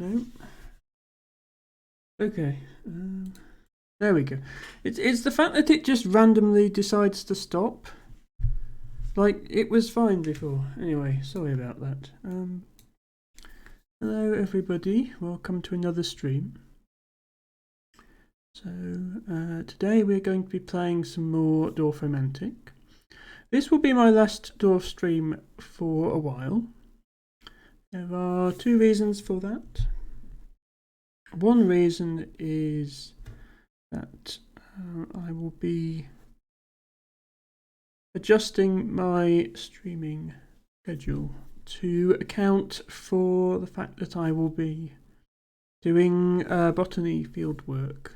No. Okay. There we go. It's the fact that it just randomly decides to stop. Like, it was fine before. Anyway, sorry about that. Hello everybody, welcome to another stream. So, today we're going to be playing some more Dorf Romantic. This will be my last Dorf stream for a while. There are two reasons for that. One reason is that I will be adjusting my streaming schedule to account for the fact that I will be doing botany field work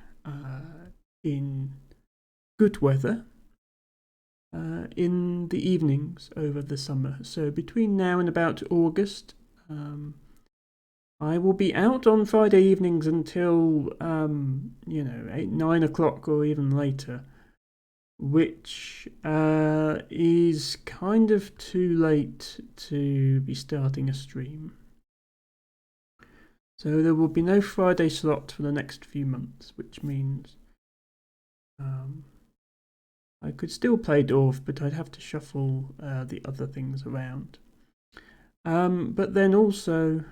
in good weather in the evenings over the summer. So between now and about August, I will be out on Friday evenings until 8, 9 o'clock or even later, which is kind of too late to be starting a stream. So there will be no Friday slot for the next few months, which means I could still play Dorf, but I'd have to shuffle the other things around. But then also,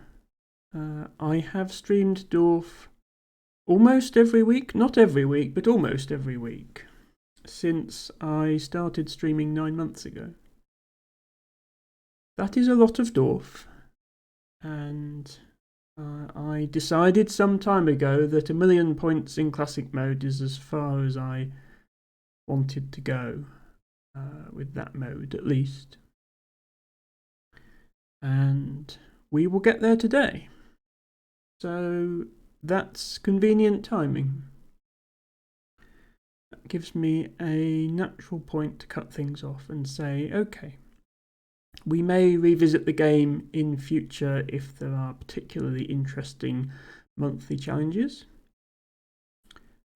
I have streamed Dorf almost every week, not every week, but almost every week, since I started streaming 9 months ago. That is a lot of Dorf, and I decided some time ago that 1,000,000 points in classic mode is as far as I wanted to go with that mode, at least. And we will get there today. So that's convenient timing. That gives me a natural point to cut things off and say, okay, we may revisit the game in future if there are particularly interesting monthly challenges.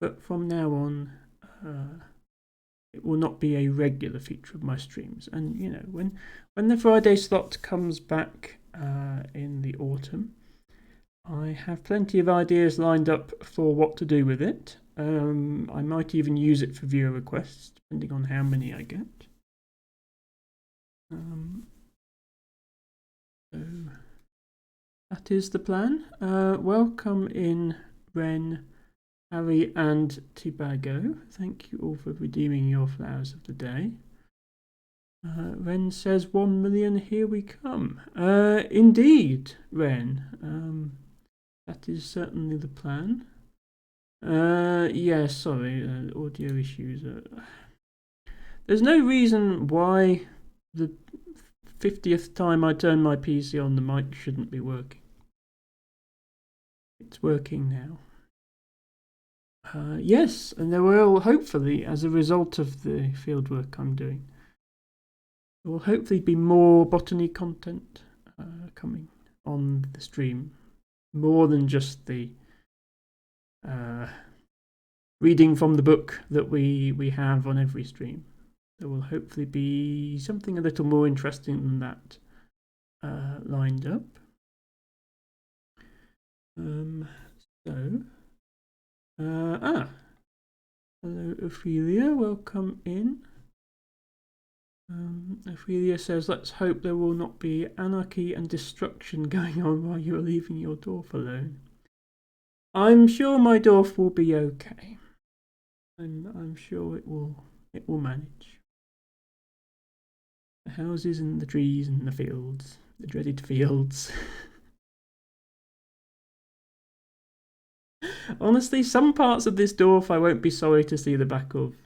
But from now on, it will not be a regular feature of my streams. And, you know, when the Friday slot comes back in the autumn, I have plenty of ideas lined up for what to do with it. I might even use it for viewer requests, depending on how many I get. So that is the plan. Welcome in, Ren, Harry and Tibago. Thank you all for redeeming your flowers of the day. Ren says 1 million, here we come. Indeed, Ren. That is certainly the plan. Yeah, sorry, audio issues. There's no reason why the 50th time I turn my PC on, the mic shouldn't be working. It's working now. Yes, and there will hopefully, as a result of the fieldwork I'm doing, there will hopefully be more botany content coming on the stream. More than just the reading from the book that we have on every stream. There will hopefully be something a little more interesting than that lined up. Hello Ophelia, welcome in. Ophelia says, let's hope there will not be anarchy and destruction going on while you're leaving your Dorf alone. I'm sure my Dorf will be okay. I'm sure it will manage. The houses and the trees and the fields, the dreaded fields. Honestly, some parts of this Dorf I won't be sorry to see the back of,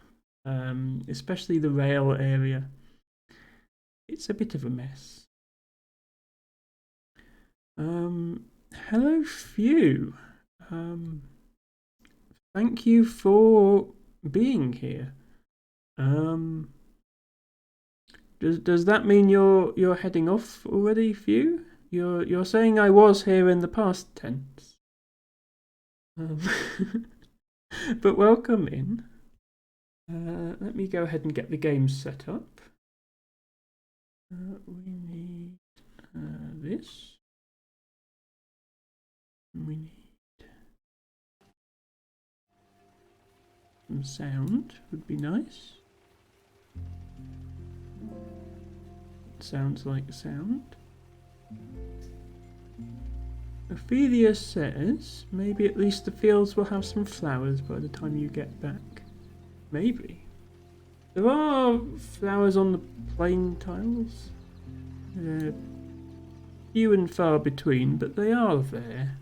especially the rail area. It's a bit of a mess. Hello, Few. Thank you for being here. Does that mean you're heading off already, Few? You're saying I was here in the past tense. But welcome in. Let me go ahead and get the game set up. We need this. We need some sound, would be nice. Sounds like sound. Ophelia says maybe at least the fields will have some flowers by the time you get back. Maybe. There are flowers on the plain tiles. Few and far between, but they are there.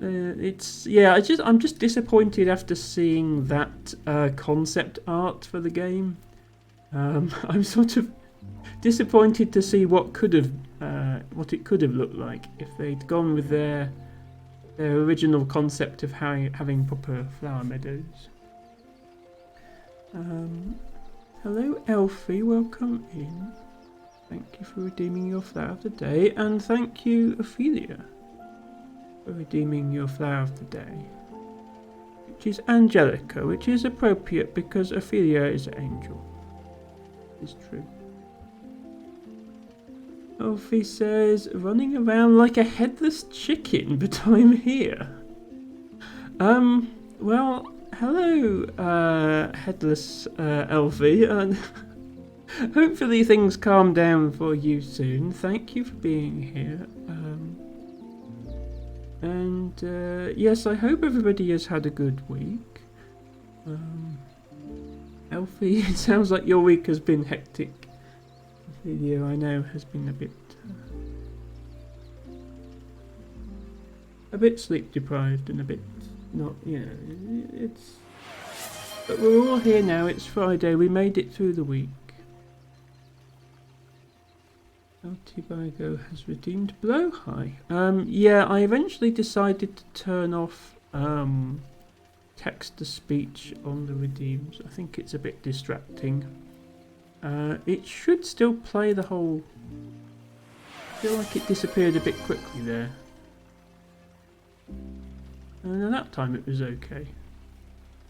I'm just disappointed after seeing that concept art for the game. I'm sort of disappointed to see what it could have looked like if they'd gone with their original concept of having proper flower meadows. Hello, Elfie. Welcome in. Thank you for redeeming your flower of the day, and thank you, Ophelia, for redeeming your flower of the day, which is Angelica, which is appropriate because Ophelia is an angel. It's true. Elfie says, running around like a headless chicken, but I'm here. Well, hello, headless Elfie. Hopefully things calm down for you soon. Thank you for being here. Yes, I hope everybody has had a good week. Elfie, it sounds like your week has been hectic. The video I know has been a bit sleep deprived and a bit not, it's. But we're all here now. It's Friday. We made it through the week. Altibago has redeemed Blowhigh. Yeah, I eventually decided to turn off text-to-speech on the redeems. I think it's a bit distracting. It should still play the whole... I feel like it disappeared a bit quickly there. And at that time it was okay.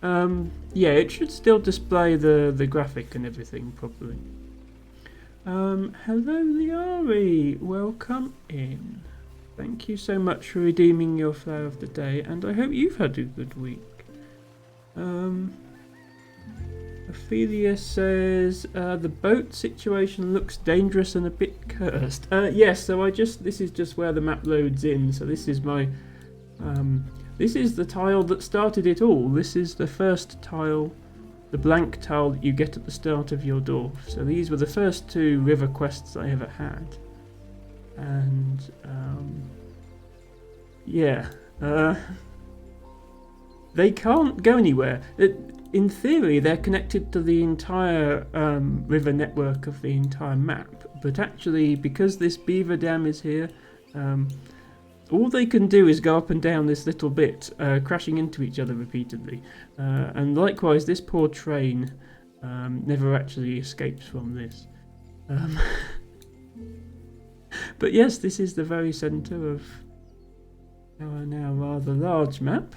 Yeah, it should still display the graphic and everything properly. Hello, Liari. Welcome in. Thank you so much for redeeming your flower of the day, and I hope you've had a good week. Ophelia says the boat situation looks dangerous and a bit cursed. Yes, so this is just where the map loads in. So this is my this is the tile that started it all. This is the first tile, the blank tile that you get at the start of your dorf. So these were the first 2 river quests I ever had, and yeah, they can't go anywhere. In theory, they're connected to the entire river network of the entire map, but actually, because this beaver dam is here, all they can do is go up and down this little bit, crashing into each other repeatedly. And likewise, this poor train never actually escapes from this. But yes, this is the very centre of our now rather large map.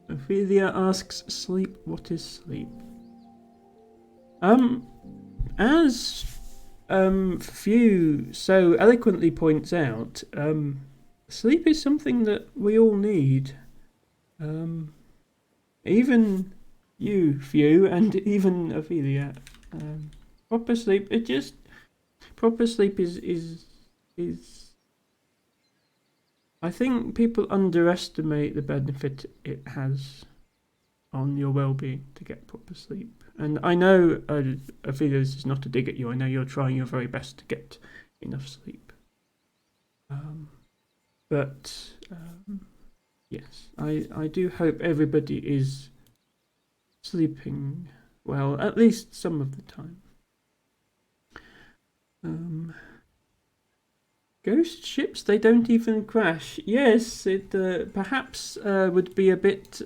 Ophelia asks, sleep, what is sleep? As Few so eloquently points out, sleep is something that we all need. Even you, Few, and even Ophelia. Proper sleep, proper sleep is I think people underestimate the benefit it has on your well-being to get proper sleep. And I know, Ophelia, this is not a dig at you. I know you're trying your very best to get enough sleep. Yes, I do hope everybody is sleeping well, at least some of the time. Ghost ships, they don't even crash. Yes, it perhaps would be a bit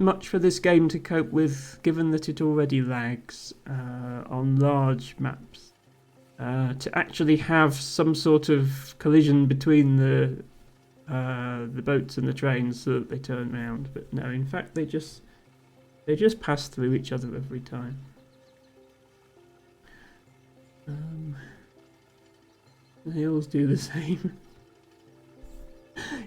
much for this game to cope with, given that it already lags on large maps. To actually have some sort of collision between the boats and the trains so that they turn around, but no, in fact they just pass through each other every time. Snails do the same.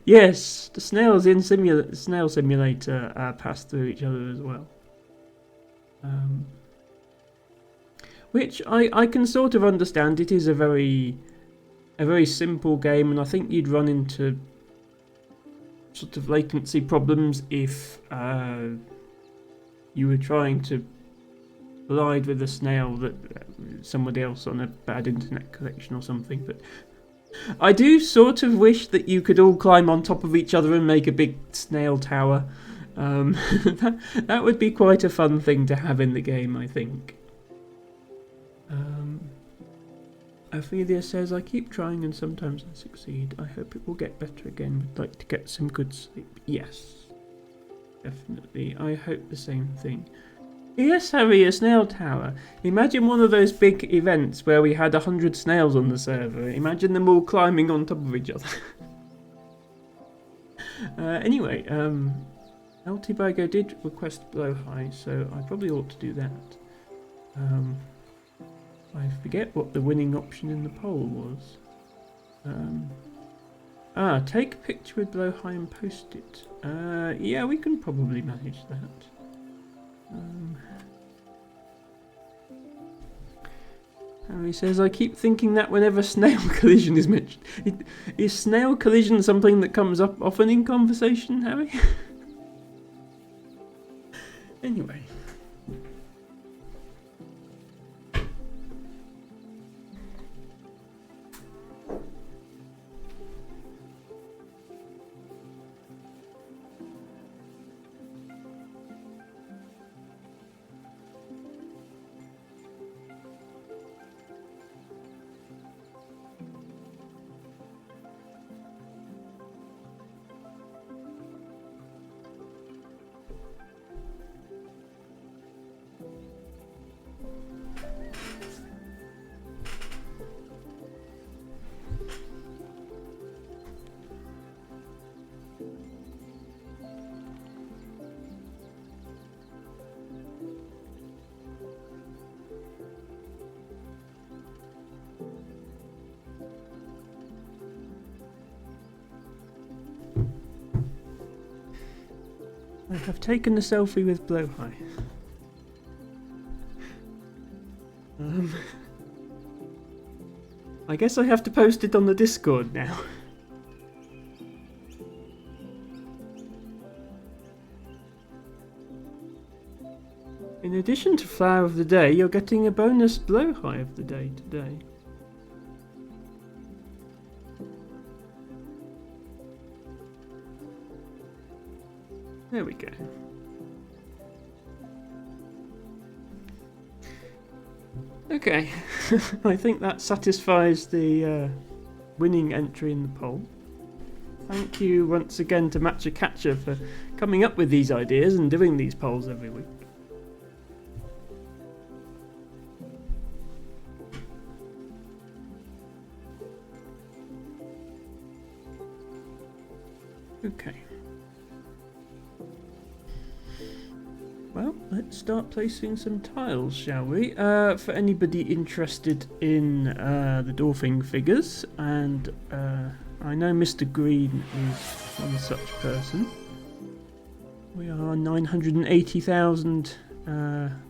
Yes, the snails in Snail Simulator pass through each other as well. Which I can sort of understand. It is a very simple game, and I think you'd run into sort of latency problems if you were trying to collide with a snail that somebody else on a bad internet connection or something. But I do sort of wish that you could all climb on top of each other and make a big snail tower. That would be quite a fun thing to have in the game, I think. Ophelia says, I keep trying and sometimes I succeed. I hope it will get better again. Would like to get some good sleep. Yes, definitely. I hope the same thing. Yes, Harry, a snail tower. Imagine one of those big events where we had 100 snails on the server. Imagine them all climbing on top of each other. Anyway, Altibago did request blow high, so I probably ought to do that. I forget what the winning option in the poll was. Take a picture with blow high and post it. Yeah, we can probably manage that. Harry says, I keep thinking that whenever snail collision is mentioned. Is snail collision something that comes up often in conversation, Harry? Anyway. I have taken a selfie with Blowhigh. I guess I have to post it on the Discord now. In addition to Flower of the Day, you're getting a bonus Blowhigh of the Day today. There we go. Okay, I think that satisfies the winning entry in the poll. Thank you once again to Matcha Catcher for coming up with these ideas and doing these polls every week. Okay. Well, let's start placing some tiles, shall we? For anybody interested in the dwarfing figures, and I know Mr. Green is one such person. We are 980,000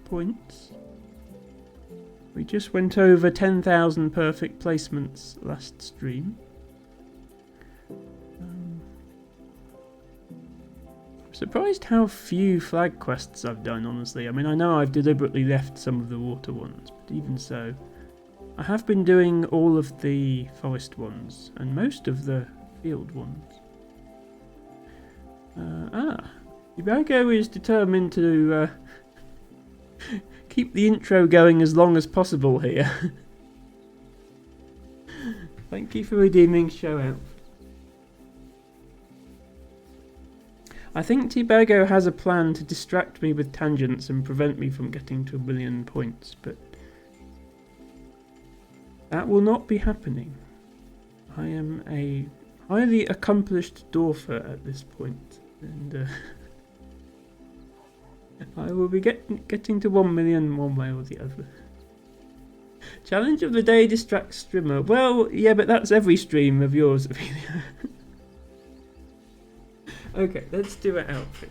points. We just went over 10,000 perfect placements last stream. Surprised how few flag quests I've done, honestly. I mean, I know I've deliberately left some of the water ones, but even so, I have been doing all of the forest ones and most of the field ones. Ibago is determined to keep the intro going as long as possible here. Thank you for redeeming show out. I think Tibago has a plan to distract me with tangents and prevent me from getting to 1 million points, but that will not be happening. I am a highly accomplished dwarfer at this point, and I will be getting to 1 million one way or the other. Challenge of the day distracts streamer. Well, yeah, but that's every stream of yours, Ophelia. Okay, let's do an outfit.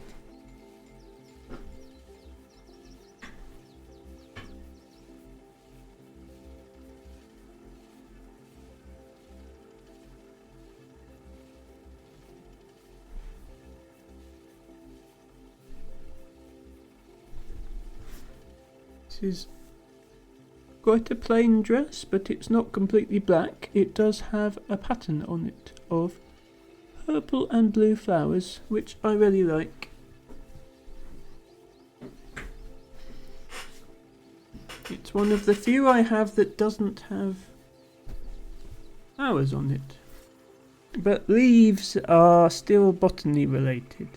This is quite a plain dress, but it's not completely black. It does have a pattern on it of purple and blue flowers, which I really like. It's one of the few I have that doesn't have flowers on it. But leaves are still botany related.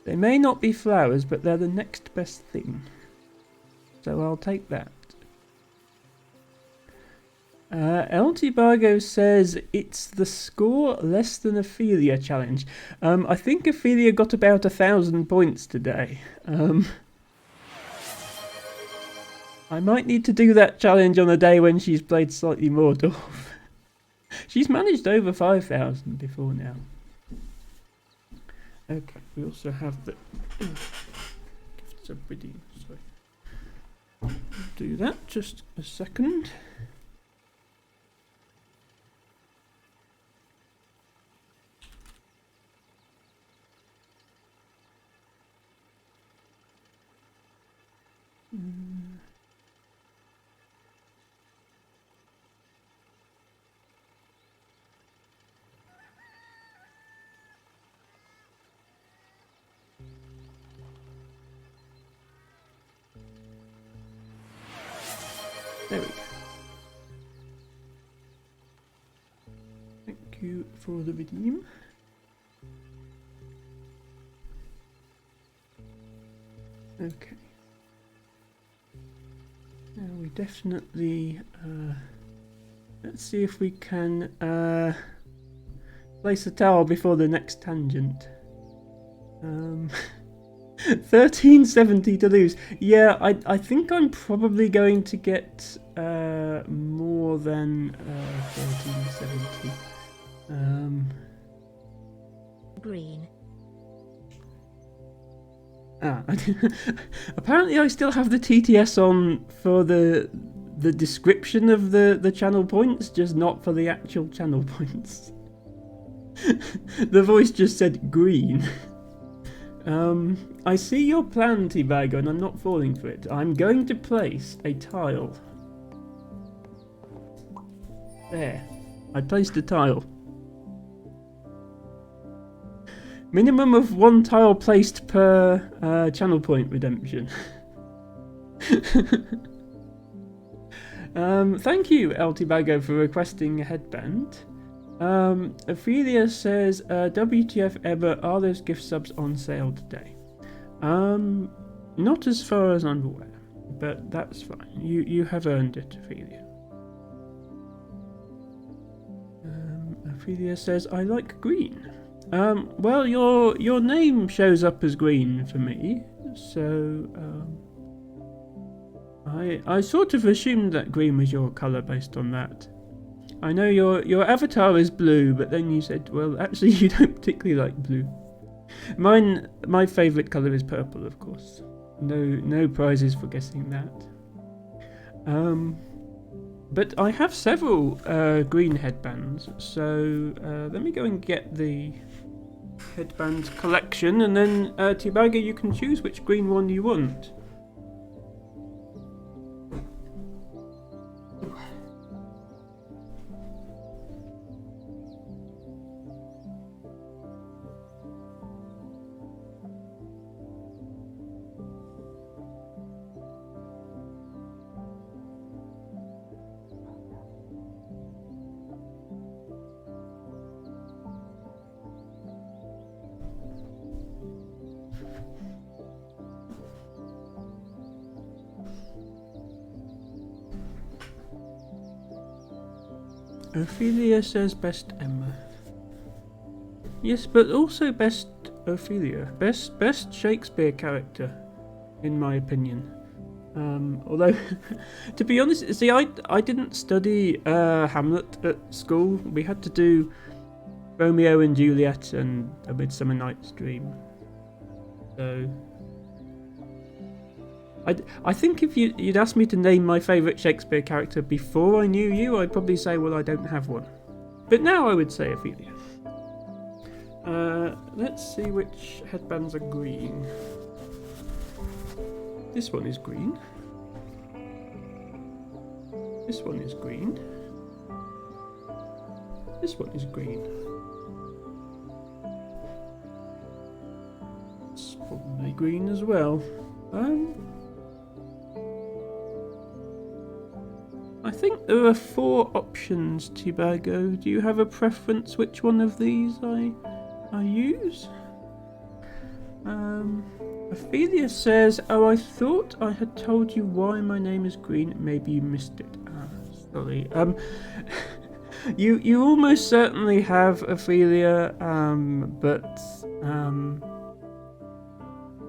They may not be flowers, but they're the next best thing. So I'll take that. LT Bargo says it's the score less than Ophelia challenge. I think Ophelia got about 1,000 points today. I might need to do that challenge on a day when she's played slightly more Dorf. She's managed over 5,000 before now. Okay, we also have the gifts of redeem. Sorry. Do that, just a second. There we go. Thank you for the redeem. Okay. Now we definitely let's see if we can place a towel before the next tangent. 1370 to lose. Yeah, I think I'm probably going to get more than 1370. Green. Apparently I still have the TTS on for the description of the channel points, just not for the actual channel points. The voice just said green. I see your plan, T-Bagger, and I'm not falling for it. I'm going to place a tile. There. I placed a tile. Minimum of 1 tile placed per channel point redemption. Thank you, LT Bago, for requesting a headband. Ophelia says, WTF ever, are those gift subs on sale today? Not as far as I'm aware, but that's fine. You have earned it, Ophelia. Ophelia says, I like green. Well, your name shows up as green for me, so I sort of assumed that green was your colour based on that. I know your avatar is blue, but then you said, well, actually you don't particularly like blue. My favourite colour is purple, of course. No prizes for guessing that. But I have several green headbands, so let me go and get the headband collection, and then Tibaga, you can choose which green one you want. Ophelia says best Emma. Yes, but also best Ophelia. Best Shakespeare character, in my opinion. Although, to be honest, see, I didn't study Hamlet at school. We had to do Romeo and Juliet and A Midsummer Night's Dream. So, I think if you'd asked me to name my favourite Shakespeare character before I knew you, I'd probably say, well, I don't have one. But now I would say Ophelia. Let's see which headbands are green. This one is green. This one is green. This one is green. It's probably green as well. I think there are 4 options, Tibago. Do you have a preference which one of these I use? Ophelia says, oh, I thought I had told you why my name is green. Maybe you missed it. Sorry. You almost certainly have, Ophelia, but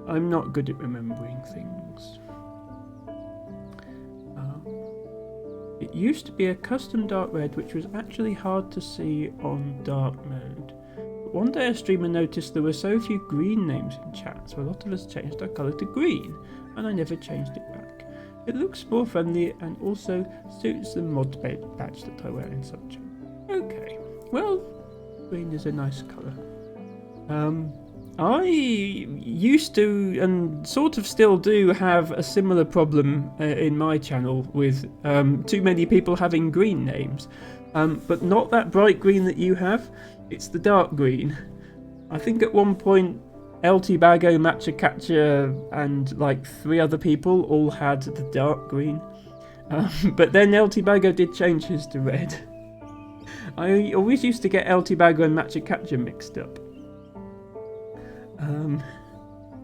I'm not good at remembering things. It used to be a custom dark red, which was actually hard to see on dark mode. But one day a streamer noticed there were so few green names in chat, so a lot of us changed our colour to green, and I never changed it back. It looks more friendly and also suits the mod badge that I wear in Sunshine. Okay, well, green is a nice colour. I used to, and sort of still do, have a similar problem in my channel with too many people having green names. But not that bright green that you have, it's the dark green. I think at one point, LT Bago, Matcha Catcher, and like 3 other people all had the dark green. But then LT Bago did change his to red. I always used to get LT Bago and Matcha Catcher mixed up.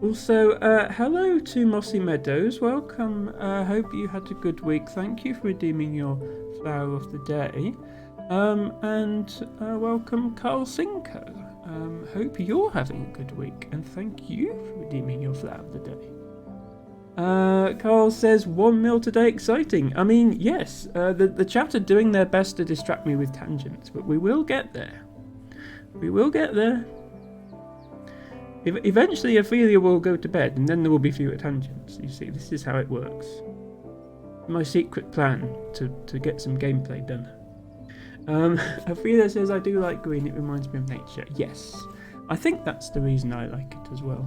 Also, hello to Mossy Meadows, welcome, hope you had a good week, thank you for redeeming your flower of the day, and welcome Carl Sinko, hope you're having a good week, and thank you for redeeming your flower of the day. Carl says 1 mil today, exciting. I mean, yes, the chat are doing their best to distract me with tangents, but we will get there. We will get there. Eventually Ophelia will go to bed and then there will be fewer tangents. You see, this is how it works. My secret plan to get some gameplay done. Ophelia says, I do like green, it reminds me of nature. Yes, I think that's the reason I like it as well.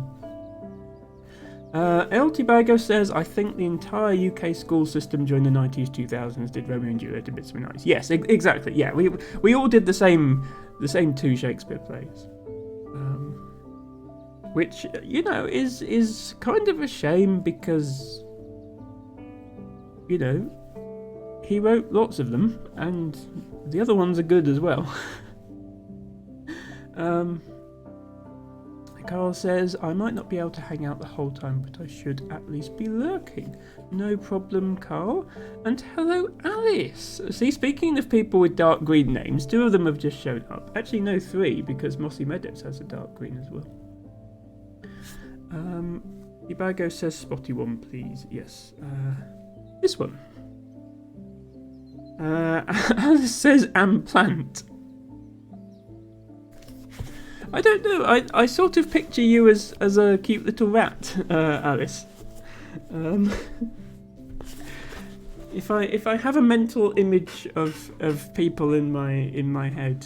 LT Bago says, I think the entire UK school system during the 90s, 2000s did Romeo and Juliet a bit so nice. Yes, exactly, yeah, we all did the same 2 Shakespeare plays. Which, you know, is kind of a shame because, you know, he wrote lots of them and the other ones are good as well. Carl says, I might not be able to hang out the whole time, but I should at least be lurking. No problem, Carl. And hello, Alice. See, speaking of people with dark green names, 2 of them have just shown up. Actually, no, 3, because Mossy Meadows has a dark green as well. Ibago says spotty one, please. Yes. This one. Alice says plant. I don't know. I sort of picture you as a cute little rat, Alice. If I have a mental image of people in my head,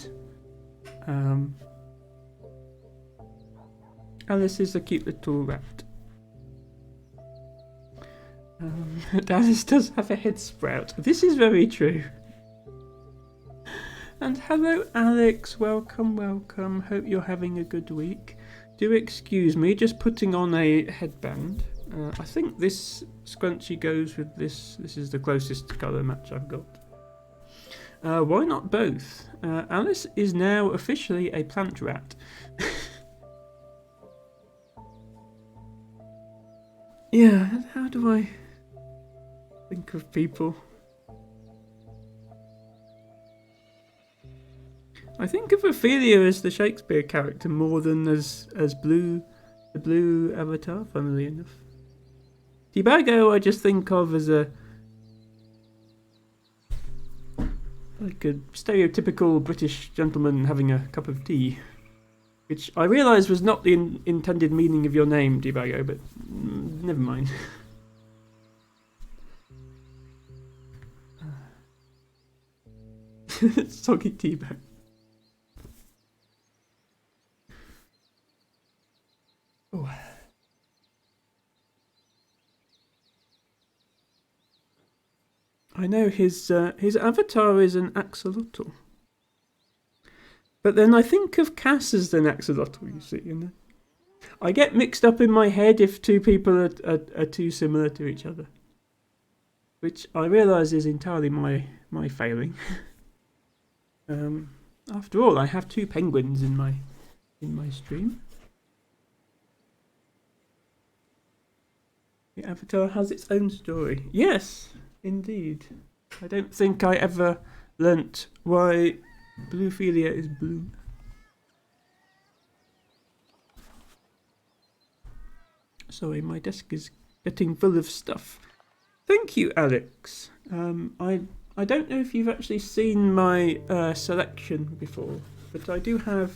Alice is a cute little rat. Alice does have a head sprout. This is very true. And hello, Alex. Welcome, welcome. Hope you're having a good week. Do excuse me, just putting on a headband. I think this scrunchie goes with this. This is the closest colour match I've got. Why not both? Alice is now officially a plant rat. Yeah, how do I think of people? I think of Ophelia as the Shakespeare character more than as the blue avatar, funnily enough. Tibago I just think of as a stereotypical British gentleman having a cup of tea, which I realise was not the intended meaning of your name, Tibago, but never mind. Soggy tea bag. Oh. I know his avatar is an axolotl. But then I think of Cass as an axolotl, you see. And I get mixed up in my head if two people are too similar to each other. Which I realise is entirely my failing. After all, I have two penguins in my stream. The avatar has its own story. Yes, indeed. I don't think I ever learnt why Bluephilia is blue. Sorry, my desk is getting full of stuff. Thank you, Alex. I don't know if you've actually seen my selection before, but I do have...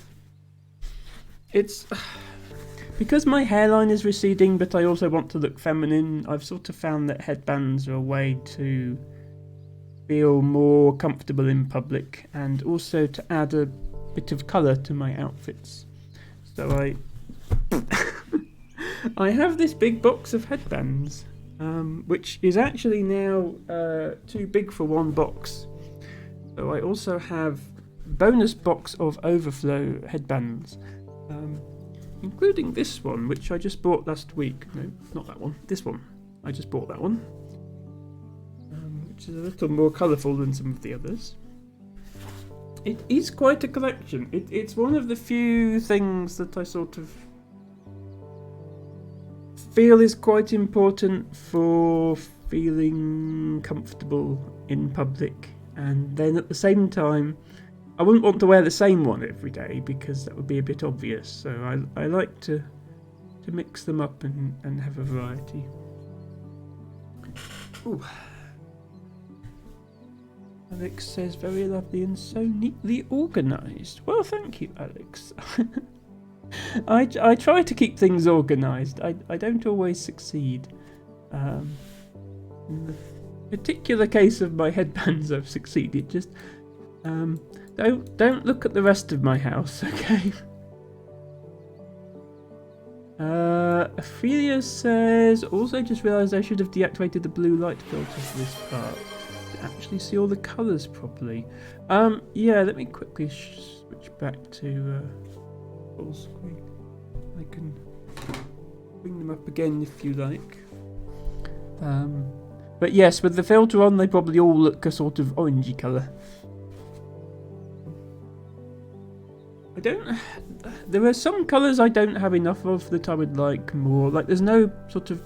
It's... Because my hairline is receding, but I also want to look feminine, I've sort of found that headbands are a way to feel more comfortable in public and also to add a bit of colour to my outfits. So I have this big box of headbands, which is actually now too big for one box. So I also have a bonus box of overflow headbands. Including this one, which I just bought last week. No, not that one. This one. I just bought that one. Which is a little more colourful than some of the others. It is quite a collection. It's one of the few things that I sort of feel is quite important for feeling comfortable in public. And then at the same time, I wouldn't want to wear the same one every day because that would be a bit obvious. So I like to mix them up and have a variety. Ooh. Alex says very lovely and so neatly organised. Well, thank you, Alex. I try to keep things organised. I don't always succeed. In the particular case of my headbands, I've succeeded. Just don't look at the rest of my house, okay? Ophelia says, also just realised I should have deactivated the blue light filter for this part to actually see all the colours properly. Yeah, let me quickly switch back to full screen. I can bring them up again if you like. But yes, with the filter on, they probably all look a sort of orangey colour. There are some colours I don't have enough of that I would like more. Like there's no sort of...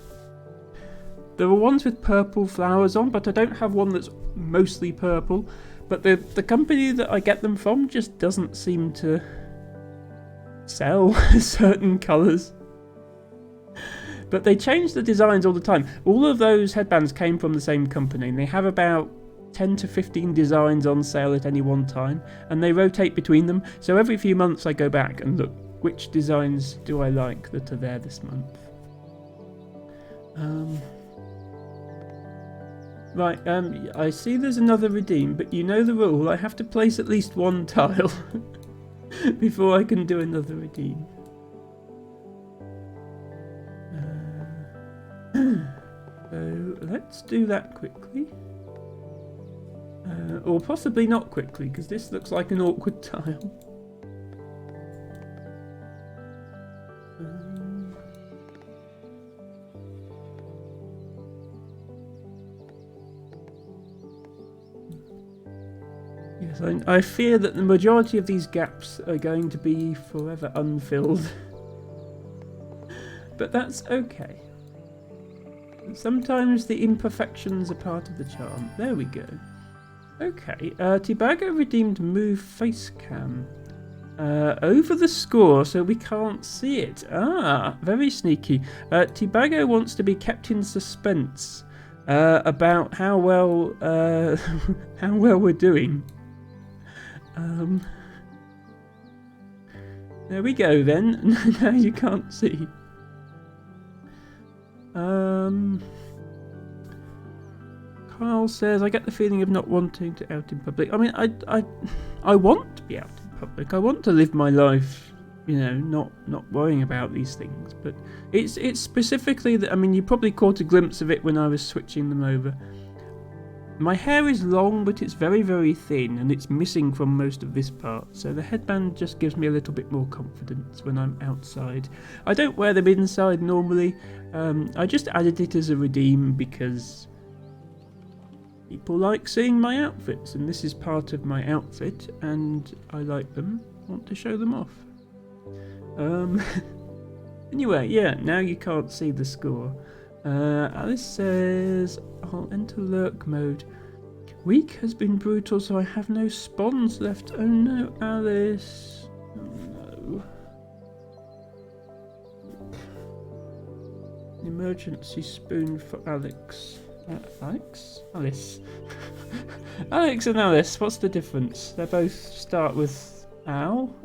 There are ones with purple flowers on, but I don't have one that's mostly purple. But the company that I get them from just doesn't seem to sell certain colours. But they change the designs all the time. All of those headbands came from the same company, and they have about 10 to 15 designs on sale at any one time, and they rotate between them. So every few months I go back and look, which designs do I like that are there this month? Right, I see there's another redeem, but you know the rule, I have to place at least one tile before I can do another redeem. So let's do that quickly. Or possibly not quickly, because this looks like an awkward tile. Yes, I fear that the majority of these gaps are going to be forever unfilled. But that's okay. Sometimes the imperfections are part of the charm. There we go. Okay, Tibago redeemed move face cam. Over the score, so we can't see it. Ah, very sneaky. Tibago wants to be kept in suspense about how well how well we're doing. There we go then. Now you can't see. Carl says, I get the feeling of not wanting to out in public. I mean, I want to be out in public. I want to live my life, you know, not worrying about these things. But it's specifically that, I mean, you probably caught a glimpse of it when I was switching them over. My hair is long, but it's very, very thin, and it's missing from most of this part, so the headband just gives me a little bit more confidence when I'm outside. I don't wear them inside normally. I just added it as a redeem because people like seeing my outfits, and this is part of my outfit, and I like them. I want to show them off. Anyway, yeah, now you can't see the score. Alice says, I'll enter lurk mode. Week has been brutal, so I have no spawns left. Oh no, Alice. Oh no. An emergency spoon for Alex. Alex? Alice. Alex and Alice, what's the difference? They both start with Al.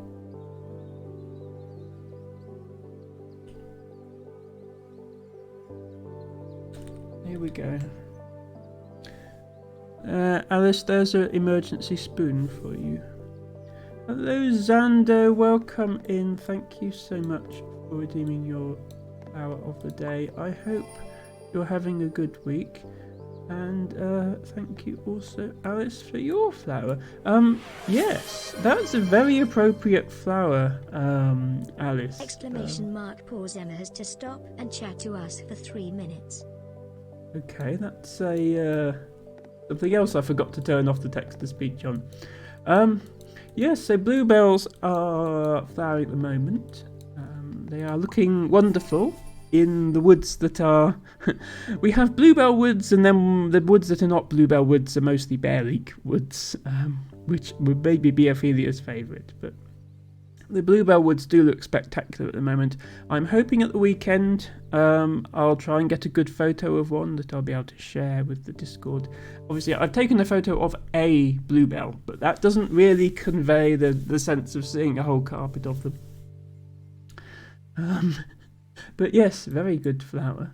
Here we go. Alice, there's an emergency spoon for you. Hello, Xando. Welcome in. Thank you so much for redeeming your flower of the day. I hope you're having a good week. And thank you also, Alice, for your flower. Yes, that's a very appropriate flower, Alice. Exclamation mark pause. Emma has to stop and chat to us for 3 minutes. Okay, that's a something else I forgot to turn off the text-to-speech on. Yes, so bluebells are flowering at the moment. They are looking wonderful in the woods that are... we have bluebell woods, and then the woods that are not bluebell woods are mostly bear leek woods, which would maybe be Ophelia's favourite, but the bluebell woods do look spectacular at the moment. I'm hoping at the weekend I'll try and get a good photo of one that I'll be able to share with the Discord. Obviously, I've taken a photo of a bluebell, but that doesn't really convey the sense of seeing a whole carpet of them. But yes, very good flower.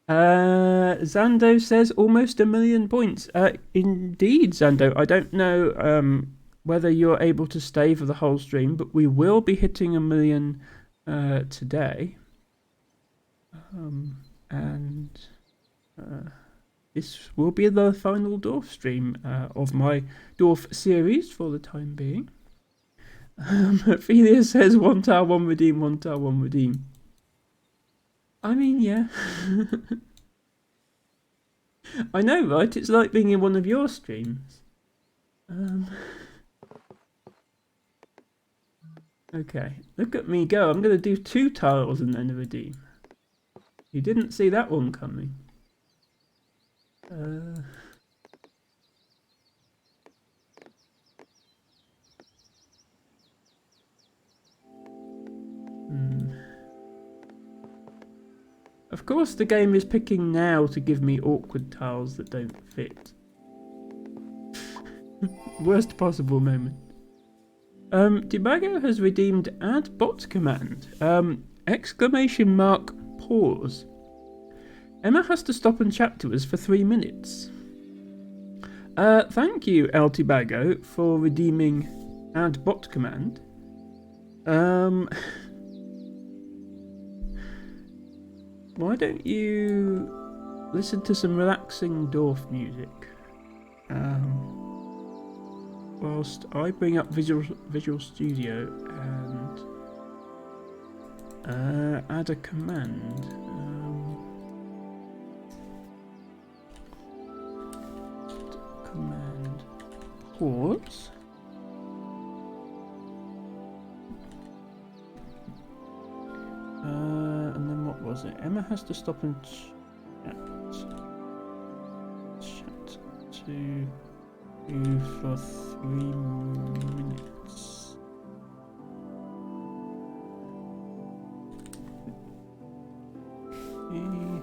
Xando says almost 1 million points. Indeed, Xando. I don't know whether you're able to stay for the whole stream, but we will be hitting 1 million today. And this will be the final Dorf stream of my Dorf series for the time being. Ophelia says 1 tower, 1 redeem, 1 tower, 1 redeem. I mean, yeah. I know, right? It's like being in one of your streams. Okay, look at me go. I'm going to do 2 tiles and then a redeem. You didn't see that one coming. Of course, the game is picking now to give me awkward tiles that don't fit. Worst possible moment. Debago has redeemed add bot command. Exclamation mark pause. Emma has to stop and chat to us for 3 minutes. Thank you, El Tibago, for redeeming add bot command. Why don't you listen to some relaxing Dorf music whilst I bring up Visual Studio and add a command. Command pause. And then what was it? Emma has to stop and chat to You for 3 minutes. Okay.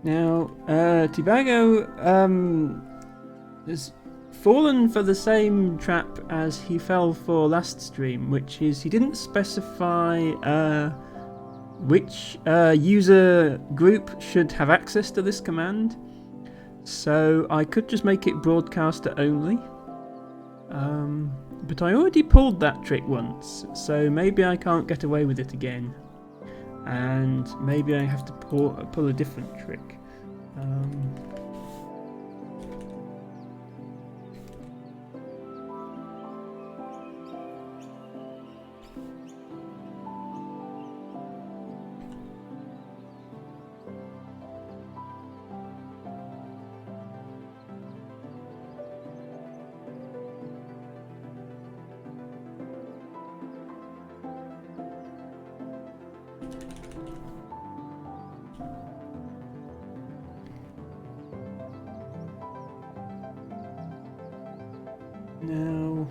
Now, Tibago has fallen for the same trap as he fell for last stream, which is he didn't specify which user group should have access to this command. So I could just make it broadcaster only. But I already pulled that trick once, so maybe I can't get away with it again. And maybe I have to pull a different trick. Now,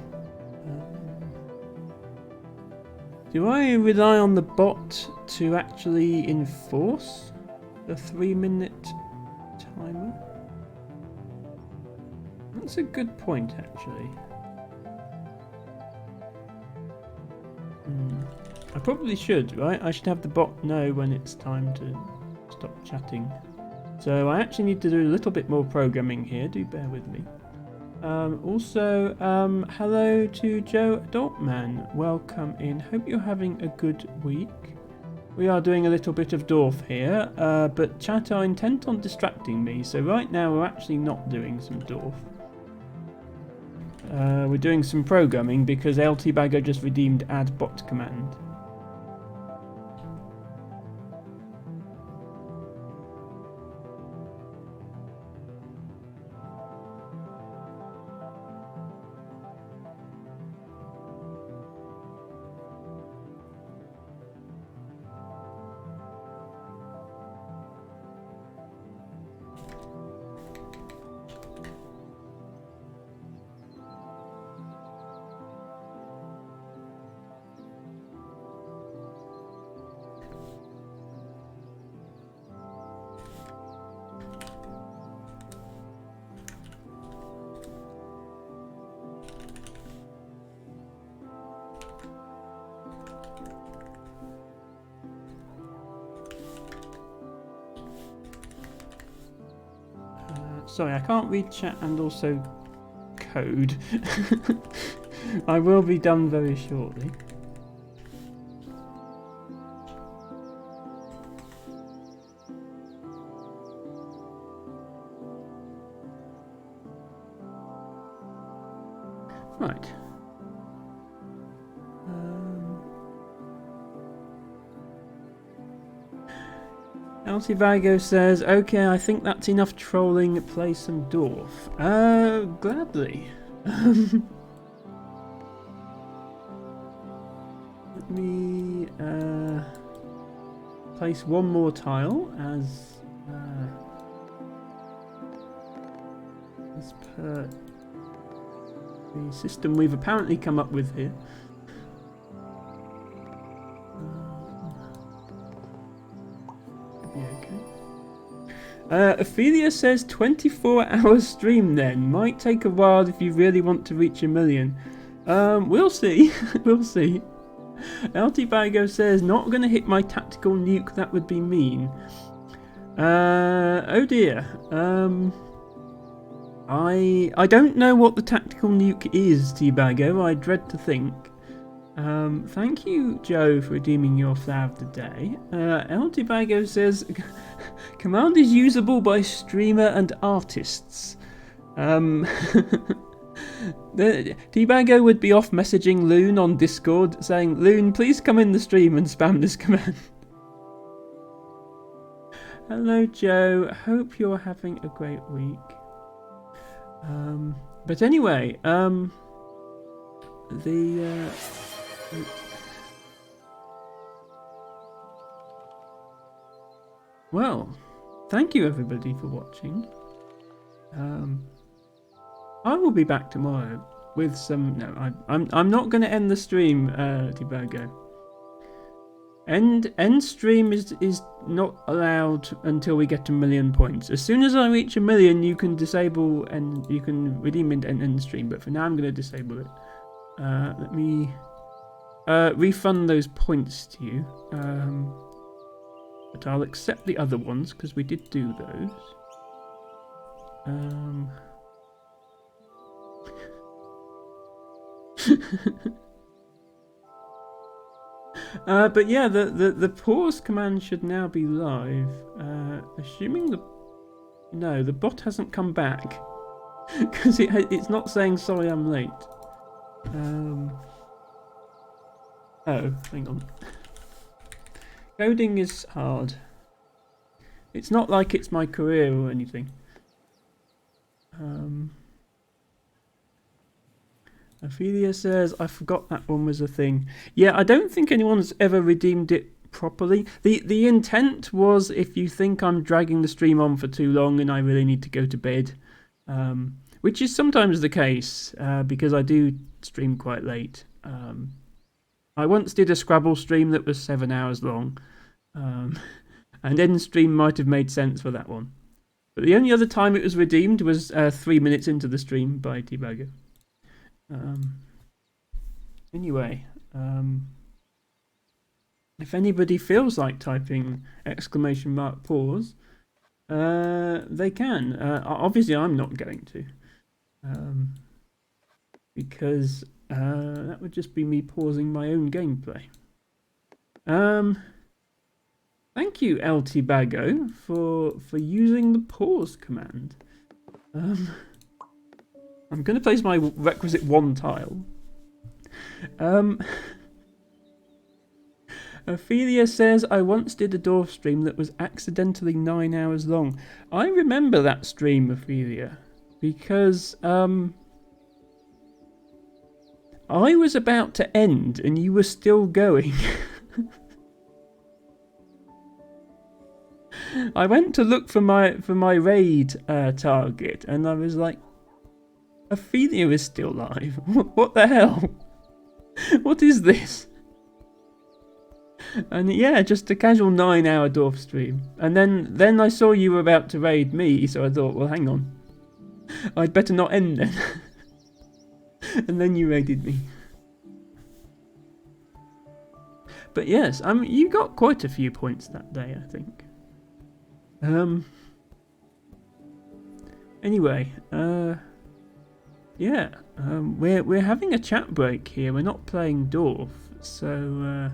do I rely on the bot to actually enforce the 3-minute timer? That's a good point, actually. I probably should, right? I should have the bot know when it's time to stop chatting. So I actually need to do a little bit more programming here, do bear with me. Also, hello to Joe Adultman. Welcome in. Hope you're having a good week. We are doing a little bit of dorf here, but chat are intent on distracting me, so right now we're actually not doing some dorf. We're doing some programming because LT Bagger just redeemed add bot command. Sorry, I can't read chat and also code. I will be done very shortly. Right. Altivago says, okay, I think that's enough trolling, play some dorf. Gladly. Let me place one more tile as per the system we've apparently come up with here. Ophelia says 24-hour stream then. Might take a while if you really want to reach 1 million. We'll see. We'll see. Altibago says, not going to hit my tactical nuke, that would be mean. Oh dear. I don't know what the tactical nuke is, Tibago. I dread to think. Thank you, Joe, for redeeming your flower of the day. El Tibago says, command is usable by streamer and artists. Tibago would be off messaging Loon on Discord saying, Loon, please come in the stream and spam this command. Hello, Joe. Hope you're having a great week. But anyway, well, thank you everybody for watching. I will be back tomorrow with some. No, I'm not going to end the stream, Debago. End stream is not allowed until we get 1 million points. As soon as I reach 1 million, you can disable and you can redeem and end stream. But for now, I'm going to disable it. Let me refund those points to you. But I'll accept the other ones because we did do those. But yeah, the pause command should now be live. Assuming the bot hasn't come back because it's not saying sorry I'm late. Oh, hang on. Coding is hard. It's not like it's my career or anything. Ophelia says, I forgot that one was a thing. Yeah, I don't think anyone's ever redeemed it properly. The intent was if you think I'm dragging the stream on for too long and I really need to go to bed, which is sometimes the case because I do stream quite late. I once did a Scrabble stream that was 7 hours long, and end stream might have made sense for that one. But the only other time it was redeemed was 3 minutes into the stream by Debugger. Anyway, if anybody feels like typing !pause, they can. Obviously, I'm not going to, because that would just be me pausing my own gameplay. Thank you, LT Bago, for using the pause command. I'm going to place my requisite 1 tile. Ophelia says, I once did a dorf stream that was accidentally 9 hours long. I remember that stream, Ophelia, because I was about to end and you were still going. I went to look for my raid target and I was like, Ophelia is still live. What the hell? What is this? And yeah, just a casual 9-hour dorf stream. And then I saw you were about to raid me, so I thought, well, hang on. I'd better not end then. And then you raided me. But yes, you got quite a few points that day, I think. Anyway, yeah, we're having a chat break here. We're not playing Dorf, so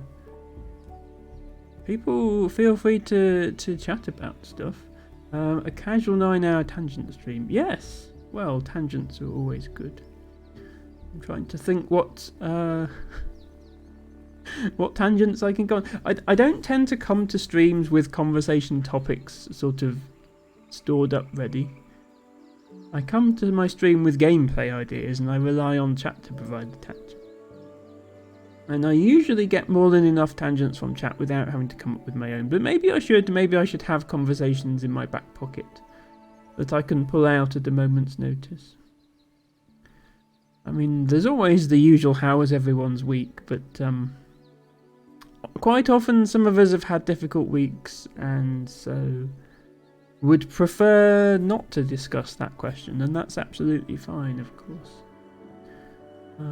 people feel free to chat about stuff. A casual 9-hour tangent stream. Yes, well, tangents are always good. I'm trying to think what tangents I can go on. I don't tend to come to streams with conversation topics sort of stored up ready. I come to my stream with gameplay ideas and I rely on chat to provide the tangent. And I usually get more than enough tangents from chat without having to come up with my own. But maybe I should have conversations in my back pocket that I can pull out at a moment's notice. I mean, there's always the usual how was everyone's week, but quite often some of us have had difficult weeks and so would prefer not to discuss that question, and that's absolutely fine, of course. How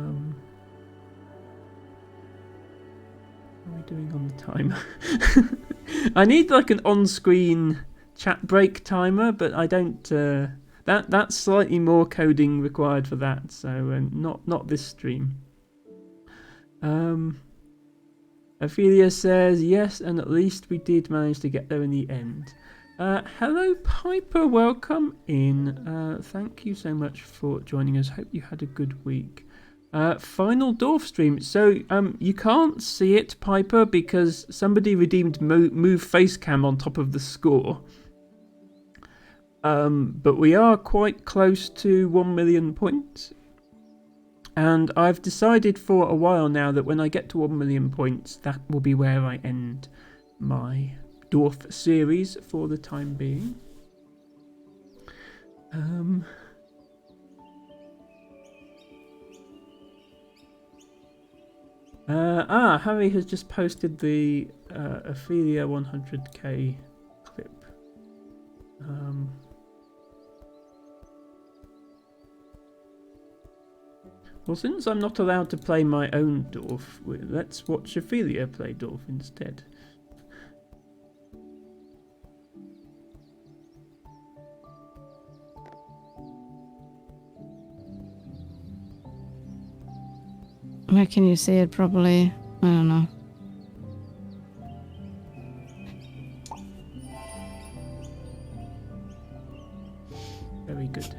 are we doing on the timer? I need like an on-screen chat break timer, but I don't. That's slightly more coding required for that, so not this stream. Ophelia says yes, and at least we did manage to get there in the end. Hello Piper, welcome in. Thank you so much for joining us. Hope you had a good week. Final Dorf stream. So you can't see it, Piper, because somebody redeemed move face cam on top of the score. But we are quite close to 1 million points. And I've decided for a while now that when I get to 1 million points, that will be where I end my Dorf series for the time being. Harry has just posted the Ophelia 100k clip. Well, since I'm not allowed to play my own Dorf, let's watch Ophelia play Dorf instead. Where can you see it properly? I don't know. Very good.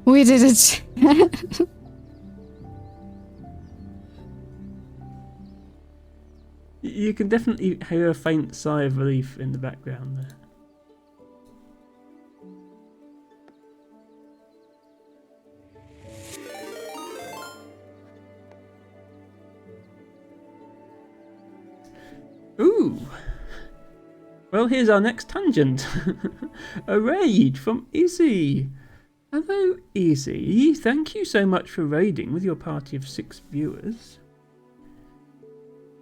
We did it! You can definitely hear a faint sigh of relief in the background there. Ooh! Well, here's our next tangent. A raid from Izzy. Hello, Izzy. Thank you so much for raiding with your party of 6 viewers.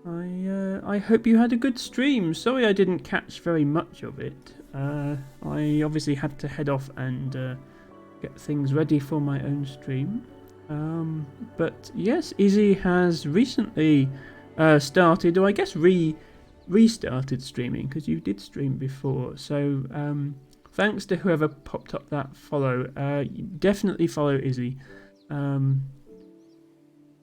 I hope you had a good stream. Sorry I didn't catch very much of it. I obviously had to head off and get things ready for my own stream. But yes, Izzy has recently started, or I guess restarted streaming, because you did stream before. So thanks to whoever popped up that follow. Definitely follow Izzy.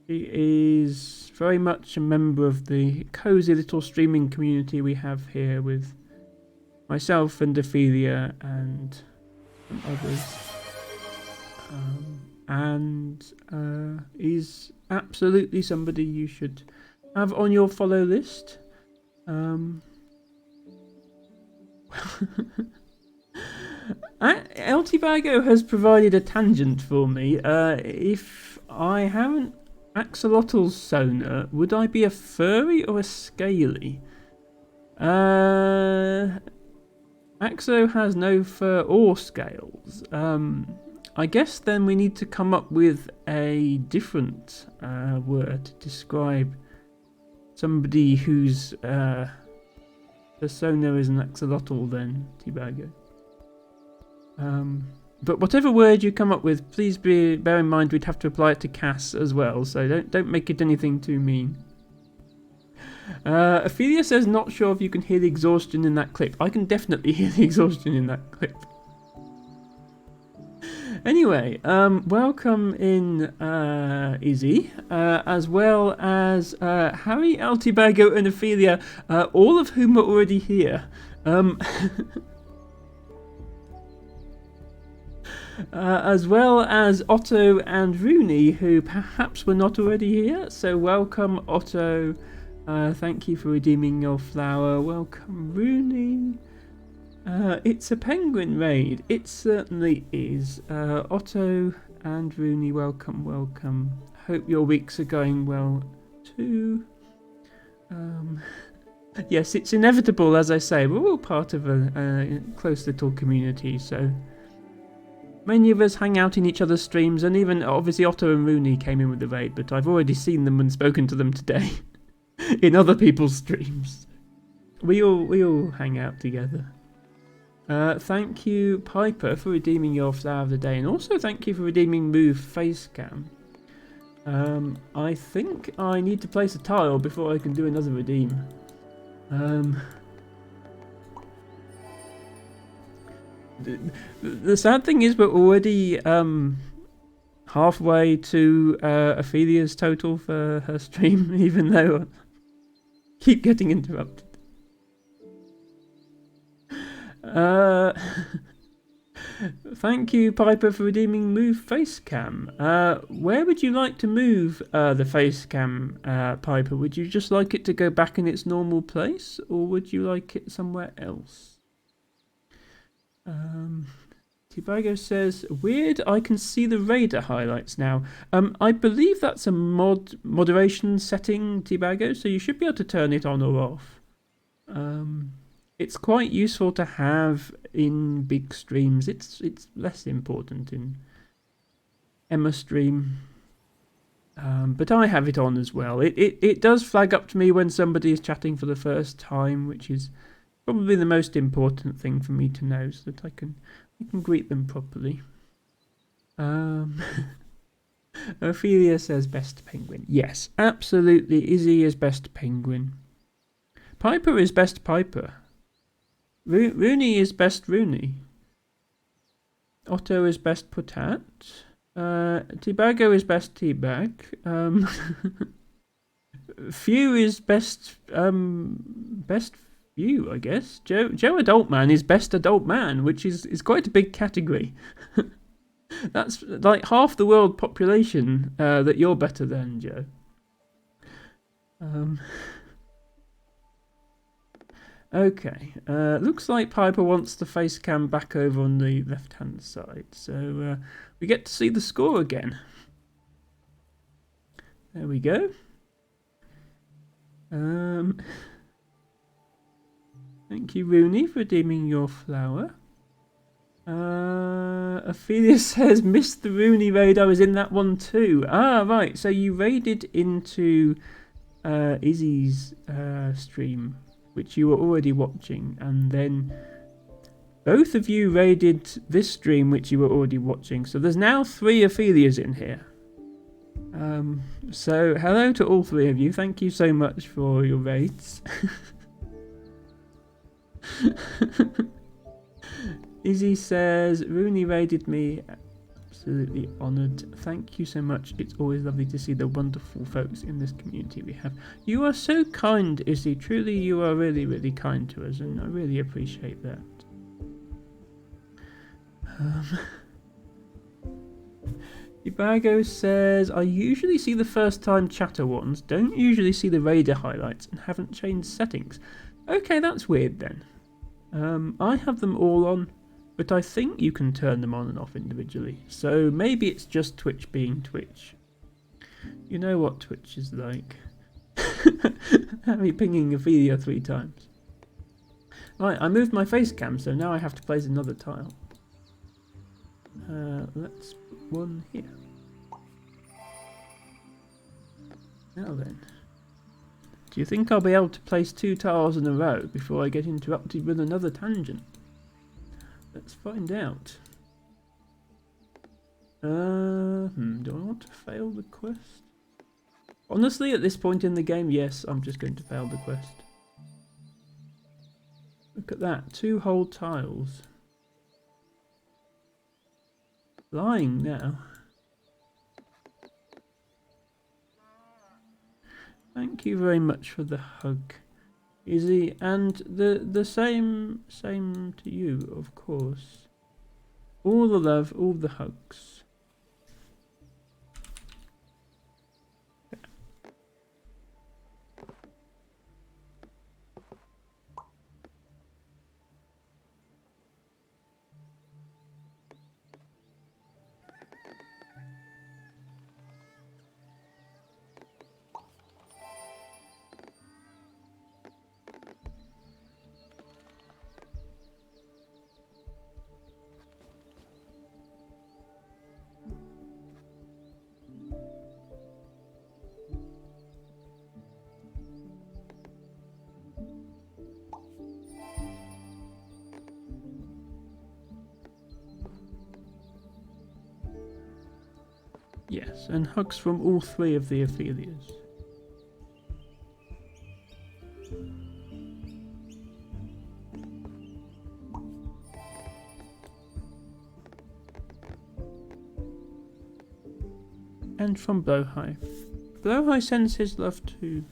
He is very much a member of the cozy little streaming community we have here with myself and Ophelia and some others. And he's absolutely somebody you should have on your follow list. LT Bago has provided a tangent for me. If I haven't Axolotl's sonar, would I be a furry or a scaly? Axo has no fur or scales. I guess then we need to come up with a different word to describe somebody whose persona is an axolotl then, Tibago. But whatever word you come up with, please bear in mind we'd have to apply it to Cass as well, so don't make it anything too mean. Ophelia says, not sure if you can hear the exhaustion in that clip. I can definitely hear the exhaustion in that clip. Anyway, welcome in Izzy, as well as Harry, Altibago and Ophelia, all of whom are already here. As well as Otto and Rooney, who perhaps were not already here. So welcome, Otto. Thank you for redeeming your flower. Welcome, Rooney. It's a penguin raid. It certainly is. Otto and Rooney, welcome, welcome. Hope your weeks are going well too. Yes, it's inevitable, as I say. We're all part of a close little community, so many of us hang out in each other's streams, and even obviously Otto and Rooney came in with the raid, but I've already seen them and spoken to them today in other people's streams. We all hang out together. Thank you, Piper, for redeeming your flower of the day, and also thank you for redeeming Move Facecam. I think I need to place a tile before I can do another redeem. The sad thing is we're already halfway to Ophelia's total for her stream, even though I keep getting interrupted. Thank you, Piper, for redeeming Move Face Cam. Where would you like to move the face cam, Piper? Would you just like it to go back in its normal place, or would you like it somewhere else? Tibago says, weird, I can see the radar highlights now. I believe that's a moderation setting, Tibago, so you should be able to turn it on or off. It's quite useful to have in big streams. It's less important in Emma stream. But I have it on as well. It does flag up to me when somebody is chatting for the first time, which is probably the most important thing for me to know, so that I can greet them properly. Ophelia says best penguin. Yes, absolutely. Izzy is best penguin. Piper is best Piper. Rooney is best Rooney. Otto is best Putat. Tibago is best Teabag. Few is best best Few, I guess. Joe Adult Man is best adult man, which is quite a big category. That's like half the world population that you're better than, Joe. Okay, looks like Piper wants the face cam back over on the left-hand side, so we get to see the score again. There we go. Thank you, Rooney, for redeeming your flower. Ophelia says, missed the Rooney raid, I was in that one too. Ah, right, so you raided into Izzy's stream, which you were already watching, and then both of you raided this stream, which you were already watching. So there's now 3 Ophelias in here. So hello to all 3 of you. Thank you so much for your raids. Izzy says, Rooney raided me. Absolutely honoured. Thank you so much. It's always lovely to see the wonderful folks in this community we have. You are so kind, Izzy. Truly, you are really, really kind to us, and I really appreciate that. Ibago says, I usually see the first time chatter ones, don't usually see the radar highlights, and haven't changed settings. Okay, that's weird then. I have them all on, but I think you can turn them on and off individually. So maybe it's just Twitch being Twitch. You know what Twitch is like. Harry pinging Ophelia 3 times. Right, I moved my face cam, so now I have to place another tile. Let's put one here. Now then. Do you think I'll be able to place 2 tiles in a row before I get interrupted with another tangent? Let's find out. Do I want to fail the quest? Honestly, at this point in the game, yes, I'm just going to fail the quest. Look at that, 2 whole tiles. Lying now. Thank you very much for the hug, Izzy, and the same to you, of course. All the love, all the hugs. Yes, and hugs from all 3 of the Ophelias. And from Blowhigh. Blowhigh sends his love too.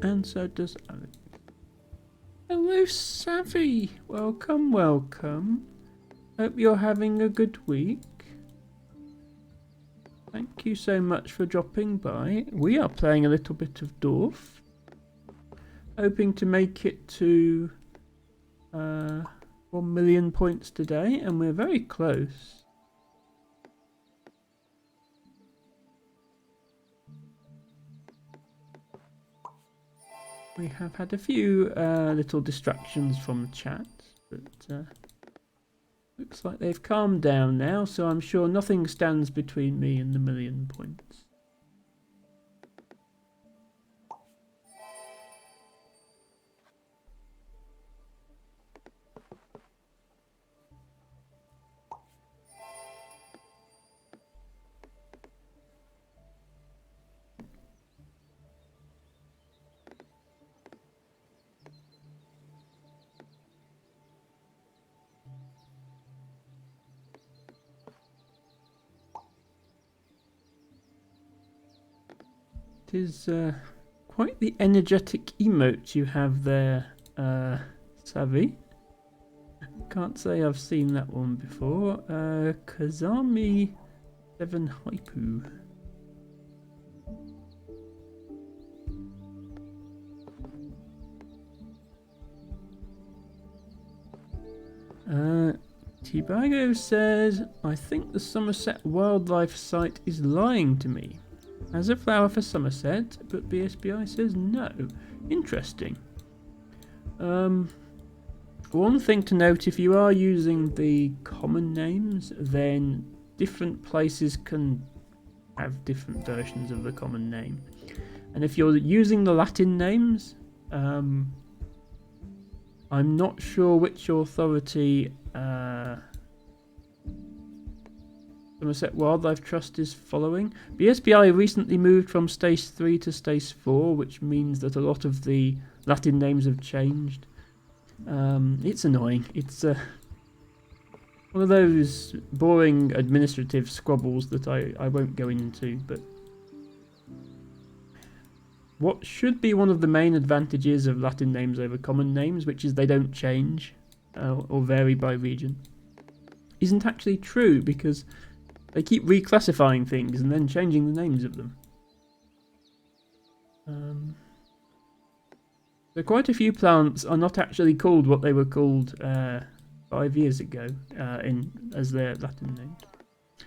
And so does Alex. Hello, Savvy. Welcome, welcome. Hope you're having a good week. Thank you so much for dropping by. We are playing a little bit of Dorf. Hoping to make it to 1 million points today, and we're very close. We have had a few little distractions from the chat, but looks like they've calmed down now, so I'm sure nothing stands between me and the 1 million points. It is quite the energetic emote you have there, Savvy. Can't say I've seen that one before. Kazami 7 Haipu. Tibago says, I think the Somerset wildlife site is lying to me. As a flower for Somerset, but BSBI says no. Interesting. One thing to note, if you are using the common names, then different places can have different versions of the common name. And if you're using the Latin names, I'm not sure which authority Somerset Wildlife Trust is following. BSBI recently moved from Stage 3 to Stage 4, which means that a lot of the Latin names have changed. It's annoying. It's one of those boring administrative squabbles that I won't go into, but what should be one of the main advantages of Latin names over common names, which is they don't change or vary by region, isn't actually true, because they keep reclassifying things and then changing the names of them. So quite a few plants are not actually called what they were called 5 years ago as their Latin names.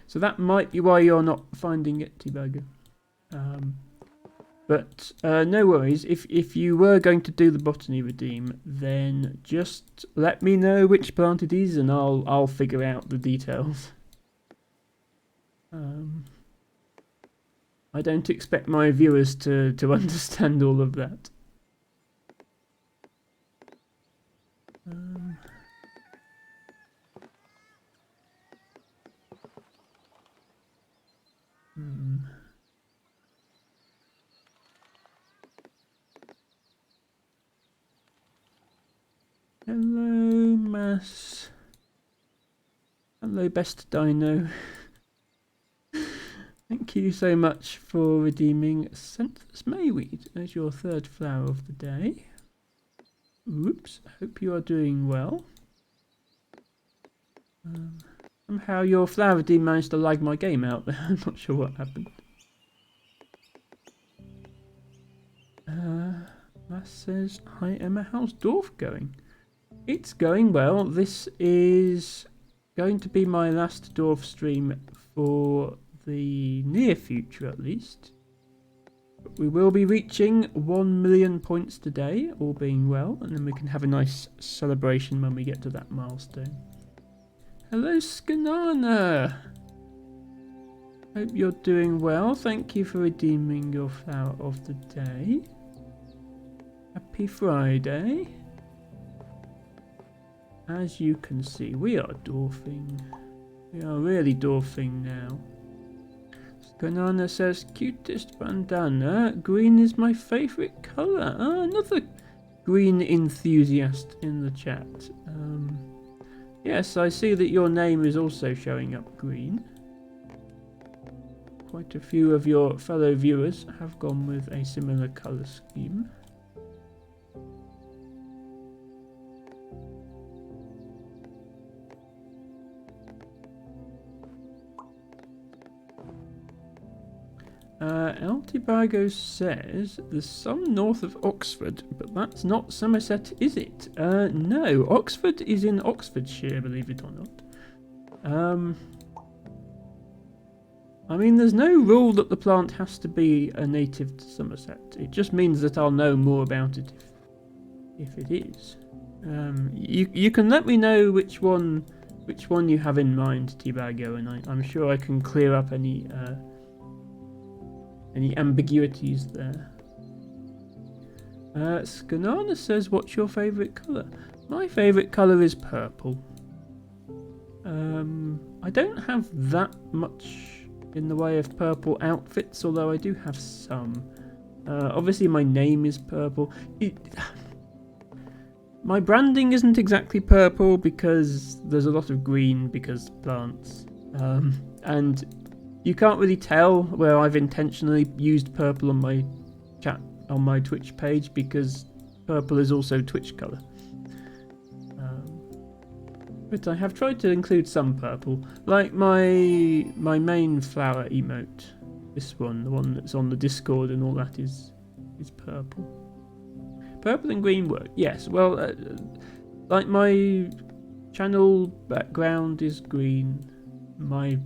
So that might be why you're not finding it, Tibago. But no worries. If you were going to do the botany redeem, then just let me know which plant it is, and I'll figure out the details. I don't expect my viewers to understand all of that. Hello, Mass. Hello, Best Dino. Thank you so much for redeeming Scentless Mayweed as your third flower of the day. Oops, hope you are doing well. Somehow your flower redeem managed to lag my game out there. I'm not sure what happened. That says, hi Emma, how's Dorf going? It's going well. This is going to be my last Dorf stream for the near future at least. But we will be reaching 1 million points today, all being well, and then we can have a nice celebration when we get to that milestone. Hello, Skanana! Hope you're doing well. Thank you for redeeming your flower of the day. Happy Friday. As you can see, we are dwarfing. We are really dwarfing now. Banana says, cutest bandana. Green is my favourite colour. Ah, another green enthusiast in the chat. Yes, I see that your name is also showing up green. Quite a few of your fellow viewers have gone with a similar colour scheme. Altibago says there's some north of Oxford, but that's not Somerset, is it? No, Oxford is in Oxfordshire, believe it or not. I mean, there's no rule that the plant has to be a native to Somerset. It just means that I'll know more about it if it is. You can let me know which one you have in mind, Tibago, and I'm sure I can clear up any ambiguities there. Skanana says, what's your favourite colour? My favourite colour is purple. I don't have that much in the way of purple outfits, although I do have some. Obviously my name is purple. My branding isn't exactly purple because there's a lot of green because plants. And you can't really tell where I've intentionally used purple on my Twitch page because purple is also Twitch colour. But I have tried to include some purple, like my main flower emote. This one, the one that's on the Discord and all that, is purple. Purple and green work. Yes, well, like my channel background is green. My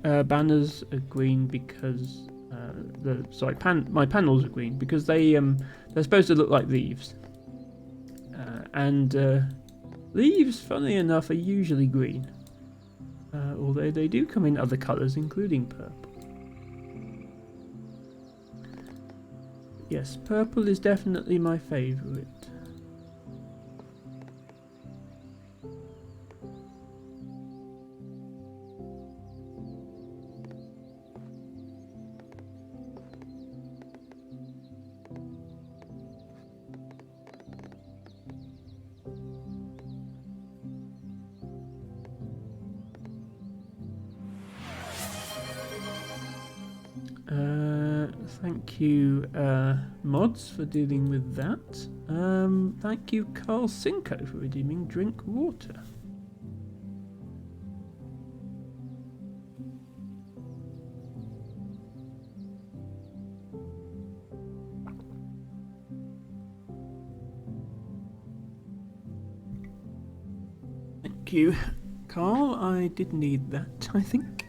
banners are green because my panels are green because they're supposed to look like leaves. And leaves, funnily enough, are usually green, although they do come in other colours, including purple. Yes, purple is definitely my favourite. Thank you, mods, for dealing with that. Thank you, Carl Cinco, for redeeming drink water. Thank you, Carl. I did need that, I think.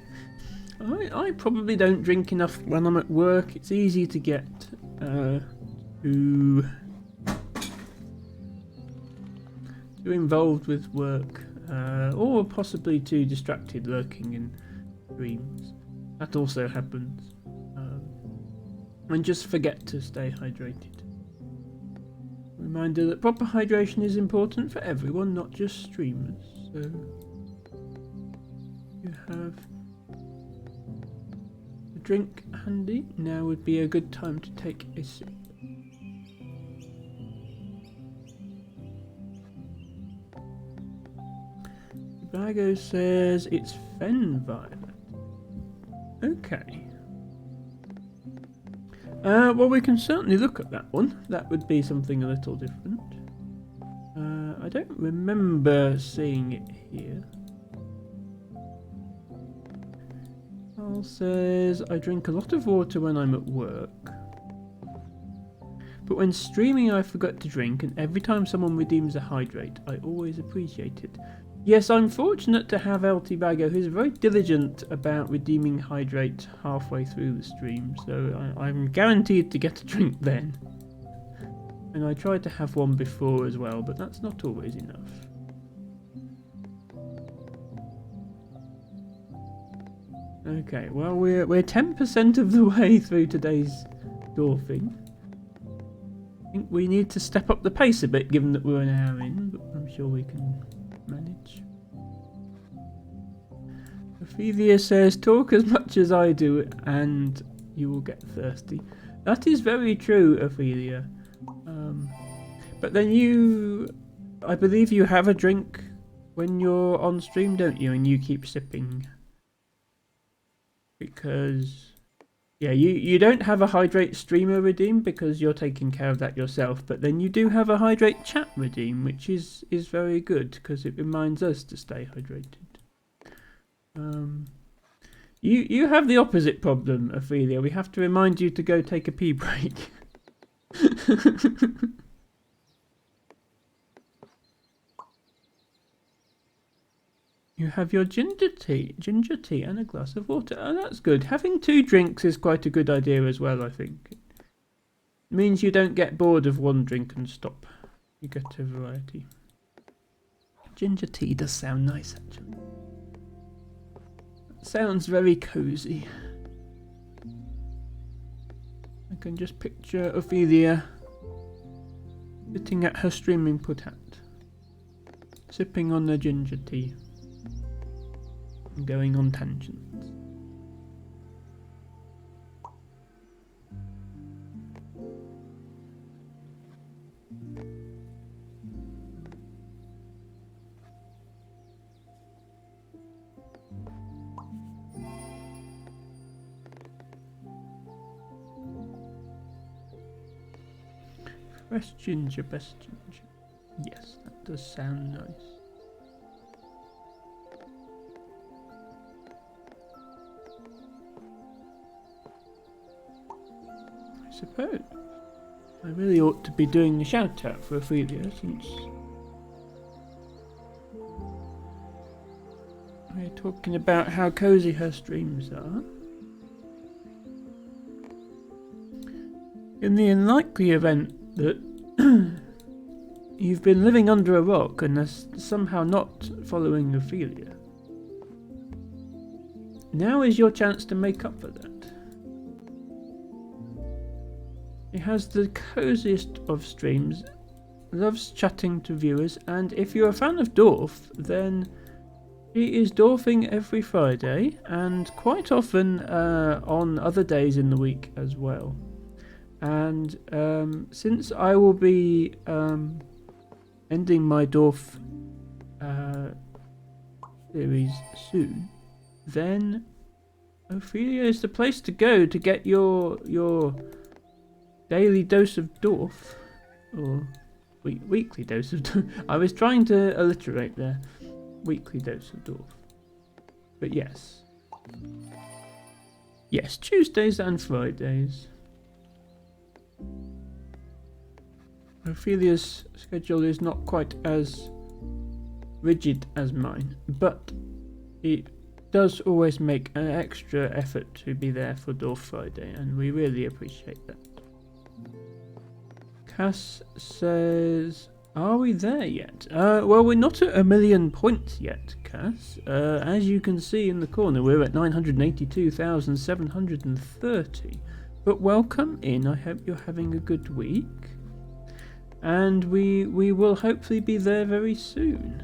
I probably don't drink enough when I'm at work. It's easy to get too involved with work, or possibly too distracted lurking in streams. That also happens. And just forget to stay hydrated. Reminder that proper hydration is important for everyone, not just streamers. So you have drink handy. Now would be a good time to take a sip. Bago says it's fen violet. Okay. Well, we can certainly look at that one. That would be something a little different. I don't remember seeing it here. Carl says, I drink a lot of water when I'm at work. But when streaming I forget to drink, and every time someone redeems a hydrate, I always appreciate it. Yes, I'm fortunate to have LT Bago, who's very diligent about redeeming hydrate halfway through the stream, so I'm guaranteed to get a drink then. And I tried to have one before as well, but that's not always enough. Okay, well we're 10% of the way through today's dwarfing. I think we need to step up the pace a bit, given that we're an hour in, but I'm sure we can manage. Ophelia says, talk as much as I do and you will get thirsty. That is very true, Ophelia. But then I believe you have a drink when you're on stream, don't you? And you keep sipping. Because, yeah, you don't have a hydrate streamer redeem because you're taking care of that yourself. But then you do have a hydrate chat redeem, which is very good because it reminds us to stay hydrated. You have the opposite problem, Ophelia. We have to remind you to go take a pee break. You have your ginger tea and a glass of water. Oh, that's good. Having 2 drinks is quite a good idea as well, I think. It means you don't get bored of one drink and stop. You get a variety. Ginger tea does sound nice, actually. It sounds very cozy. I can just picture Ophelia sitting at her stream input hat, sipping on the ginger tea, and going on tangents. Fresh ginger, best ginger. Yes, that does sound nice. I suppose I really ought to be doing the shout out for Ophelia since we're talking about how cozy her streams are. In the unlikely event that you've been living under a rock and are somehow not following Ophelia, now is your chance to make up for that. He has the coziest of streams, loves chatting to viewers, and if you're a fan of Dorf, then he is Dorfing every Friday and quite often on other days in the week as well. And since I will be ending my Dorf series soon, then Ophelia is the place to go to get your daily dose of Dorf, or weekly dose of Dorf. I was trying to alliterate there. Weekly dose of Dorf. But yes, Tuesdays and Fridays. Ophelia's schedule is not quite as rigid as mine, but it does always make an extra effort to be there for Dorf Friday, and we really appreciate that. Cass says, are we there yet? Well, we're not at 1,000,000 points yet, Cass. As you can see in the corner, we're at 982,730. But welcome in. I hope you're having a good week. And we will hopefully be there very soon.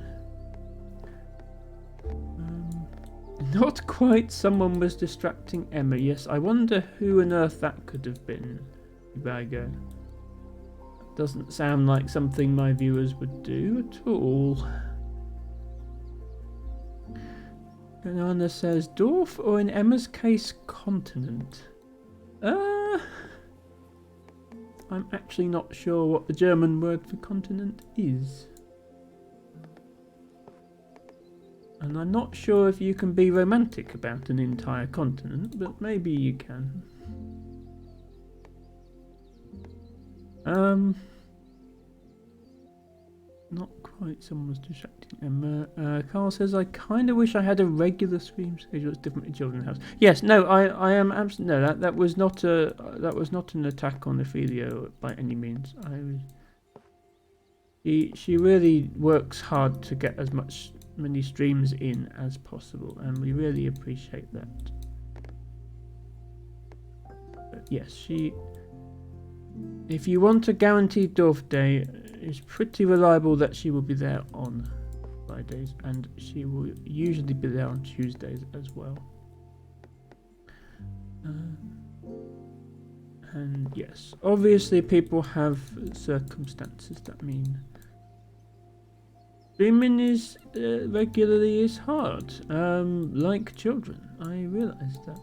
Not quite. Someone was distracting Emma. Yes, I wonder who on earth that could have been. Ibago. Doesn't sound like something my viewers would do at all. Banana says, Dorf, or in Emma's case, continent? I'm actually not sure what the German word for continent is. And I'm not sure if you can be romantic about an entire continent, but maybe you can. Not quite. Someone was distracting Emma. Carl says, I kind of wish I had a regular stream schedule that's different in children's house. Yes, no, I am absolutely no. That was not an attack on Ophelia by any means. She really works hard to get as many streams in as possible, and we really appreciate that. But yes, if you want a guaranteed Dorf day, it's pretty reliable that she will be there on Fridays, and she will usually be there on Tuesdays as well. And yes, obviously people have circumstances that mean streaming is regularly is hard, like children. I realise that.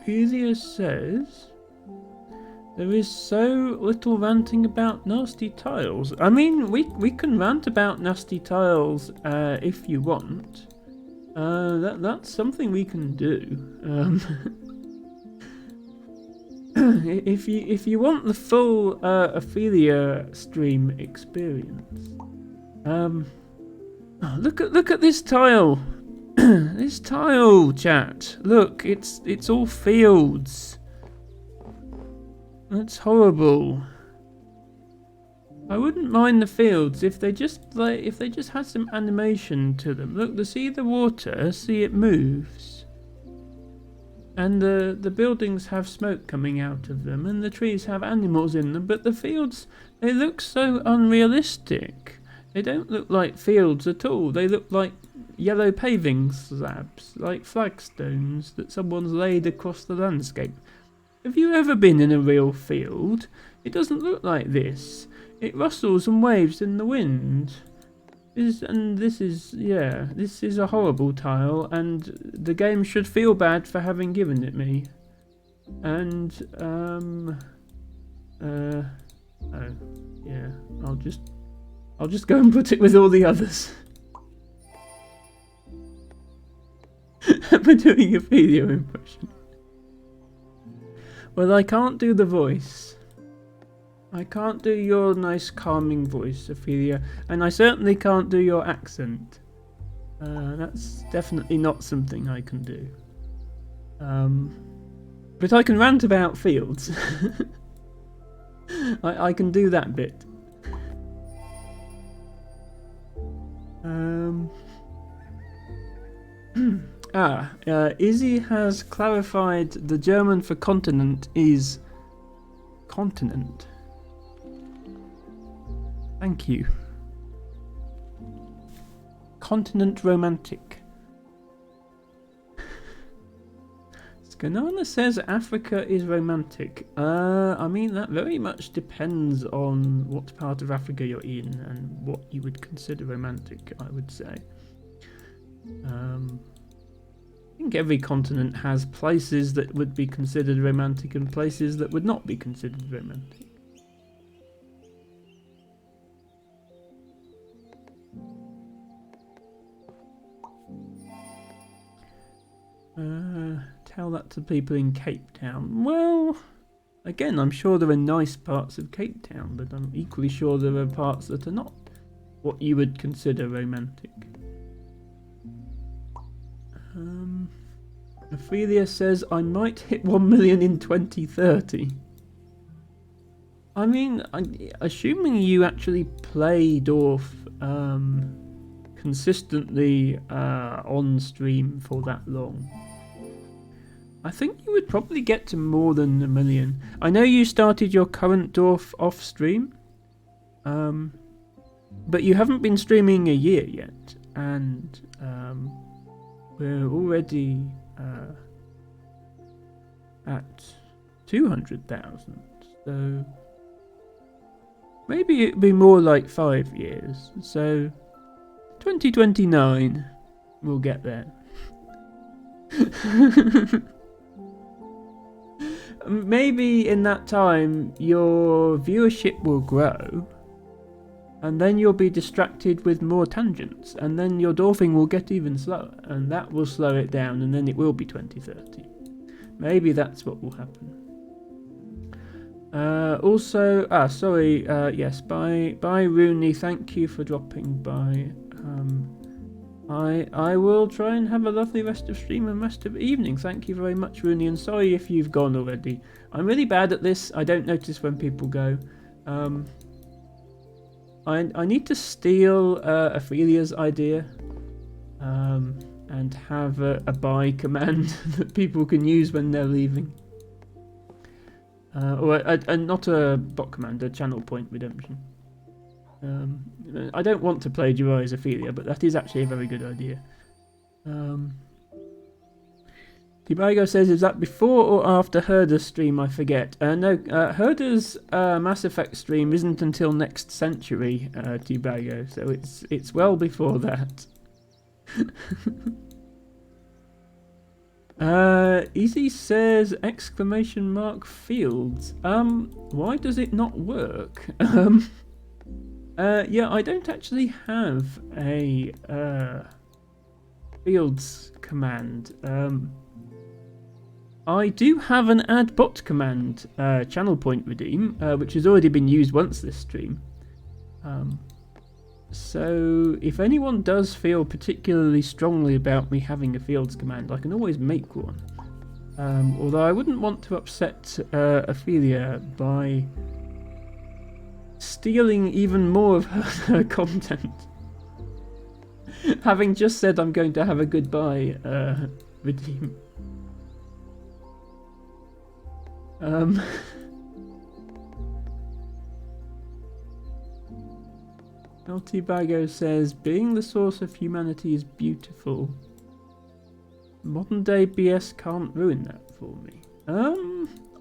Ophelia says there is so little ranting about nasty tiles. I mean, we can rant about nasty tiles if you want. That's something we can do. If you want the full Ophelia stream experience, look at this tile. This tile, chat. Look, it's all fields. That's horrible. I wouldn't mind the fields if they just had some animation to them. Look, see the water, see it moves. And the buildings have smoke coming out of them, and the trees have animals in them, but the fields, they look so unrealistic. They don't look like fields at all. They look like yellow paving slabs, like flagstones that someone's laid across the landscape. Have you ever been in a real field? It doesn't look like this. It rustles and waves in the wind. This is a horrible tile, and the game should feel bad for having given it me. And I'll just go and put it with all the others. We're doing a video impression. Well, I can't do the voice. I can't do your nice calming voice, Ophelia, and I certainly can't do your accent. That's definitely not something I can do. But I can rant about fields. I can do that bit. Izzy has clarified the German for continent is continent. Thank you. Continent romantic. Skanana says Africa is romantic. I mean, that very much depends on what part of Africa you're in and what you would consider romantic, I would say. I think every continent has places that would be considered romantic and places that would not be considered romantic. Tell that to people in Cape Town. Well, again, I'm sure there are nice parts of Cape Town, but I'm equally sure there are parts that are not what you would consider romantic. Ophelia says, I might hit 1 million in 2030. I mean, assuming you actually play Dorf consistently on stream for that long, I think you would probably get to more than 1 million. I know you started your current Dorf off stream, but you haven't been streaming a year yet, and we're already at 200,000, so maybe it'd be more like 5 years. So 2029, we'll get there. Maybe in that time your viewership will grow, and then you'll be distracted with more tangents, and then your Dorfing will get even slower, and that will slow it down, and then it will be 2030. Maybe that's what will happen. Yes, bye Rooney, thank you for dropping by. I will try and have a lovely rest of stream and rest of evening. Thank you very much, Rooney, and sorry if you've gone already. I'm really bad at this. I don't notice when people go. I need to steal Ophelia's idea and have a buy command that people can use when they're leaving. Or not a bot command, a channel point redemption. I don't want to plagiarise Ophelia, but that is actually a very good idea. Tibago says, is that before or after Herder's stream? I forget. No, Herder's Mass Effect stream isn't until next century, Tibago, so it's well before that. Easy says exclamation mark fields. Why does it not work? Yeah, I don't actually have a fields command. I do have an add bot command, channel point redeem, which has already been used once this stream. So if anyone does feel particularly strongly about me having a fields command, I can always make one. Although I wouldn't want to upset Ophelia by stealing even more of her content. Having just said I'm going to have a goodbye redeem. Altibago says, being the source of humanity is beautiful. Modern day BS can't ruin that for me.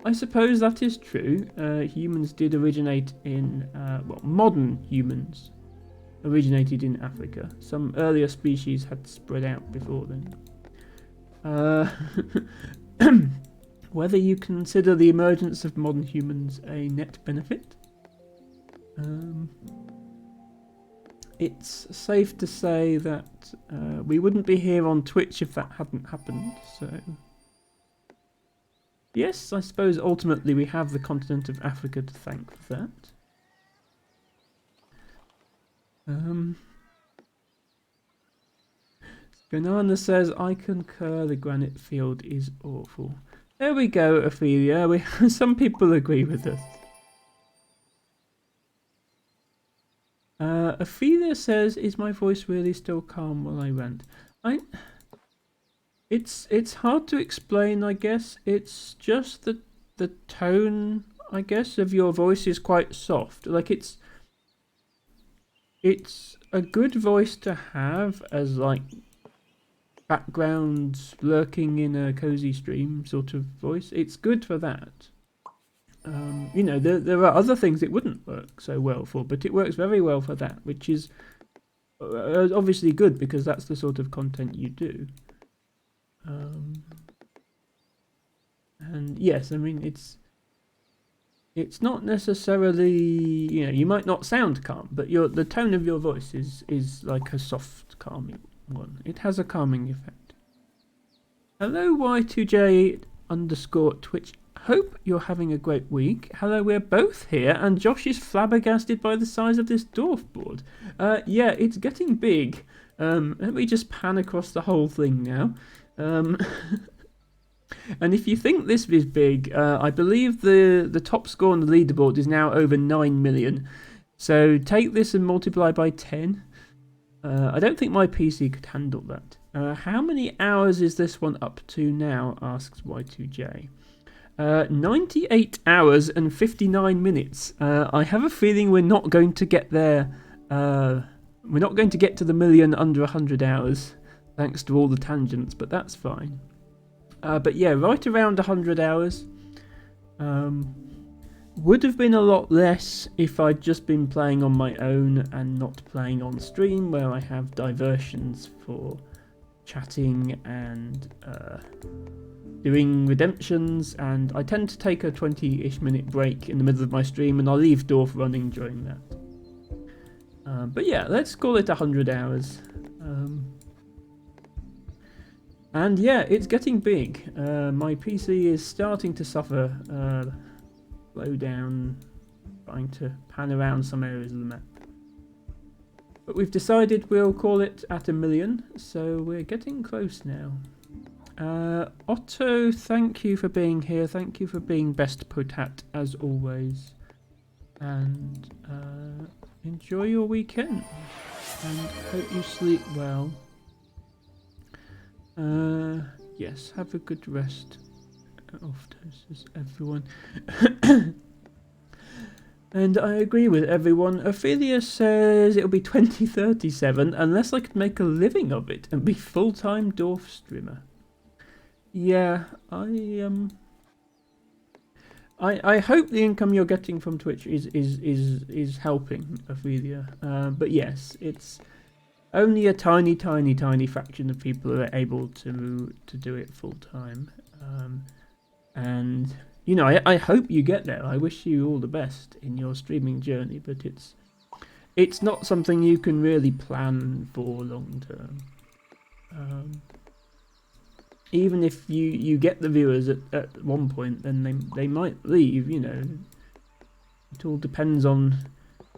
I suppose that is true. Humans did originate in, well, modern humans originated in Africa. Some earlier species had spread out before then. Whether you consider the emergence of modern humans a net benefit? It's safe to say that we wouldn't be here on Twitch if that hadn't happened, so... Yes, I suppose ultimately we have the continent of Africa to thank for that. Banana says, I concur, the granite field is awful. There we go, Ophelia. Some people agree with us. Ophelia says, is my voice really still calm while I rant? It's hard to explain, I guess. It's just that the tone, I guess, of your voice is quite soft. Like it's a good voice to have as like background lurking in a cozy stream sort of voice. It's good for that. You know, there are other things it wouldn't work so well for, but it works very well for that, which is obviously good because that's the sort of content you do. And yes, I mean it's not necessarily, you know, you might not sound calm, but the tone of your voice is like a soft, calming one. It has a calming effect. Hello, Y2J_Twitch. Hope you're having a great week. Hello, we're both here, and Josh is flabbergasted by the size of this dwarf board. Yeah, it's getting big. Let me just pan across the whole thing now. And if you think this is big, I believe the top score on the leaderboard is now over 9 million. So take this and multiply by 10. I don't think my PC could handle that. How many hours is this one up to now, asks Y2J. 98 hours and 59 minutes. I have a feeling we're not going to get there. We're not going to get to the million under 100 hours, thanks to all the tangents, but that's fine. But yeah, right around 100 hours. Would have been a lot less if I'd just been playing on my own and not playing on stream, where I have diversions for chatting and doing redemptions, and I tend to take a 20-ish minute break in the middle of my stream, and I'll leave Dorf running during that. But yeah, let's call it 100 hours. And yeah, it's getting big. My PC is starting to suffer slowdown, trying to pan around some areas of the map. But we've decided we'll call it at 1 million, so we're getting close now. Otto, thank you for being here. Thank you for being best potat as always. And enjoy your weekend. And hope you sleep well. Yes, have a good rest of doses, everyone. And I agree with everyone. Ophelia says it'll be 2037 unless I could make a living of it and be full-time Dorf streamer. Yeah, I hope the income you're getting from Twitch is helping, Ophelia. But yes, only a tiny fraction of people are able to do it full time. And you know, I hope you get there. I wish you all the best in your streaming journey, but it's not something you can really plan for long term. Even if you get the viewers at one point, then they might leave, you know. It all depends on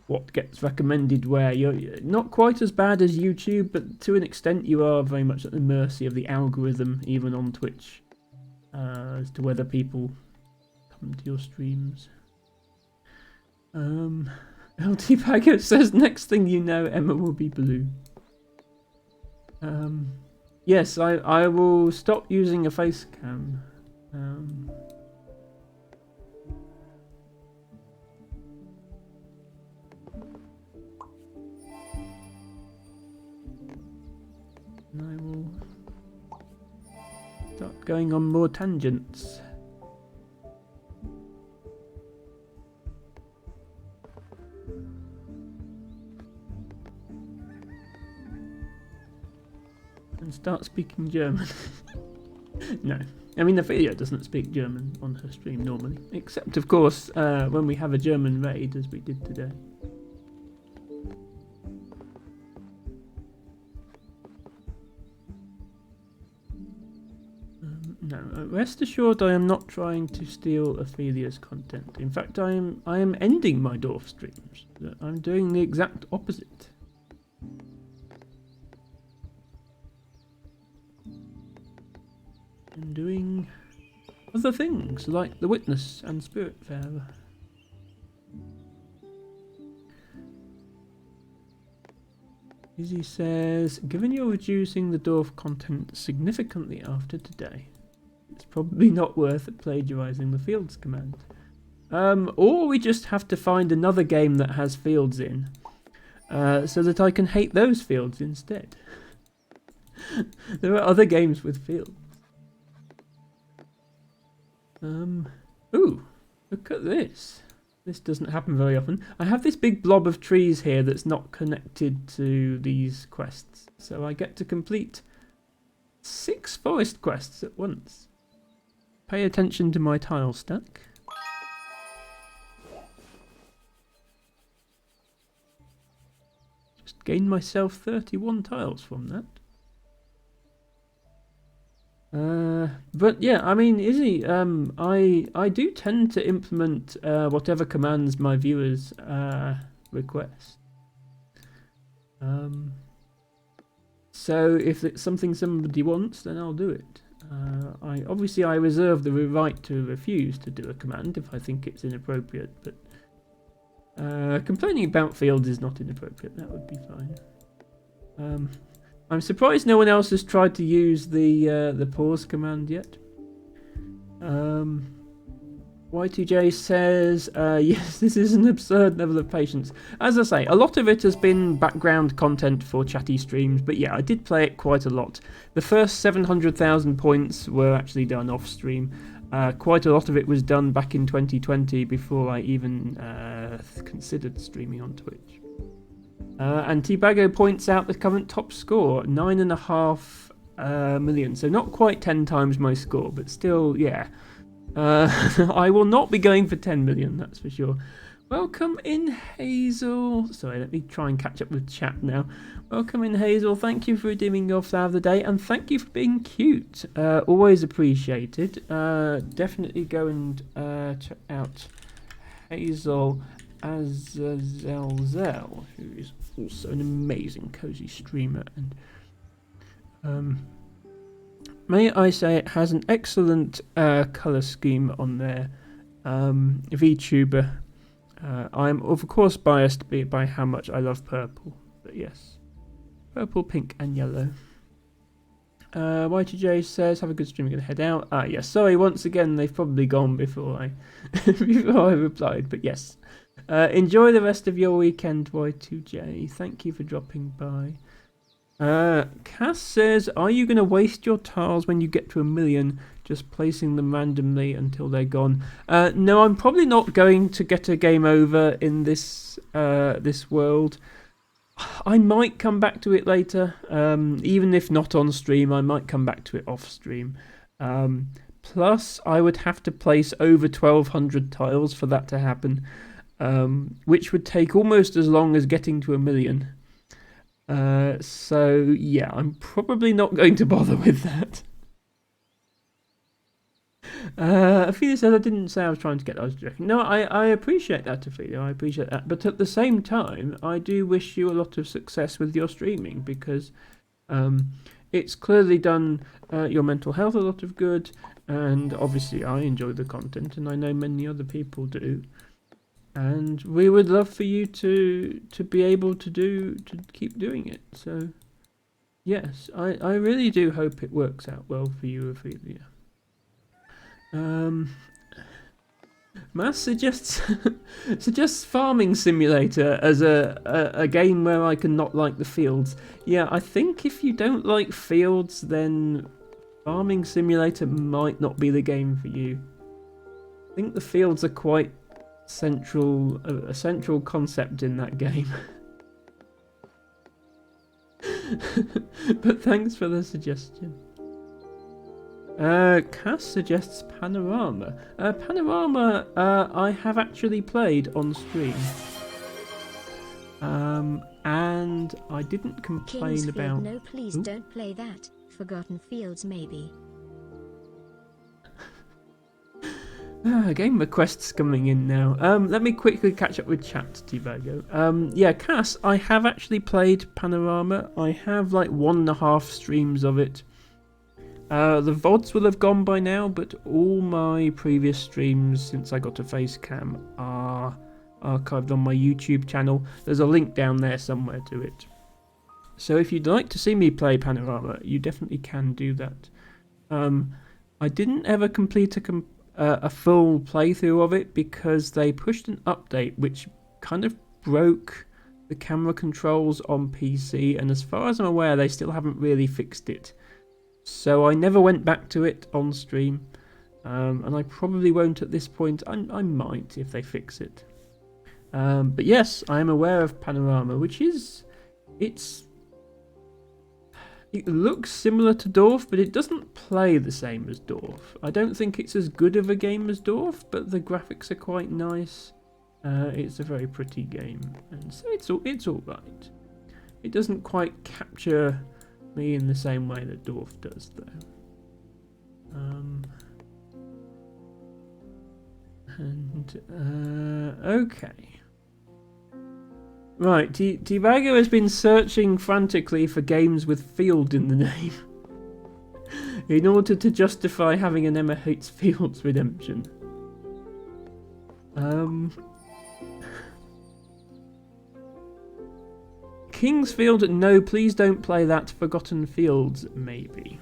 what gets recommended where. You're not quite as bad as YouTube, but to an extent you are very much at the mercy of the algorithm, even on Twitch, as to whether people come to your streams. LT Pago says, next thing you know, Emma will be blue. Yes, I will stop using a face cam. And I will start going on more tangents. And start speaking German. No. I mean, Ophelia doesn't speak German on her stream normally. Except, of course, when we have a German raid, as we did today. No, rest assured I am not trying to steal Ophelia's content. In fact, I am ending my Dorf streams. I'm doing the exact opposite. And doing other things like The Witness and Spiritfarer. Izzy says, given you're reducing the Dorf content significantly after today, it's probably not worth plagiarizing the fields command. Or we just have to find another game that has fields in, so that I can hate those fields instead. There are other games with fields. Ooh, look at this. This doesn't happen very often. I have this big blob of trees here that's not connected to these quests. So I get to complete 6 forest quests at once. Pay attention to my tile stack. Just gained myself 31 tiles from that. But yeah, I mean, Izzy, I do tend to implement whatever commands my viewers request. So if it's something somebody wants, then I'll do it. I reserve the right to refuse to do a command if I think it's inappropriate, but complaining about fields is not inappropriate. That would be fine. I'm surprised no one else has tried to use the pause command yet. Y2J says, yes, this is an absurd level of patience. As I say, a lot of it has been background content for chatty streams, but yeah, I did play it quite a lot. The first 700,000 points were actually done off stream. Quite a lot of it was done back in 2020 before I even considered streaming on Twitch. And T-Bago points out the current top score, 9.5 million. So not quite 10 times my score, but still, yeah. I will not be going for 10 million, that's for sure. Welcome in, Hazel. Sorry, let me try and catch up with chat now. Welcome in, Hazel. Thank you for redeeming your flower of the day, and thank you for being cute. Always appreciated. Definitely go and check out Hazel Azazel, who is also an amazing cozy streamer, and may I say it has an excellent colour scheme on there. VTuber. I'm of course biased by how much I love purple, but yes, purple, pink, and yellow. Y2J says, have a good stream, I'm gonna head out. Yes, sorry, once again, they've probably gone before I replied, but yes. Enjoy the rest of your weekend, Y2J. Thank you for dropping by. Cass says, are you going to waste your tiles when you get to 1 million just placing them randomly until they're gone? No, I'm probably not going to get a game over in this world. I might come back to it later. Even if not on stream, I might come back to it off stream. Plus, I would have to place over 1,200 tiles for that to happen, which would take almost as long as getting to 1 million. So, yeah, I'm probably not going to bother with that. Ophelia said I didn't say I was trying to get. I was joking. No, I appreciate that, Ophelia. I appreciate that. But at the same time, I do wish you a lot of success with your streaming, because it's clearly done your mental health a lot of good, and obviously I enjoy the content, and I know many other people do. And we would love for you to be able to keep doing it. So yes, I really do hope it works out well for you, Ophelia. Mass suggests Farming Simulator as a game where I can not like the fields. Yeah, I think if you don't like fields, then Farming Simulator might not be the game for you. I think the fields are quite a central concept in that game. But thanks for the suggestion. Cass suggests Panorama. Panorama, I have actually played on stream. And I didn't complain Kingsfield, about... no, please don't play that. Forgotten Fields, maybe. Game requests coming in now. Let me quickly catch up with chat, Tibago. Yeah, Cass, I have actually played Panorama. I have like 1.5 streams of it. The VODs will have gone by now, but all my previous streams since I got a face cam are archived on my YouTube channel. There's a link down there somewhere to it. So if you'd like to see me play Panorama, you definitely can do that. I didn't ever complete a full playthrough of it because they pushed an update which kind of broke the camera controls on PC, and as far as I'm aware they still haven't really fixed it. So I never went back to it on stream, and I probably won't at this point. I might if they fix it. But yes, I am aware of Panorama, which is... It looks similar to Dorf, but it doesn't play the same as Dorf. I don't think it's as good of a game as Dorf, but the graphics are quite nice. It's a very pretty game, and so it's all right. It doesn't quite capture me in the same way that Dorf does, though. Okay. Right, Tibago has been searching frantically for games with field in the name in order to justify having an Emma Hates Fields redemption. Kingsfield, no, please don't play that. Forgotten Fields, maybe.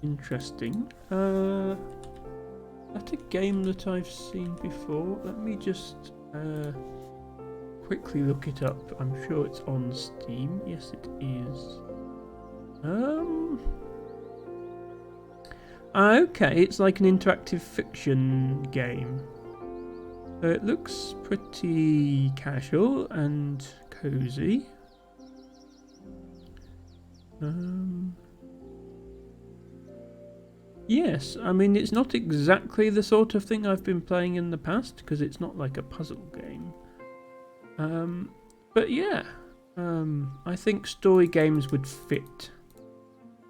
Interesting. That's a game that I've seen before. Let me just quickly look it up. I'm sure it's on Steam. Yes, it is. Okay, it's like an interactive fiction game. It looks pretty casual and cozy. Yes, I mean, it's not exactly the sort of thing I've been playing in the past, because it's not like a puzzle game. But yeah, I think story games would fit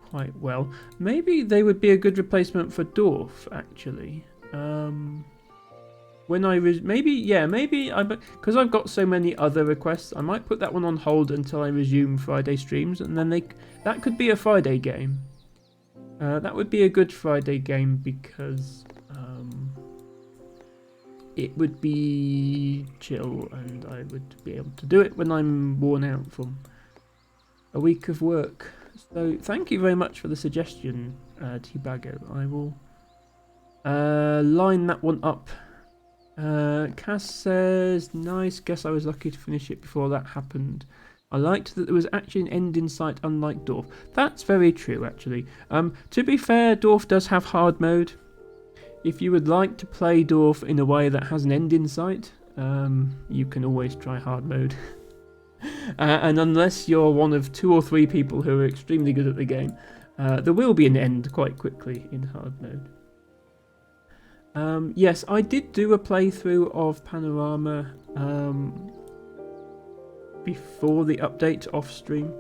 quite well. Maybe they would be a good replacement for Dorf, actually. Maybe because I've got so many other requests, I might put that one on hold until I resume Friday streams, and then that could be a Friday game. That would be a good Friday game because it would be chill and I would be able to do it when I'm worn out from a week of work. So thank you very much for the suggestion, Tibago. I will line that one up. Cass says, nice, guess I was lucky to finish it before that happened. I liked that there was actually an end in sight, unlike Dorf. That's very true, actually. To be fair, Dorf does have hard mode. If you would like to play Dorf in a way that has an end in sight, you can always try hard mode. And unless you're one of 2 or 3 people who are extremely good at the game, there will be an end quite quickly in hard mode. Yes, I did do a playthrough of Panorama before the update off stream.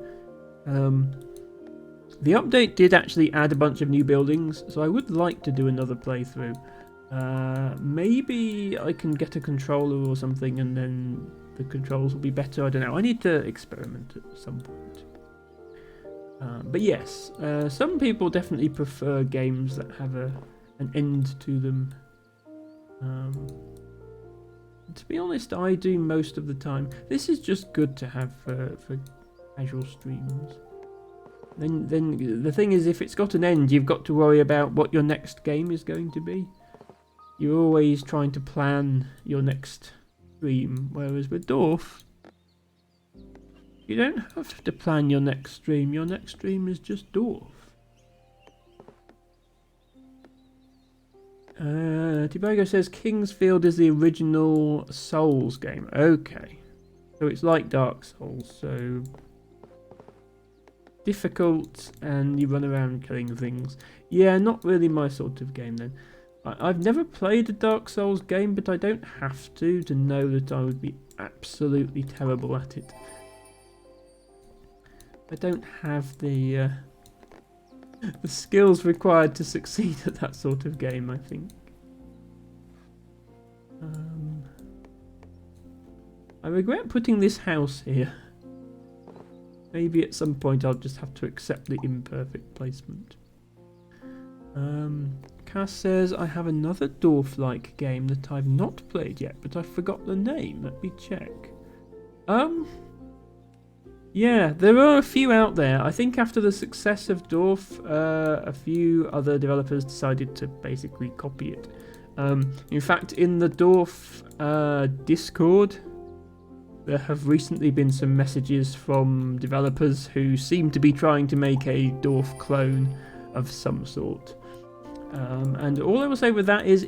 The update did actually add a bunch of new buildings, so I would like to do another playthrough. Maybe I can get a controller or something and then the controls will be better. I don't know. I need to experiment at some point. But yes, some people definitely prefer games that have an end to them. To be honest, I do most of the time. This is just good to have for casual streams. Then the thing is, if it's got an end, you've got to worry about what your next game is going to be. You're always trying to plan your next stream, whereas with Dorf, you don't have to plan your next stream. Your next stream is just Dorf. Tibago says Kingsfield is the original Souls game. Okay. So it's like Dark Souls, so difficult and you run around killing things. Yeah, not really my sort of game then. I've never played a Dark Souls game, but I don't have to know that I would be absolutely terrible at it. I don't have the skills required to succeed at that sort of game, I think. I regret putting this house here. Maybe at some point I'll just have to accept the imperfect placement. Cass says, I have another Dorf-like game that I've not played yet, but I forgot the name. Let me check. Yeah, there are a few out there. I think after the success of Dorf, a few other developers decided to basically copy it. In fact, in the Dorf Discord, there have recently been some messages from developers who seem to be trying to make a Dorf clone of some sort. And all I will say with that is,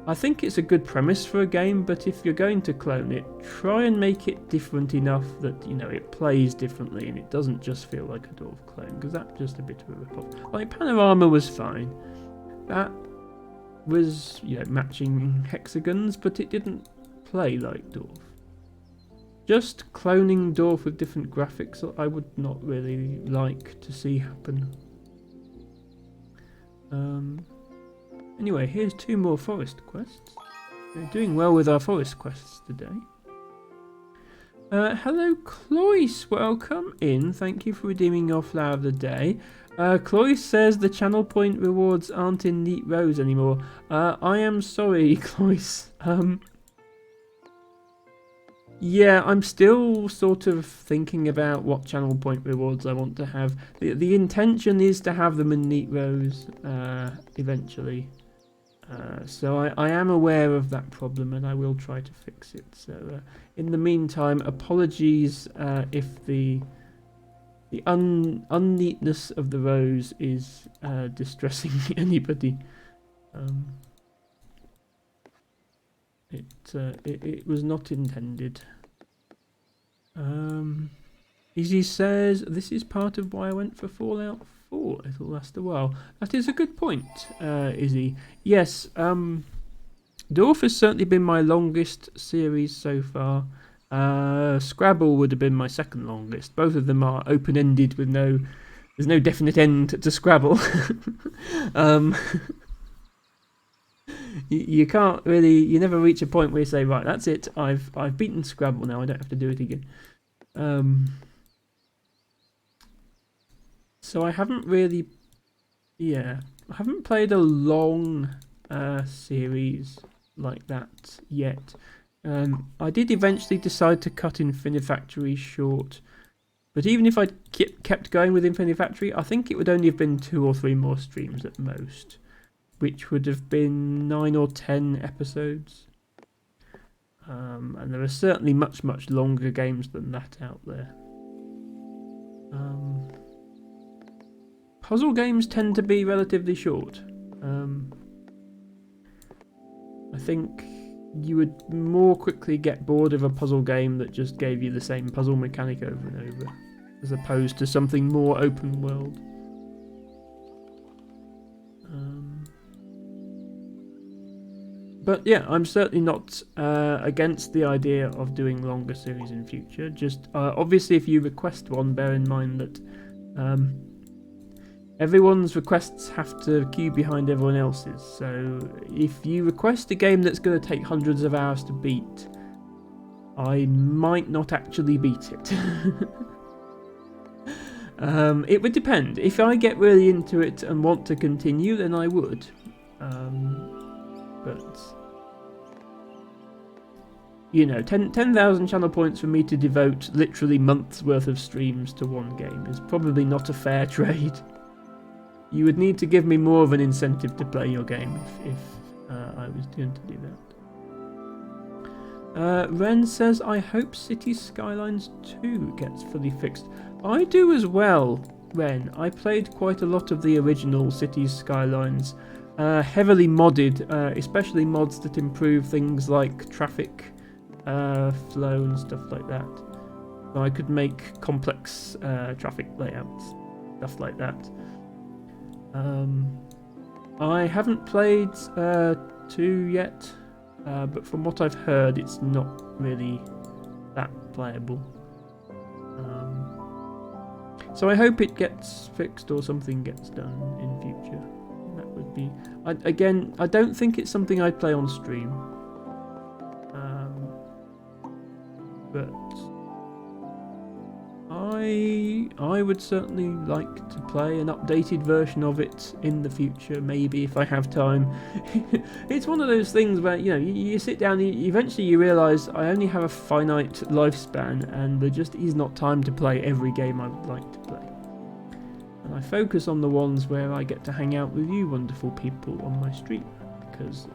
I think it's a good premise for a game, but if you're going to clone it, try and make it different enough that, you know, it plays differently and it doesn't just feel like a Dorf clone, because that's just a bit of a rip-off. Like, Panorama was fine. That was, you know, matching hexagons, but it didn't play like Dorf. Just cloning Dorf with different graphics, I would not really like to see happen. Anyway, here's 2 more forest quests. We're doing well with our forest quests today. Hello, Cloyce. Welcome in. Thank you for redeeming your flower of the day. Cloyce says the channel point rewards aren't in neat rows anymore. I am sorry, Cloyce. Yeah, I'm still sort of thinking about what channel point rewards I want to have. The intention is to have them in neat rows eventually. So I am aware of that problem and I will try to fix it. So in the meantime, apologies if the unneatness of the rows is distressing anybody. It was not intended. Izzy says, this is part of why I went for Fallout 4. It'll last a while. That is a good point, Izzy. Yes, Dorf has certainly been my longest series so far. Scrabble would have been my second longest. Both of them are open-ended with there's no definite end to Scrabble. You can't really, you never reach a point where you say, right, that's it, I've beaten Scrabble now, I don't have to do it again. So I haven't really, I haven't played a long series like that yet. I did eventually decide to cut Infinifactory short, but even if I kept going with Infinifactory, I think it would only have been 2 or 3 more streams at most, which would have been 9 or 10 episodes. And there are certainly much, much longer games than that out there. Puzzle games tend to be relatively short. I think you would more quickly get bored of a puzzle game that just gave you the same puzzle mechanic over and over, as opposed to something more open world. But yeah, I'm certainly not against the idea of doing longer series in future. Just obviously, if you request one, bear in mind that everyone's requests have to queue behind everyone else's. So if you request a game that's going to take hundreds of hours to beat, I might not actually beat it. It would depend. If I get really into it and want to continue, then I would. But, you know, 10,000 channel points for me to devote literally months worth of streams to one game is probably not a fair trade. You would need to give me more of an incentive to play your game if I was going to do that. Ren says, I hope Cities Skylines 2 gets fully fixed. I do as well, Ren. I played quite a lot of the original Cities Skylines. Heavily modded, especially mods that improve things like traffic flow and stuff like that. So I could make complex traffic layouts, stuff like that. I haven't played 2 yet, but from what I've heard, it's not really that playable. So I hope it gets fixed or something gets done in future. That would be... Again, I don't think it's something I'd play on stream. But I would certainly like to play an updated version of it in the future, maybe if I have time. It's one of those things where, you know, you sit down, eventually you realise I only have a finite lifespan and there just is not time to play every game I would like to play. And I focus on the ones where I get to hang out with you wonderful people on my stream, because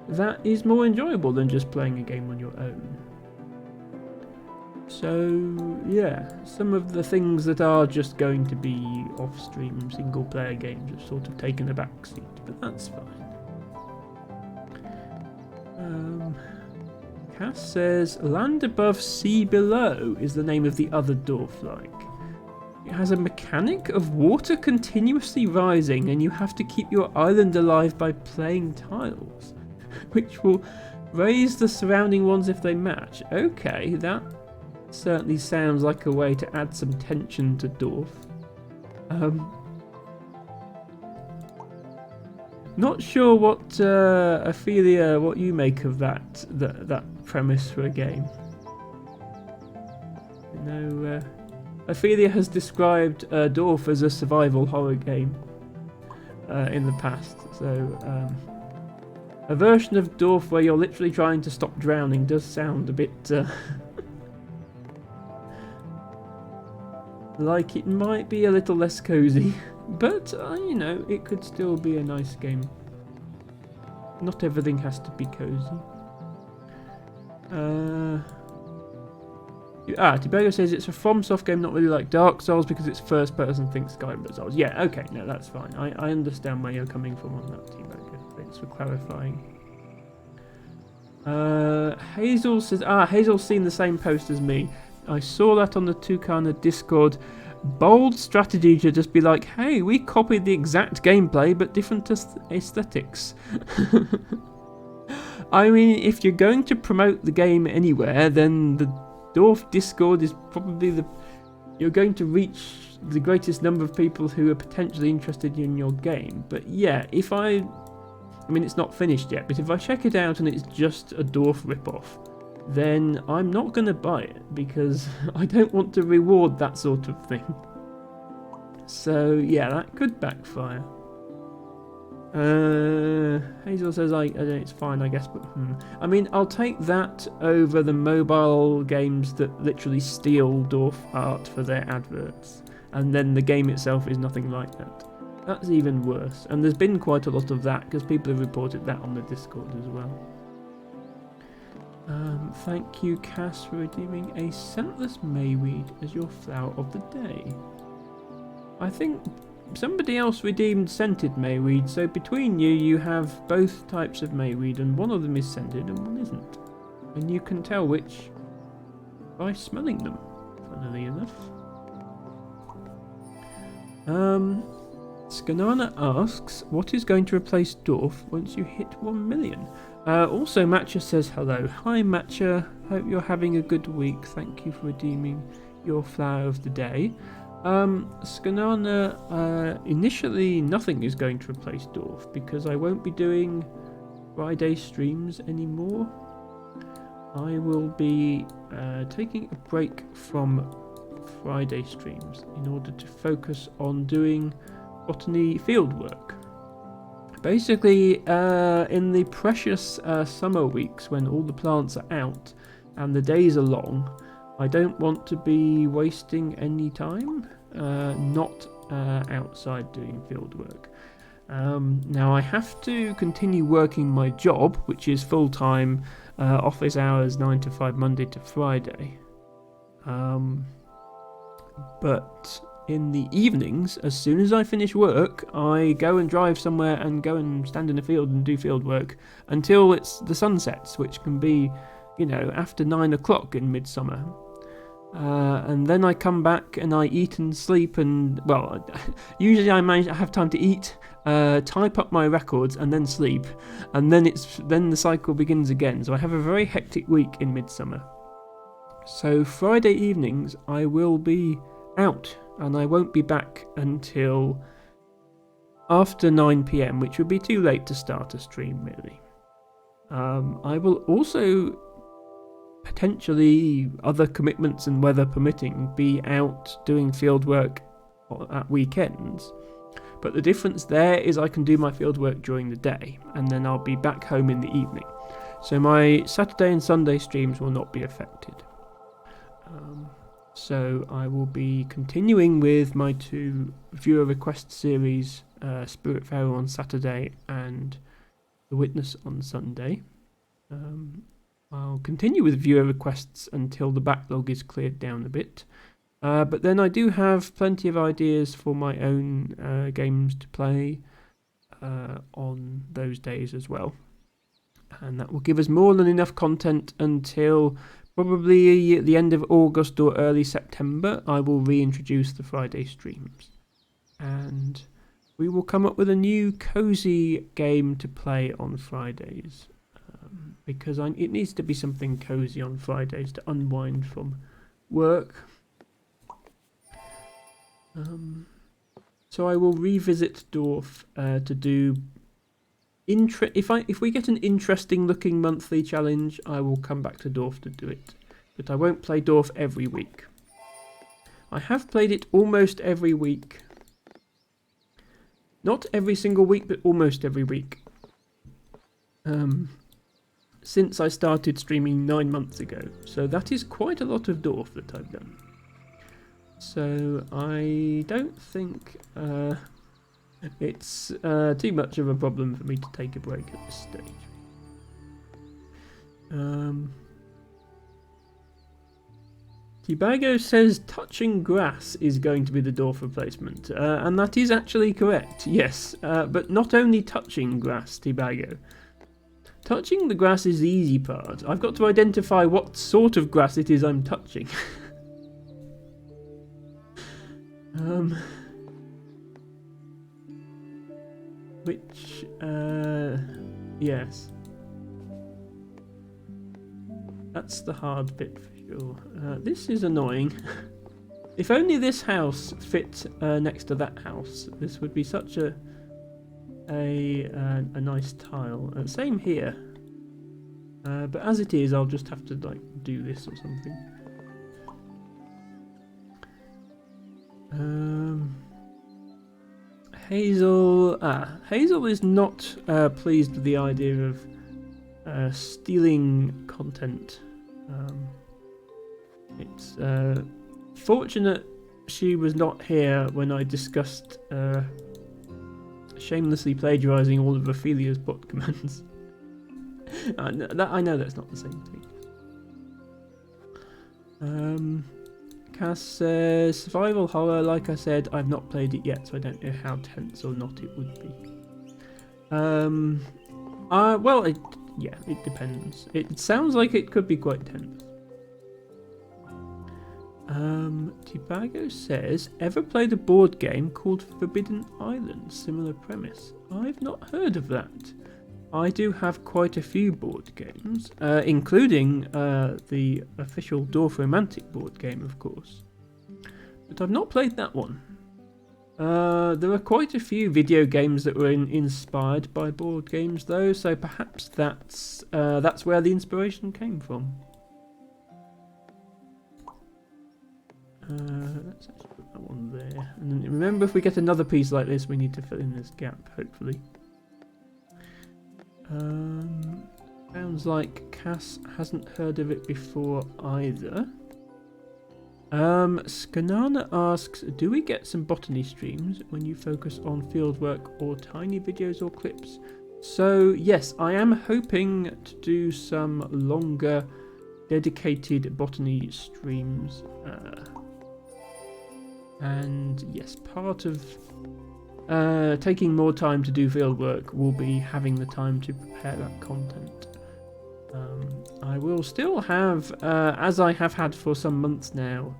that is more enjoyable than just playing a game on your own. So yeah, some of the things that are just going to be off-stream single-player games have sort of taken a backseat, but that's fine. Cass says, Land Above, Sea Below is the name of the other dorf-like. It has a mechanic of water continuously rising and you have to keep your island alive by playing tiles, which will raise the surrounding ones if they match. Okay, that certainly sounds like a way to add some tension to Dorf. Not sure what Ophelia, what you make of that premise for a game. You know, Ophelia has described Dorf as a survival horror game in the past, so a version of Dorf where you're literally trying to stop drowning does sound a bit like it might be a little less cozy, but you know, it could still be a nice game. Not everything has to be cozy. Tibergo says it's a FromSoft game, not really like Dark Souls because it's first person, think Skyrim Souls. Yeah, okay, no, that's fine. I understand where you're coming from on that, Tibergo. Thanks for clarifying. Hazel says, Hazel's seen the same post as me. I saw that on the Tucana Discord. Bold strategy to just be like, hey, we copied the exact gameplay but different aesthetics. I mean, if you're going to promote the game anywhere, then the Dorf Discord is probably you're going to reach the greatest number of people who are potentially interested in your game. But yeah, I mean, it's not finished yet, but if I check it out and it's just a Dorf ripoff, then I'm not going to buy it because I don't want to reward that sort of thing. So yeah, that could backfire. Hazel says, it's fine, I guess, but I mean, I'll take that over the mobile games that literally steal Dorf art for their adverts, and then the game itself is nothing like that. That's even worse, and there's been quite a lot of that because people have reported that on the Discord as well. Thank you, Cass, for redeeming a scentless mayweed as your flower of the day. I think somebody else redeemed scented mayweed, so between you have both types of mayweed, and one of them is scented and one isn't. And you can tell which by smelling them, funnily enough. Skanana asks, what is going to replace Dorf once you hit 1 million? Also, Matcha says hello. Hi Matcha, hope you're having a good week. Thank you for redeeming your flower of the day. Skanana, initially nothing is going to replace Dorf because I won't be doing Friday streams anymore. I will be taking a break from Friday streams in order to focus on doing botany fieldwork. Basically, in the precious summer weeks when all the plants are out and the days are long, I don't want to be wasting any time not outside doing fieldwork. Now I have to continue working my job, which is full-time office hours 9 to 5 Monday to Friday. But in the evenings, as soon as I finish work, I go and drive somewhere and go and stand in a field and do field work until the sun sets, which can be, after 9 o'clock in midsummer. And then I come back and I eat and sleep and, well, usually I have time to eat, type up my records and then sleep. And then the cycle begins again. So I have a very hectic week in midsummer. So Friday evenings I will be out and I won't be back until after 9 PM, which would be too late to start a stream, really. I will also, potentially, other commitments and weather permitting, be out doing field work at weekends. But the difference there is I can do my field work during the day and then I'll be back home in the evening. So my Saturday and Sunday streams will not be affected. So I will be continuing with my 2 viewer request series, Spiritfarer on Saturday and The Witness on Sunday. I'll continue with viewer requests until the backlog is cleared down a bit. But then I do have plenty of ideas for my own games to play on those days as well. And that will give us more than enough content until probably at the end of August or early September. I will reintroduce the Friday streams. And we will come up with a new cozy game to play on Fridays. Because it needs to be something cozy on Fridays to unwind from work. So I will revisit Dorf to do. If we get an interesting looking monthly challenge, I will come back to Dorf to do it. But I won't play Dorf every week. I have played it almost every week. Not every single week, but almost every week. Since I started streaming 9 months ago. So that is quite a lot of Dorf that I've done. So I don't think it's too much of a problem for me to take a break at this stage. Tibago says touching grass is going to be the Dorf replacement. And that is actually correct, yes. But not only touching grass, Tibago. Touching the grass is the easy part. I've got to identify what sort of grass it is I'm touching. Yes. That's the hard bit for sure. This is annoying. If only this house fit next to that house, this would be such a nice tile. Same here. But as it is, I'll just have to do this or something. Hazel is not pleased with the idea of stealing content. It's fortunate she was not here when I discussed shamelessly plagiarising all of Ophelia's bot commands. I know that's not the same thing. Cass says, survival horror, like I said, I've not played it yet, so I don't know how tense or not it would be. Well, yeah, it depends. It sounds like it could be quite tense. Tibago says, ever played a board game called Forbidden Island? Similar premise. I've not heard of that. I do have quite a few board games, including the official Dorf Romantic board game, of course. But I've not played that one. There are quite a few video games that were inspired by board games, though, so perhaps that's where the inspiration came from. Let's actually put that one there. And then remember, if we get another piece like this, we need to fill in this gap, hopefully. Sounds like Cass hasn't heard of it before either. Skanana asks, do we get some botany streams when you focus on fieldwork or tiny videos or clips? So yes, I am hoping to do some longer dedicated botany streams. And yes, part of taking more time to do fieldwork will be having the time to prepare that content. I will still have, as I have had for some months now,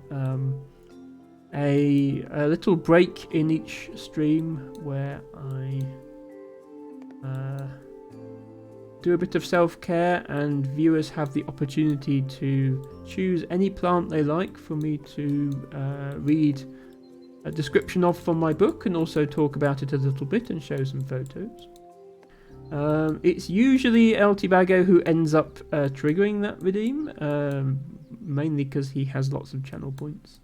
a little break in each stream where I do a bit of self-care, and viewers have the opportunity to choose any plant they like for me to read a description of from my book, and also talk about it a little bit and show some photos. It's usually El Tibago who ends up triggering that redeem, mainly because he has lots of channel points.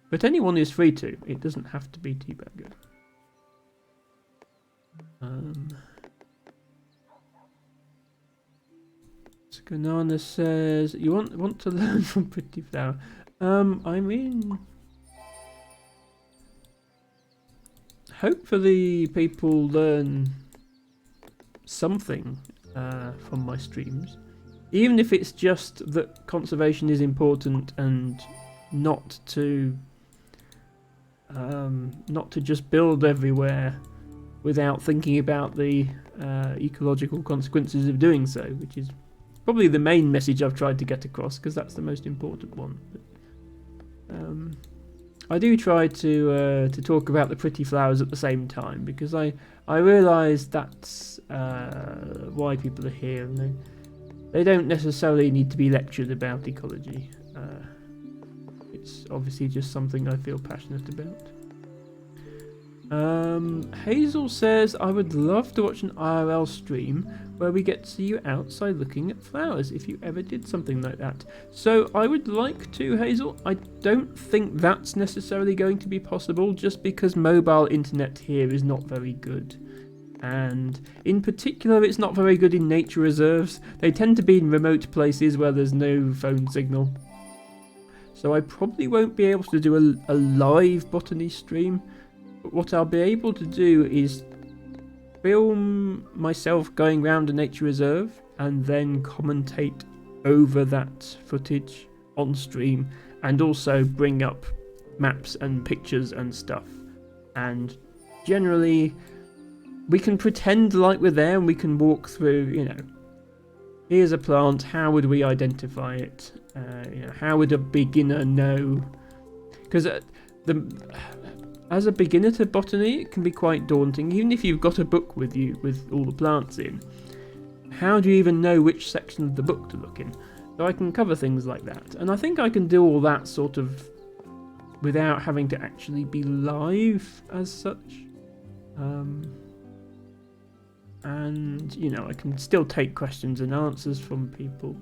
But anyone is free to. It doesn't have to be Tibago. Skanana says, you want to learn from Pretty Flower. I mean, hopefully people learn something from my streams, even if it's just that conservation is important and not to just build everywhere without thinking about the ecological consequences of doing so, which is probably the main message I've tried to get across, because that's the most important one. But, I do try to talk about the pretty flowers at the same time, because I realise that's why people are here, and they don't necessarily need to be lectured about ecology. It's obviously just something I feel passionate about. Hazel says, I would love to watch an IRL stream where we get to see you outside looking at flowers, if you ever did something like that. So I would like to, Hazel. I don't think that's necessarily going to be possible, just because mobile internet here is not very good. And in particular, it's not very good in nature reserves. They tend to be in remote places where there's no phone signal. So I probably won't be able to do a live botany stream. But what I'll be able to do is film myself going around a nature reserve and then commentate over that footage on stream, and also bring up maps and pictures and stuff. And generally, we can pretend like we're there and we can walk through, here's a plant, how would we identify it? How would a beginner know? Because as a beginner to botany, it can be quite daunting, even if you've got a book with you with all the plants in. How do you even know which section of the book to look in? So I can cover things like that, and I think I can do all that sort of without having to actually be live as such. And I can still take questions and answers from people.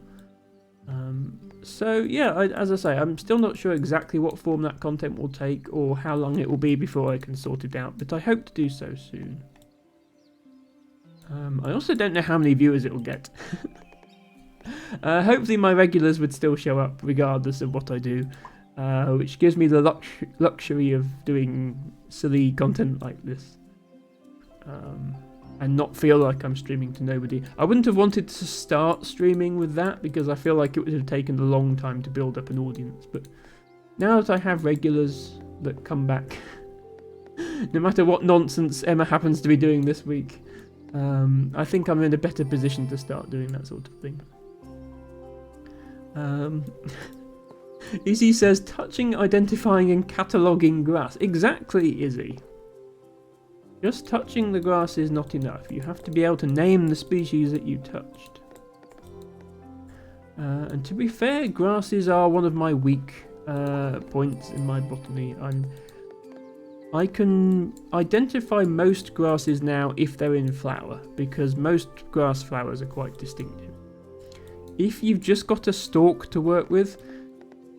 So yeah, as I say, I'm still not sure exactly what form that content will take or how long it will be before I can sort it out, but I hope to do so soon. I also don't know how many viewers it will get. Hopefully my regulars would still show up regardless of what I do, which gives me the luxury of doing silly content like this. And not feel like I'm streaming to nobody. I wouldn't have wanted to start streaming with that, because I feel like it would have taken a long time to build up an audience, but now that I have regulars that come back, no matter what nonsense Emma happens to be doing this week, I think I'm in a better position to start doing that sort of thing. Izzy says, touching, identifying and cataloguing grass. Exactly, Izzy. Just touching the grass is not enough. You have to be able to name the species that you touched. And to be fair, grasses are one of my weak points in my botany. I can identify most grasses now if they're in flower, because most grass flowers are quite distinctive. If you've just got a stalk to work with,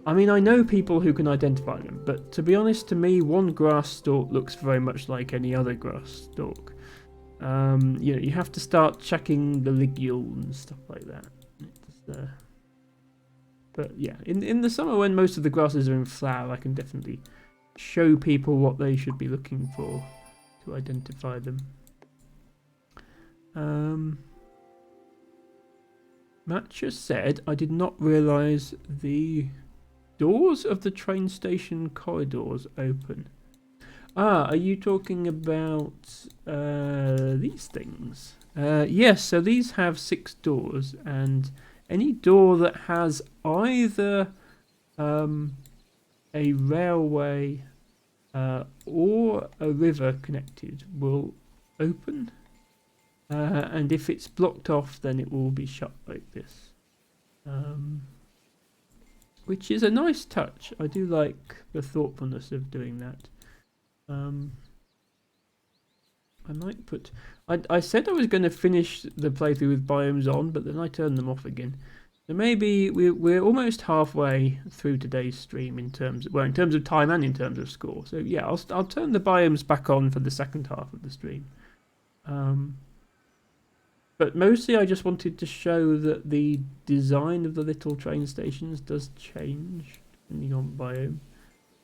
I mean, I know people who can identify them, but to be honest, to me, one grass stalk looks very much like any other grass stalk. You have to start checking the ligule and stuff like that. But yeah, in the summer when most of the grasses are in flower, I can definitely show people what they should be looking for to identify them. Matcha said, I did not realise the doors of the train station corridors open. Are you talking about these things? Yes, so these have 6 doors, and any door that has either a railway or a river connected will open, and if it's blocked off, then it will be shut like this, which is a nice touch. I do like the thoughtfulness of doing that. I might put... I said I was going to finish the playthrough with biomes on, but then I turned them off again. So maybe we're almost halfway through today's stream in terms of time and in terms of score. So yeah, I'll turn the biomes back on for the second half of the stream. But mostly I just wanted to show that the design of the little train stations does change depending on biome.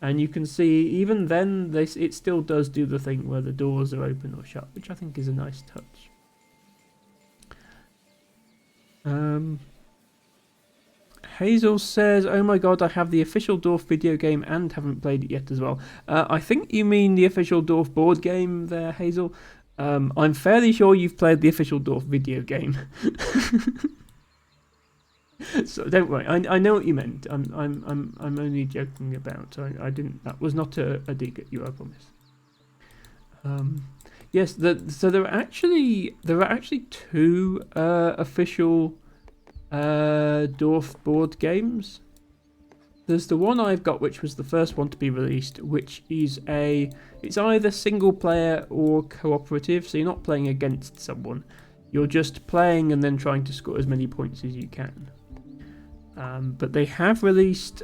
And you can see, even then, it still does do the thing where the doors are open or shut, which I think is a nice touch. Hazel says, oh my god, I have the official Dorf video game and haven't played it yet as well. I think you mean the official Dorf board game there, Hazel. I'm fairly sure you've played the official Dorf video game. So don't worry, I know what you meant. I'm only joking about. I didn't. That was not a dig at you, I promise. Yes. So there are actually 2 official Dorf board games. There's the one I've got, which was the first one to be released, which is it's either single player or cooperative. So you're not playing against someone. You're just playing and then trying to score as many points as you can. But they have released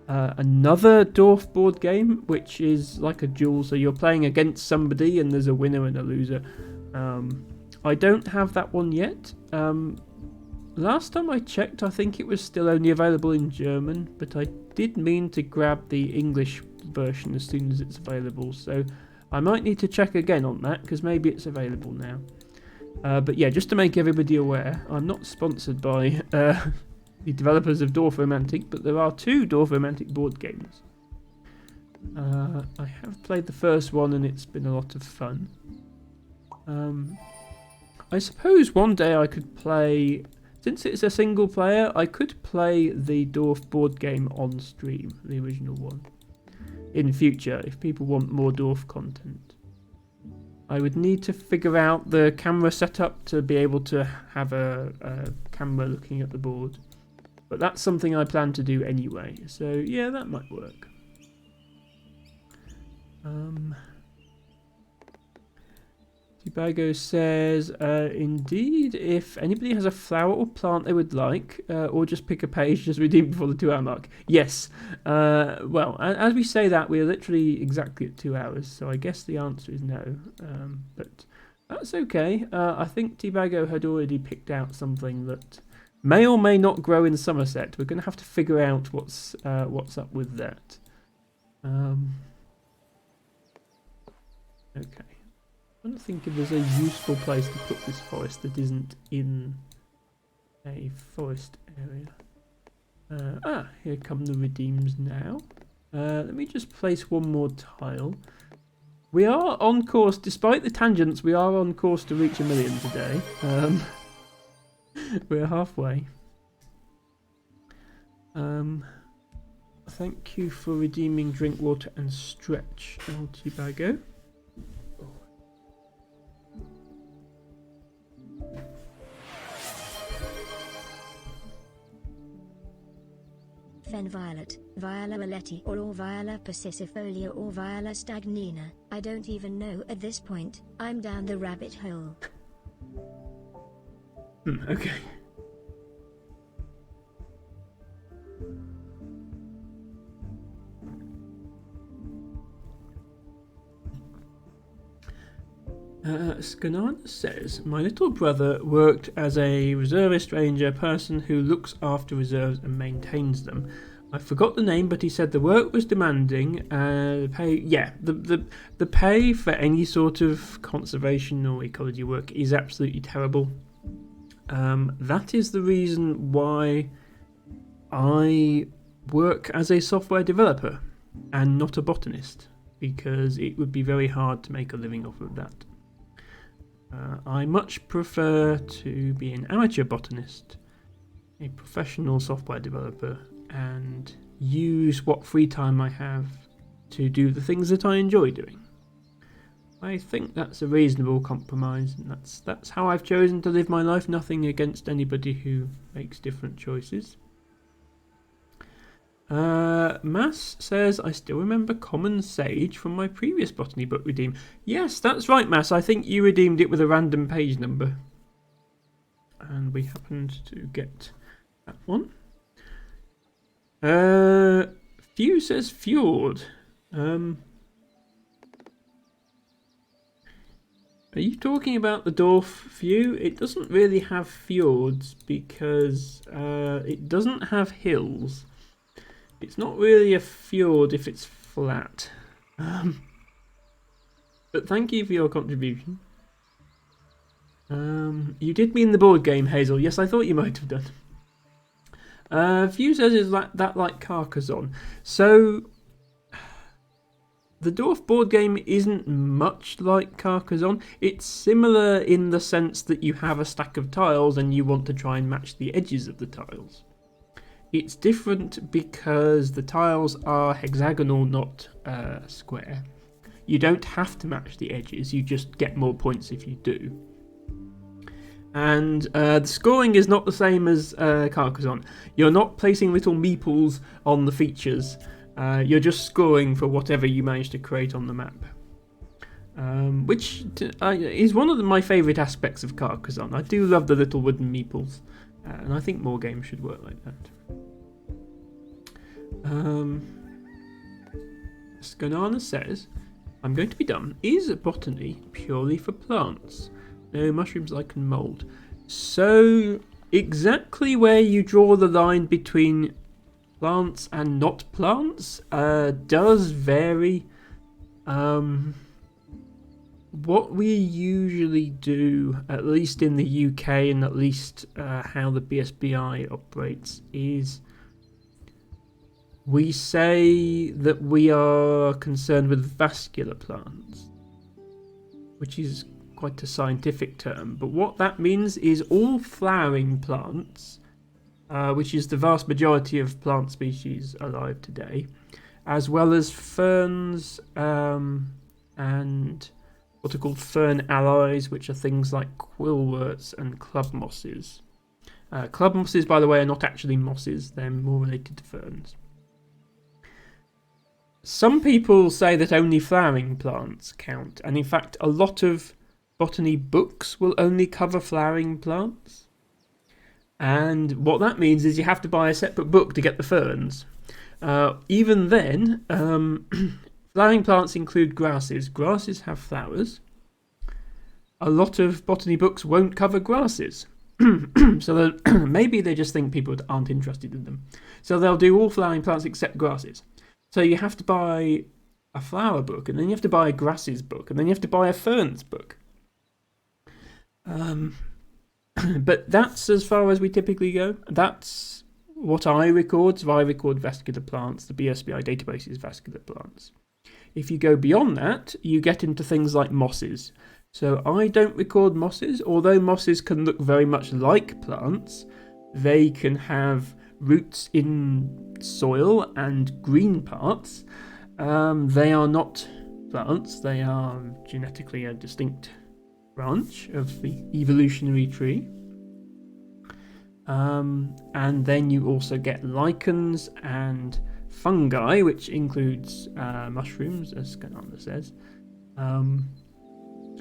another Dorf board game, which is like a duel. So you're playing against somebody, and there's a winner and a loser. I don't have that one yet. Last time I checked, I think it was still only available in German, but I did mean to grab the English version as soon as it's available. So I might need to check again on that, because maybe it's available now. But yeah, just to make everybody aware, I'm not sponsored by the developers of Dorf Romantic, but there are 2 Dorf Romantic board games. I have played the first one and it's been a lot of fun. I suppose one day I could play, since it's a single player, I could play the Dorf board game on stream, the original one, in future if people want more Dorf content. I would need to figure out the camera setup to be able to have a camera looking at the board. But that's something I plan to do anyway. So yeah, that might work. Tibago says, indeed, if anybody has a flower or plant they would like, or just pick a page, just redeem before the 2-hour mark. Yes. Well, as we say that, we're literally exactly at 2 hours, so I guess the answer is no. But that's okay. I think Tibago had already picked out something that may or may not grow in Somerset. We're going to have to figure out what's up with that. Okay. I'm trying to think if there's a useful place to put this forest that isn't in a forest area. Here come the redeems now. Let me just place one more tile. We are on course, despite the tangents, we are on course to reach 1 million today. We're halfway. Thank you for redeeming drink water and stretch, Altibago. Fen violet, Viola Aletti or Viola passicifolia or Viola stagnina, I don't even know at this point, I'm down the rabbit hole. Okay. Skanana says, my little brother worked as a reservist ranger, person who looks after reserves and maintains them. I forgot the name, but he said the work was demanding. The pay for any sort of conservation or ecology work is absolutely terrible. That is the reason why I work as a software developer and not a botanist, because it would be very hard to make a living off of that. I much prefer to be an amateur botanist, a professional software developer, and use what free time I have to do the things that I enjoy doing. I think that's a reasonable compromise, and that's how I've chosen to live my life. Nothing against anybody who makes different choices. Mass says, I still remember Common Sage from my previous botany book redeem. Yes, that's right, Mass. I think you redeemed it with a random page number. And we happened to get that one. Few says Fjord. Are you talking about the Dorf Few? It doesn't really have fjords because it doesn't have hills. It's not really a fjord if it's flat. But thank you for your contribution. You did mean the board game, Hazel. Yes, I thought you might have done. Few says, is that like Carcassonne? So, the Dorf board game isn't much like Carcassonne. It's similar in the sense that you have a stack of tiles and you want to try and match the edges of the tiles. It's different because the tiles are hexagonal, not square. You don't have to match the edges, you just get more points if you do. And the scoring is not the same as Carcassonne. You're not placing little meeples on the features. You're just scoring for whatever you manage to create on the map. Which is one of my favourite aspects of Carcassonne. I do love the little wooden meeples. And I think more games should work like that. Skanana says, I'm going to be dumb. Is botany purely for plants? No mushrooms I can mould. So, exactly where you draw the line between plants and not plants does vary. What we usually do, at least in the UK and at least how the BSBI operates, is we say that we are concerned with vascular plants, which is quite a scientific term, but what that means is all flowering plants, which is the vast majority of plant species alive today, as well as ferns and what are called fern allies, which are things like quillworts and club mosses. Club mosses, by the way, are not actually mosses, they're more related to ferns. Some people say that only flowering plants count, and in fact a lot of botany books will only cover flowering plants. And what that means is you have to buy a separate book to get the ferns. Even then, flowering plants include grasses. Grasses have flowers. A lot of botany books won't cover grasses. So maybe they just think people aren't interested in them. So they'll do all flowering plants except grasses. So you have to buy a flower book, and then you have to buy a grasses book, and then you have to buy a ferns book. But that's as far as we typically go. That's what I record, so I record vascular plants. The BSBI database is vascular plants. If you go beyond that, you get into things like mosses. So I don't record mosses, although mosses can look very much like plants. They can have roots in soil and green parts. They are not plants, they are genetically a distinct branch of the evolutionary tree. And then you also get lichens and fungi, which includes mushrooms, as Skananda says.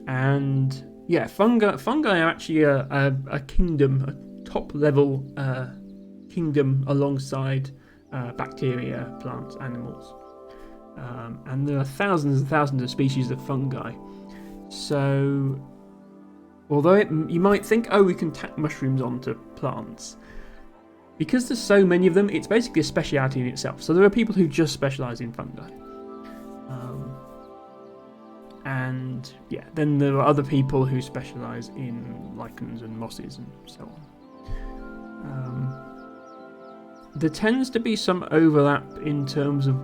And yeah, fungi are actually a kingdom, a top level kingdom alongside bacteria, plants, animals. And there are thousands and thousands of species of fungi. So, although you might think, oh, we can tack mushrooms onto plants, because there's so many of them, it's basically a speciality in itself. So there are people who just specialise in fungi. And yeah, then there are other people who specialise in lichens and mosses and so on. There tends to be some overlap in terms of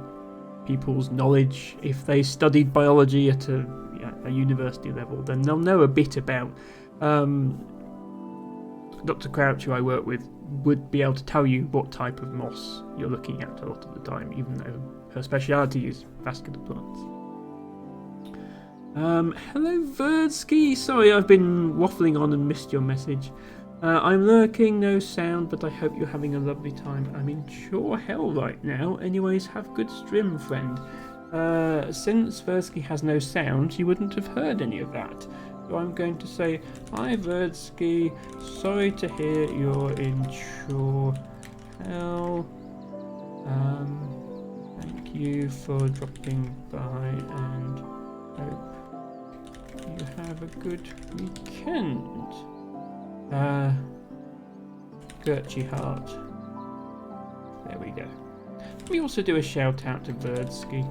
people's knowledge. If they studied biology at a university level, then they'll know a bit about. Dr. Crouch, who I work with, would be able to tell you what type of moss you're looking at a lot of the time, even though her speciality is vascular plants. Hello, Verdsky. Sorry, I've been waffling on and missed your message. I'm lurking, no sound, but I hope you're having a lovely time. I'm in sure hell right now. Anyways, have good stream, friend. Since Verdsky has no sound, you wouldn't have heard any of that. So I'm going to say, hi, Verdsky. Sorry to hear you're in sure hell. Thank you for dropping by and hope you have a good weekend. Gertrude Hart. There we go. Let me also do a shout out to Verdsky.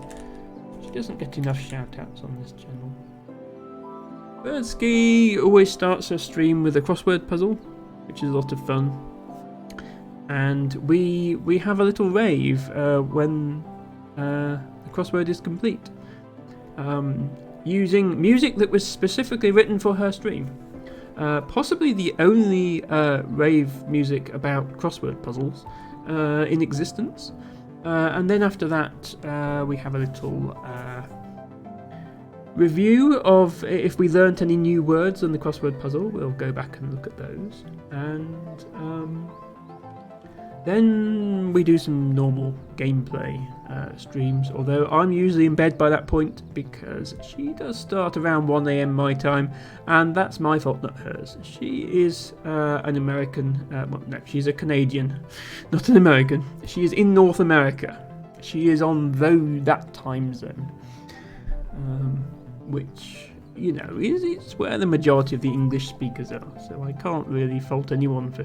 She doesn't get enough shout outs on this channel. Verdsky always starts her stream with a crossword puzzle, which is a lot of fun. And we have a little rave when the crossword is complete. Using music that was specifically written for her stream. Possibly the only rave music about crossword puzzles in existence. And then after that, we have a little review of if we learnt any new words on the crossword puzzle. We'll go back and look at those. And then we do some normal gameplay streams, although I'm usually in bed by that point because she does start around 1 a.m. my time, and that's my fault, not hers. She is an American, no, she's a Canadian, not an American. She is in North America. She is on that time zone, which, you know, is where the majority of the English speakers are, so I can't really fault anyone for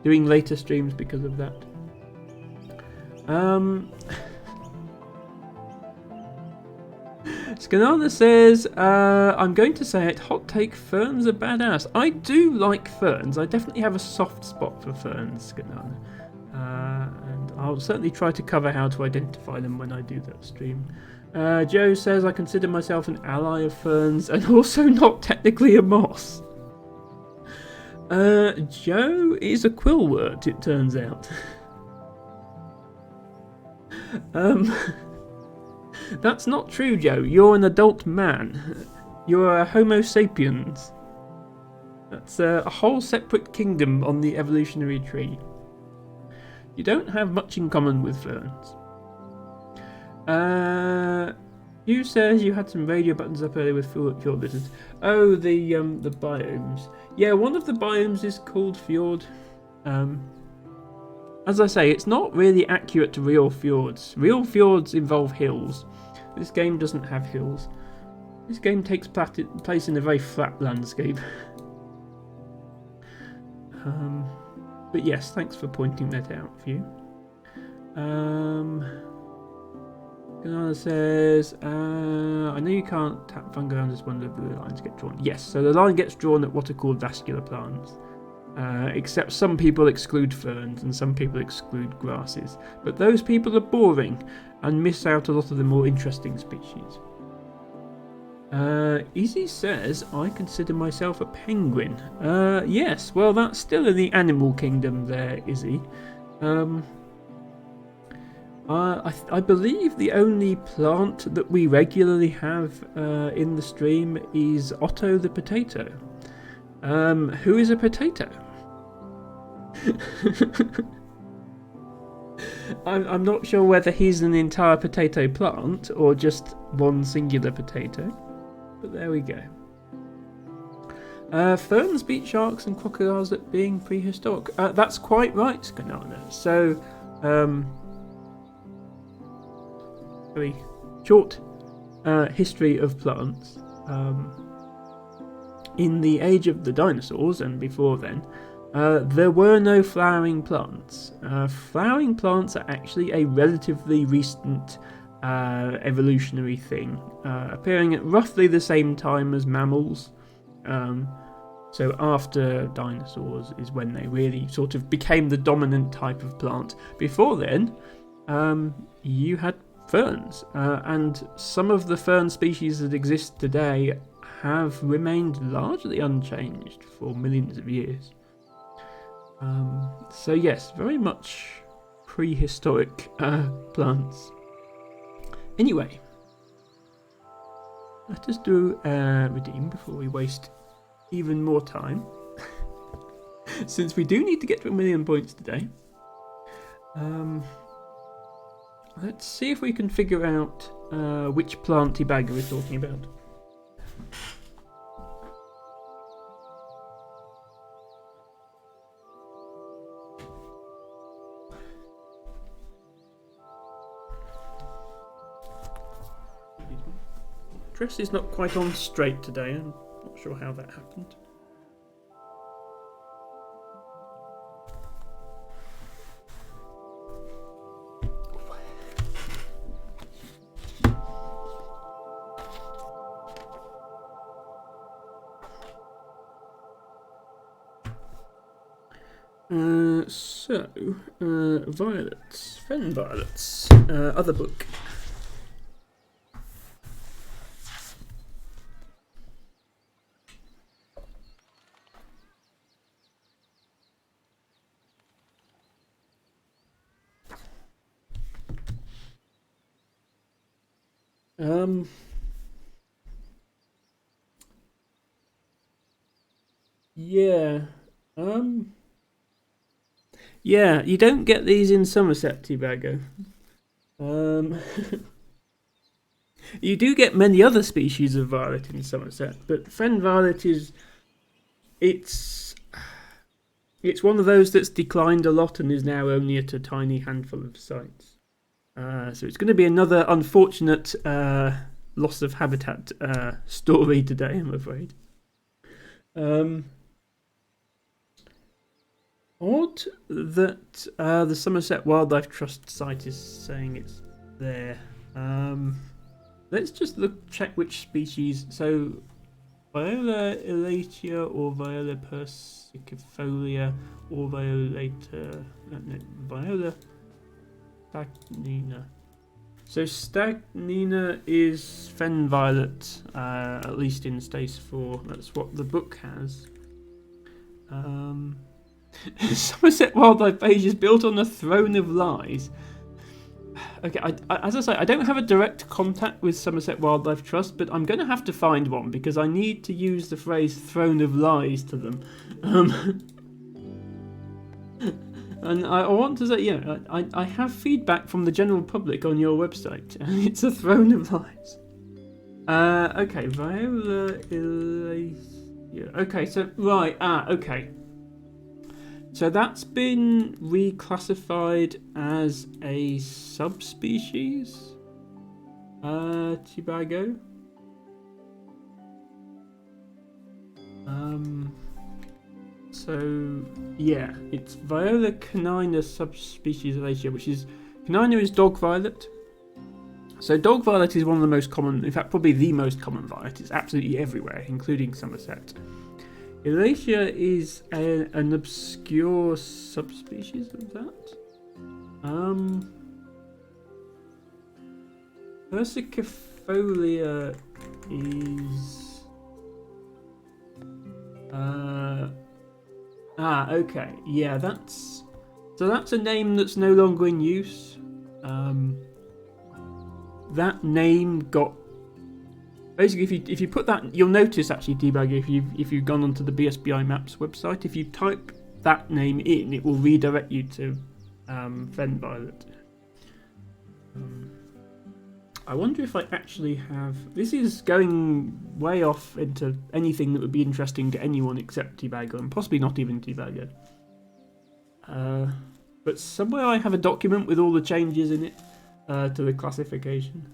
doing later streams because of that. Skanana says, I'm going to say it, hot take, ferns are badass. I do like ferns. I definitely have a soft spot for ferns, Skanana. And I'll certainly try to cover how to identify them when I do that stream. Joe says, I consider myself an ally of ferns and also not technically a moss. Joe is a quillwort, it turns out. That's not true, Joe. You're an adult man. You're a Homo sapiens. That's a whole separate kingdom on the evolutionary tree. You don't have much in common with ferns. You says you had some radio buttons up earlier with fjord lizards. Oh, the biomes. Yeah, one of the biomes is called fjord. As I say, it's not really accurate to real fjords. Real fjords involve hills. This game doesn't have hills. This game takes place in a very flat landscape. But yes, thanks for pointing that out, View. Ganana says, I know you can't tap fungi on this one, the lines get drawn. Yes, so the line gets drawn at what are called vascular plants. except some people exclude ferns and some people exclude grasses. But those people are boring and miss out a lot of the more interesting species. Izzy says, I consider myself a penguin. Yes, well, that's still in the animal kingdom there, Izzy. I believe the only plant that we regularly have in the stream is Otto the potato. Who is a potato? I'm not sure whether he's an entire potato plant or just one singular potato, but there we go. Ferns beat sharks and crocodiles at being prehistoric. That's quite right, Skanana. So, very short history of plants. In the age of the dinosaurs and before then, there were no flowering plants. Flowering plants are actually a relatively recent evolutionary thing, appearing at roughly the same time as mammals. So after dinosaurs is when they really sort of became the dominant type of plant. Before then, you had ferns, and some of the fern species that exist today have remained largely unchanged for millions of years. So yes, very much prehistoric plants. Anyway, let us do redeem before we waste even more time, since we do need to get to 1,000,000 points today. Let's see if we can figure out which plant Teabagger is talking about. Dress is not quite on straight today. I'm not sure how that happened. Violets, fen violets, other book. Yeah, you don't get these in Somerset, Teabagger. You do get many other species of violet in Somerset, but fen violet it's one of those that's declined a lot and is now only at a tiny handful of sites. So it's going to be another unfortunate loss of habitat story today, I'm afraid. Odd that the Somerset Wildlife Trust site is saying it's there. Let's just check which species. So, Viola elatia or Viola persicafolia or Viola stagnina. So stagnina is fen violet, at least in Stace 4. That's what the book has. Somerset Wildlife page is built on a throne of lies. Okay, as I say, I don't have a direct contact with Somerset Wildlife Trust, but I'm going to have to find one because I need to use the phrase throne of lies to them. And I want to say, yeah, I have feedback from the general public on your website, and it's a throne of lies. Okay, Viola elatia. Okay, so, right, okay. So that's been reclassified as a subspecies, Teabagger. So yeah, it's Viola canina subspecies elatia, which is canina is dog violet. So dog violet is one of the most common, in fact, probably the most common violet. It's absolutely everywhere, including Somerset. Elacia is an obscure subspecies of that. Persicofolia is. Okay. Yeah, that's a name that's no longer in use. That name got. Basically, if you put that, you'll notice actually, Debugger, if you've gone onto the BSBI Maps website, if you type that name in, it will redirect you to Fen Violet. I wonder if I actually have. This is going way off into anything that would be interesting to anyone except Debugger, and possibly not even Debugger. But somewhere I have a document with all the changes in it to the classification.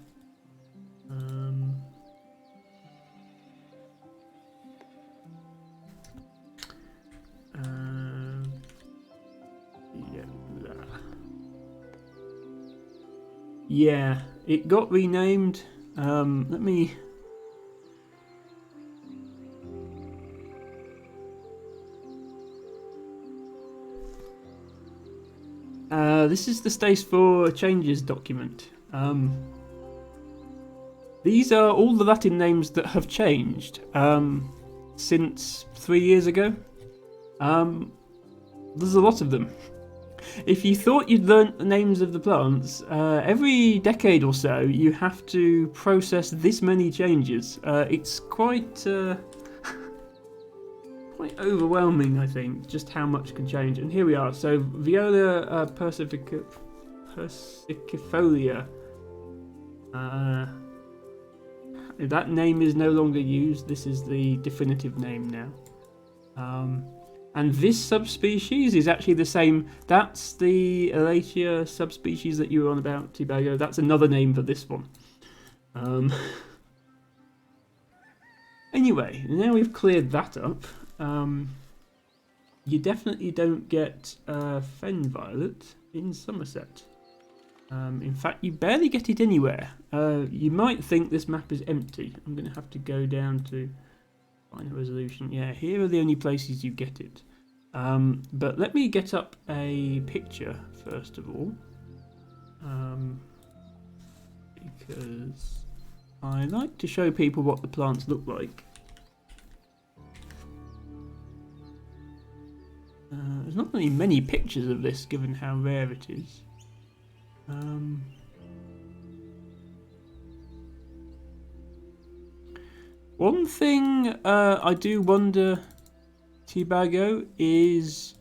Yeah, it got renamed. Let me. This is the Stage 4 Changes document. These are all the Latin names that have changed since 3 years ago. There's a lot of them. If you thought you'd learnt the names of the plants, every decade or so you have to process this many changes. It's quite overwhelming, I think, just how much can change. And here we are. So Viola persicifolia. That name is no longer used. This is the definitive name now. And this subspecies is actually the same. That's the Elacia subspecies that you were on about, Tibago. That's another name for this one. Anyway, now we've cleared that up. You definitely don't get Fen Violet in Somerset. In fact, you barely get it anywhere. You might think this map is empty. I'm going to have to go down to final resolution. Yeah, here are the only places you get it. But let me get up a picture first of all. Because I like to show people what the plants look like. There's not really many pictures of this given how rare it is. One thing I do wonder, Tibago, is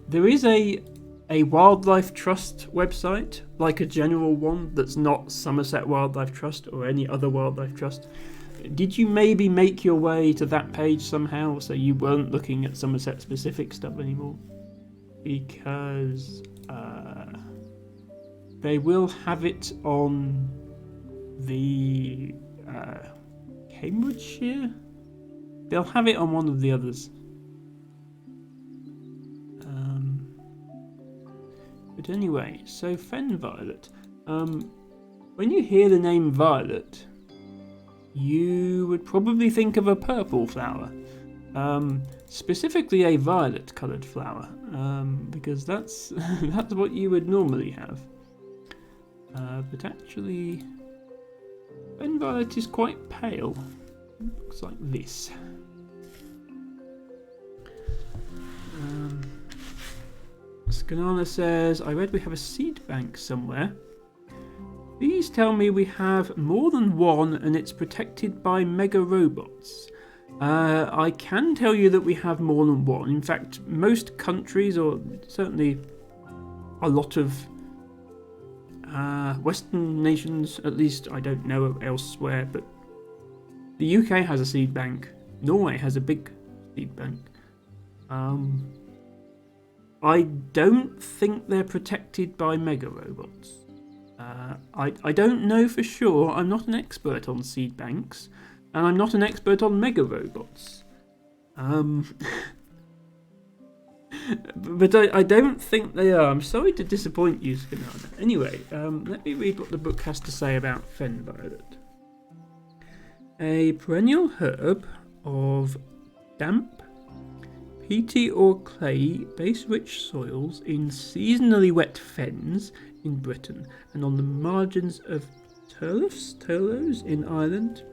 there is a Wildlife Trust website, like a general one that's not Somerset Wildlife Trust or any other wildlife trust. Did you maybe make your way to that page somehow so you weren't looking at Somerset specific stuff anymore? Because they will have it on the Cambridgeshire? They'll have it on one of the others. But anyway, so Fen Violet. When you hear the name Violet, you would probably think of a purple flower. Specifically a violet coloured flower, because that's that's what you would normally have. But actually, Fen Violet is quite pale. Looks like this. Skanana says, I read we have a seed bank somewhere. Please tell me we have more than one and it's protected by mega robots. I can tell you that we have more than one. In fact, most countries, or certainly a lot of Western nations, at least I don't know elsewhere, but the UK has a seed bank. Norway has a big seed bank. I don't think they're protected by mega robots. I don't know for sure. I'm not an expert on seed banks, and I'm not an expert on mega robots. But I don't think they are. I'm sorry to disappoint you, Skanana. Anyway, let me read what the book has to say about Fen Violet. A perennial herb of damp, peaty or clay base-rich soils in seasonally wet fens in Britain and on the margins of turlows in Ireland.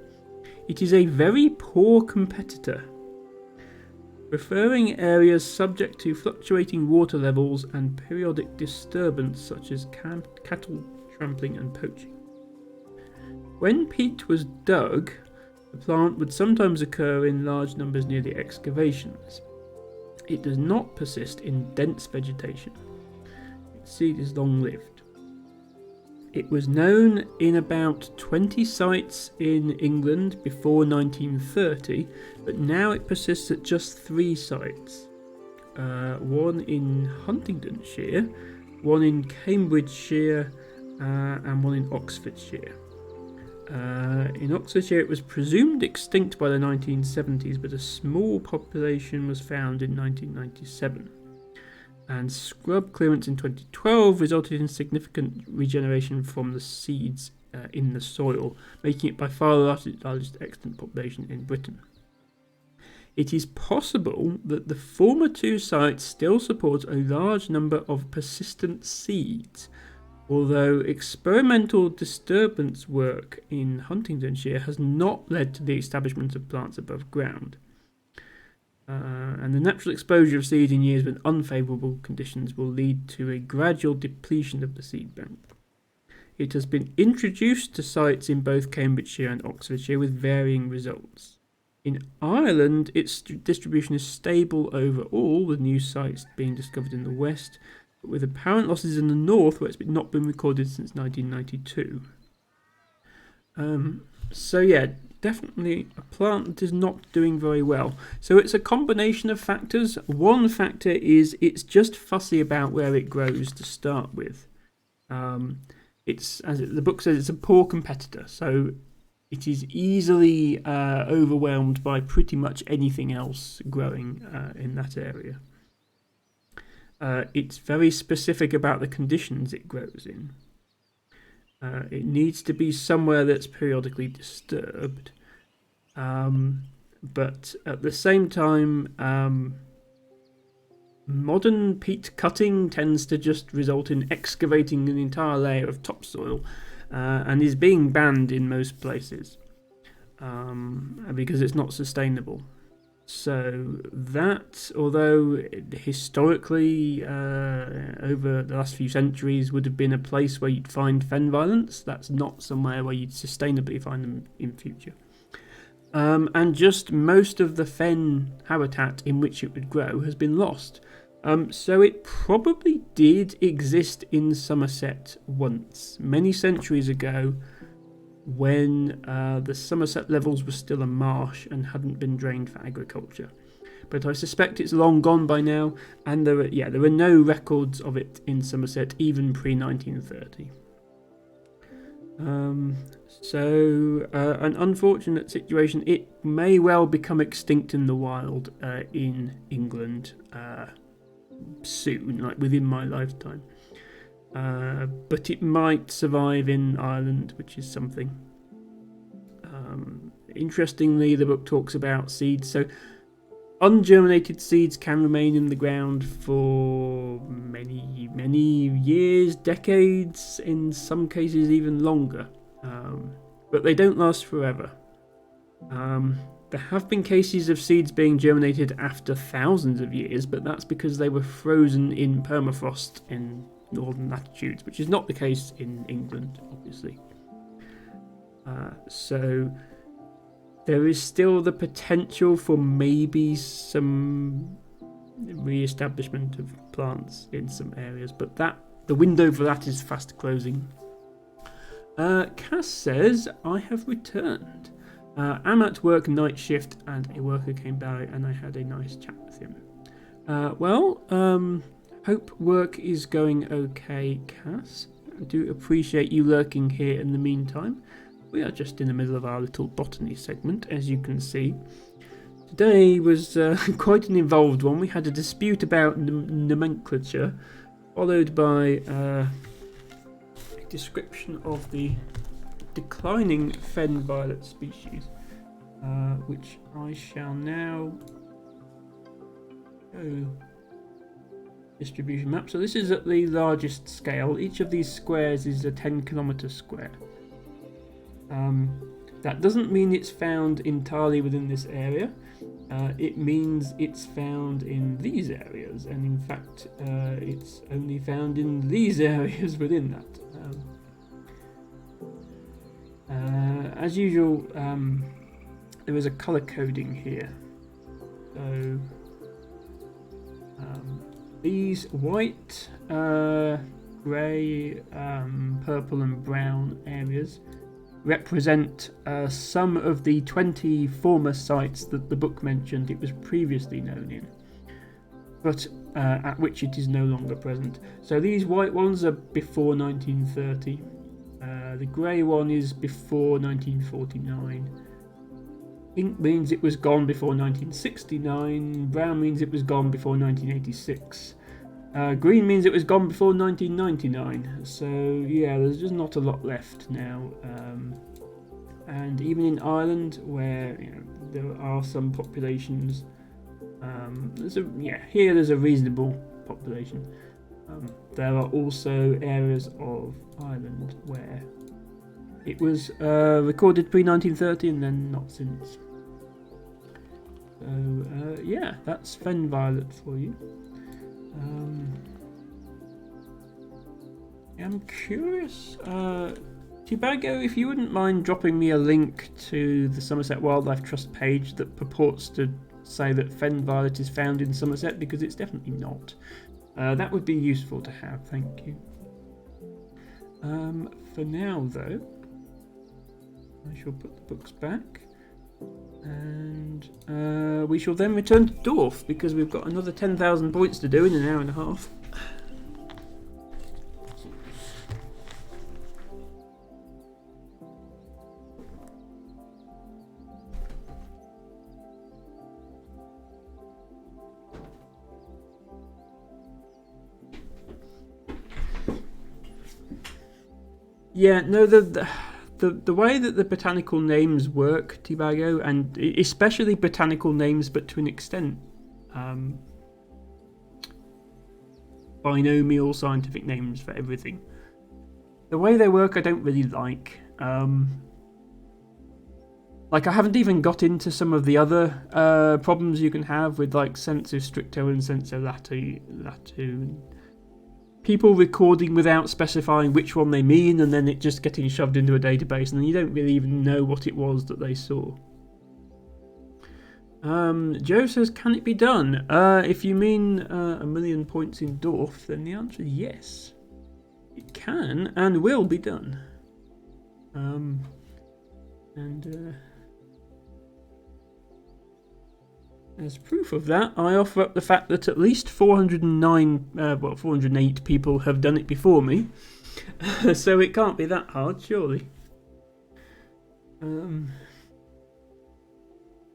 It is a very poor competitor, preferring areas subject to fluctuating water levels and periodic disturbance such as cattle trampling and poaching. When peat was dug, the plant would sometimes occur in large numbers near the excavations. It does not persist in dense vegetation. Its seed is long-lived. It was known in about 20 sites in England before 1930, but now it persists at just 3 sites. One in Huntingdonshire, one in Cambridgeshire, and one in Oxfordshire. In Oxfordshire it was presumed extinct by the 1970s, but a small population was found in 1997. And scrub clearance in 2012 resulted in significant regeneration from the seeds in the soil, making it by far the largest extant population in Britain. It is possible that the former 2 sites still support a large number of persistent seeds, although experimental disturbance work in Huntingdonshire has not led to the establishment of plants above ground. And the natural exposure of seed in years with unfavourable conditions will lead to a gradual depletion of the seed bank. It has been introduced to sites in both Cambridgeshire and Oxfordshire with varying results. In Ireland, its distribution is stable overall, with new sites being discovered in the west, but with apparent losses in the north, where it's not been recorded since 1992. So yeah, definitely a plant that is not doing very well. So it's a combination of factors. One factor is it's just fussy about where it grows to start with. It's, as the book says, it's a poor competitor, so it is easily overwhelmed by pretty much anything else growing in that area. It's very specific about the conditions it grows in. It needs to be somewhere that's periodically disturbed. But at the same time, modern peat cutting tends to just result in excavating an entire layer of topsoil, and is being banned in most places because it's not sustainable. So that, although historically over the last few centuries would have been a place where you'd find fen violence, that's not somewhere where you'd sustainably find them in future. And just most of the fen habitat in which it would grow has been lost. So it probably did exist in Somerset once, many centuries ago, when the Somerset levels were still a marsh and hadn't been drained for agriculture. But I suspect it's long gone by now, and there are no records of it in Somerset even pre-1930. So an unfortunate situation. It may well become extinct in the wild in England soon, like within my lifetime. But it might survive in Ireland, which is something. Interestingly, the book talks about seeds. So ungerminated seeds can remain in the ground for many, many years, decades, in some cases even longer. But they don't last forever. There have been cases of seeds being germinated after thousands of years, but that's because they were frozen in permafrost in northern latitudes, which is not the case in England, obviously. So there is still the potential for maybe some re-establishment of plants in some areas, but the window for that is fast closing. Cass says, I have returned. I'm at work night shift and a worker came by and I had a nice chat with him. Hope work is going okay, Cass. I do appreciate you lurking here in the meantime. We are just in the middle of our little botany segment, as you can see. Today was quite an involved one. We had a dispute about nomenclature, followed by a description of the declining fen violet species, which I shall now show distribution map. So this is at the largest scale. Each of these squares is a 10-kilometer square. That doesn't mean it's found entirely within this area. It means it's found in these areas, and in fact it's only found in these areas within that. As usual, there is a color coding here. So these white, grey, purple and brown areas represent some of the 20 former sites that the book mentioned it was previously known in, but at which it is no longer present. So these white ones are before 1930. The grey one is before 1949. Pink means it was gone before 1969. Brown means it was gone before 1986. Green means it was gone before 1999. So yeah, there's just not a lot left now. And even in Ireland, where there are some populations, there's a reasonable population. There are also areas of Ireland where it was recorded pre-1930 and then not since. So yeah, that's fen violet for you. I'm curious, Tobago, if you wouldn't mind dropping me a link to the Somerset Wildlife Trust page that purports to say that fen violet is found in Somerset, because it's definitely not. That would be useful to have, thank you. For now, though, I shall put the books back, and we shall then return to Dorf, because we've got another 10,000 points to do in an hour and a half. Yeah, no, the way that the botanical names work, Tobago, and especially botanical names, but to an extent, binomial scientific names for everything. The way they work, I don't really like. Like, I haven't even got into some of the other problems you can have with, like, sensu stricto and sensu lato. People recording without specifying which one they mean, and then it just getting shoved into a database, and then you don't really even know what it was that they saw. Joe says, can it be done? If you mean 1,000,000 points in Dorf, then the answer is yes. It can and will be done. As proof of that, I offer up the fact that at least 408 people have done it before me. So it can't be that hard, surely.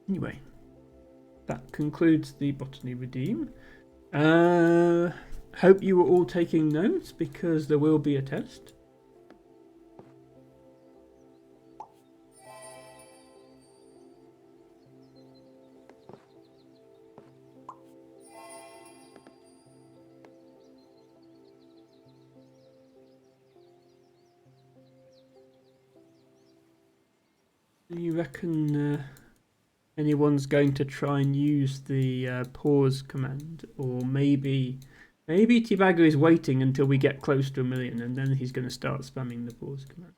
Anyway, that concludes the Botany Redeem. Hope you were all taking notes, because there will be a test. Do you reckon anyone's going to try and use the pause command? Or maybe Tobago is waiting until we get close to 1,000,000 and then he's going to start spamming the pause command.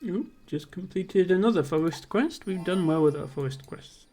Oh, just completed another forest quest. We've done well with our forest quests.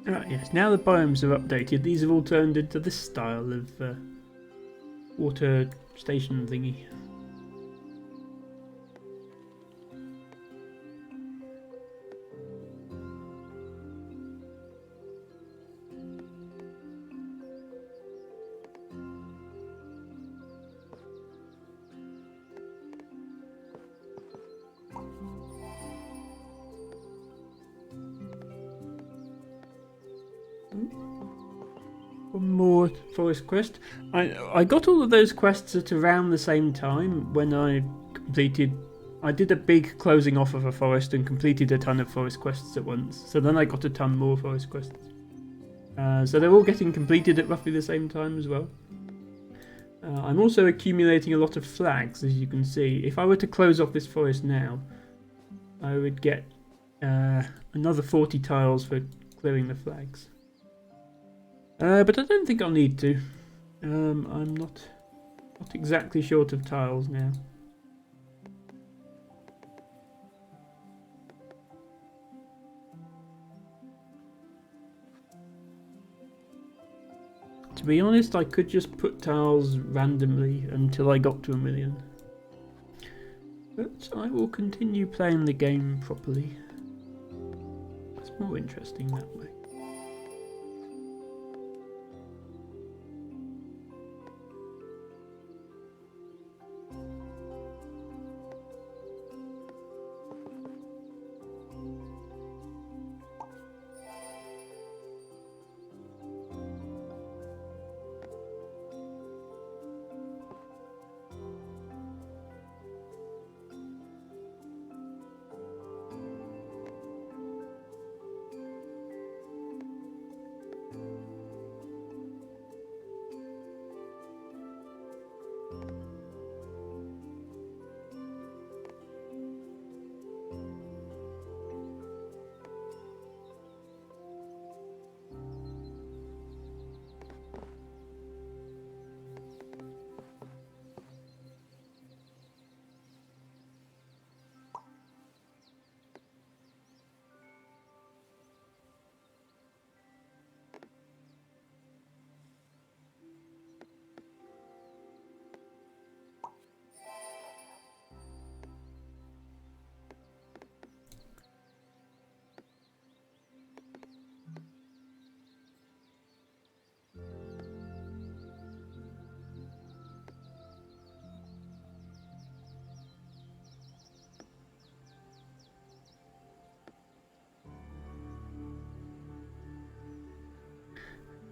Right, yes, now the biomes are updated, these have all turned into this style of water station thingy. One more forest quest. I got all of those quests at around the same time when I completed. I did a big closing off of a forest and completed a ton of forest quests at once. So then I got a ton more forest quests. So they're all getting completed at roughly the same time as well. I'm also accumulating a lot of flags, as you can see. If I were to close off this forest now, I would get another 40 tiles for clearing the flags. But I don't think I'll need to. I'm not exactly short of tiles now. To be honest, I could just put tiles randomly until I got to 1 million. But I will continue playing the game properly. It's more interesting that way.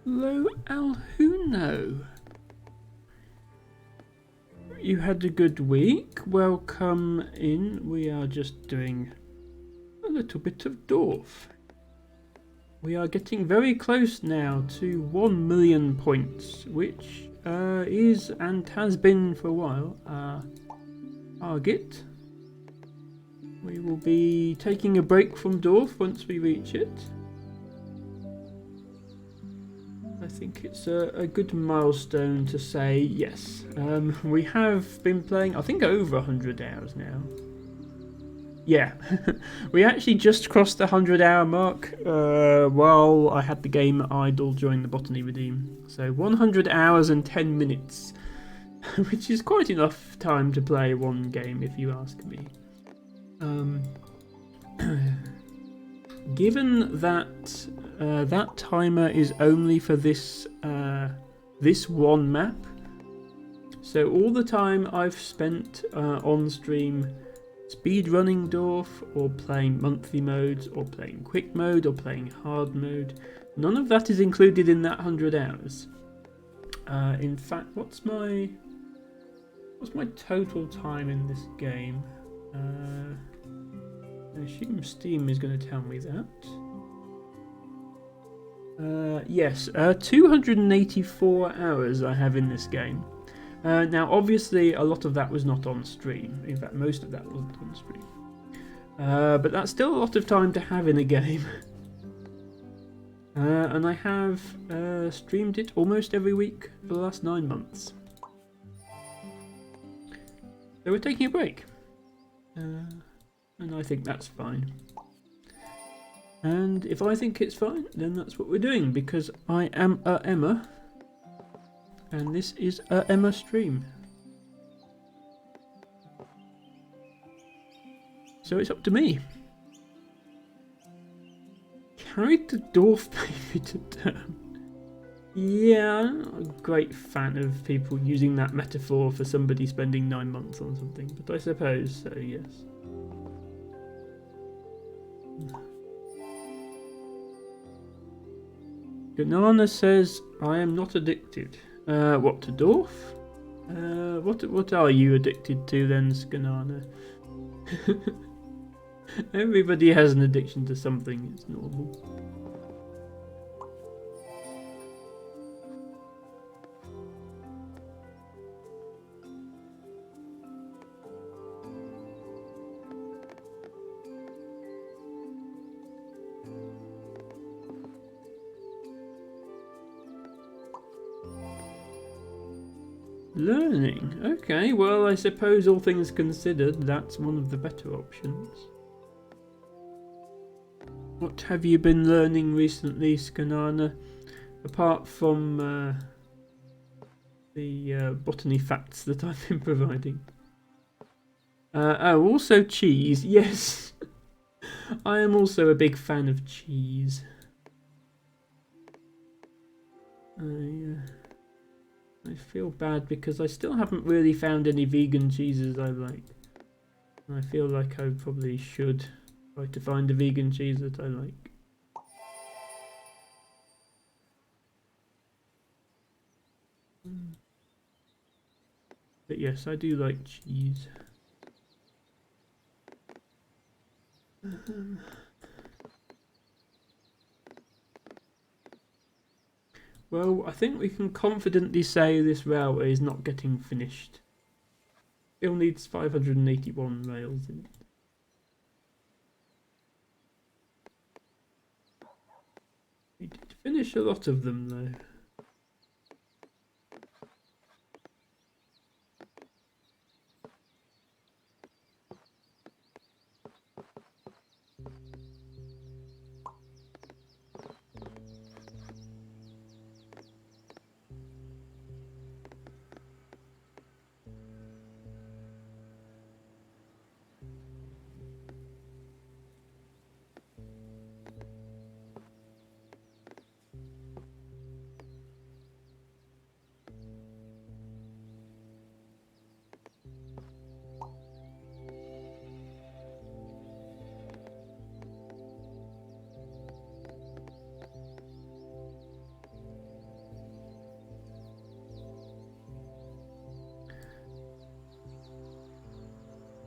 Hello, Alhuno. You had a good week. Welcome in. We are just doing a little bit of dorf. We are getting very close now to 1 million points, which is and has been for a while our target. We will be taking a break from dorf once we reach it. I think it's a good milestone to say yes. We have been playing, I think, over 100 hours now. Yeah, we actually just crossed the 100-hour mark while I had the game idle during the Botany Redeem. So 100 hours and 10 minutes, which is quite enough time to play one game, if you ask me. Given that that timer is only for this this one map, so all the time I've spent on stream speedrunning Dorf, or playing monthly modes, or playing quick mode, or playing hard mode, none of that is included in that 100 hours. In fact, what's my total time in this game? I assume Steam is going to tell me that. Yes, 284 hours I have in this game. Now, obviously, a lot of that was not on stream. In fact, most of that wasn't on stream. But that's still a lot of time to have in a game. And I have streamed it almost every week for the last 9 months. So we're taking a break. And I think that's fine. And if I think it's fine, then that's what we're doing, because I am a Emma, and this is a Emma stream. So it's up to me. Carried the dwarf baby to term. Yeah, I'm not a great fan of people using that metaphor for somebody spending 9 months on something, but I suppose so, yes. Ganana says, I am not addicted. What, to Dorf? What are you addicted to then, Skanana? Everybody has an addiction to something, it's normal. Learning. Okay, well, I suppose all things considered, that's one of the better options. What have you been learning recently, Skanana? Apart from the botany facts that I've been providing. Oh, also cheese. Yes. I am also a big fan of cheese. I feel bad because I still haven't really found any vegan cheeses I like. And I feel like I probably should try to find a vegan cheese that I like. But yes, I do like cheese. Well, I think we can confidently say this railway is not getting finished. Still needs 581 rails in it. We did finish a lot of them though.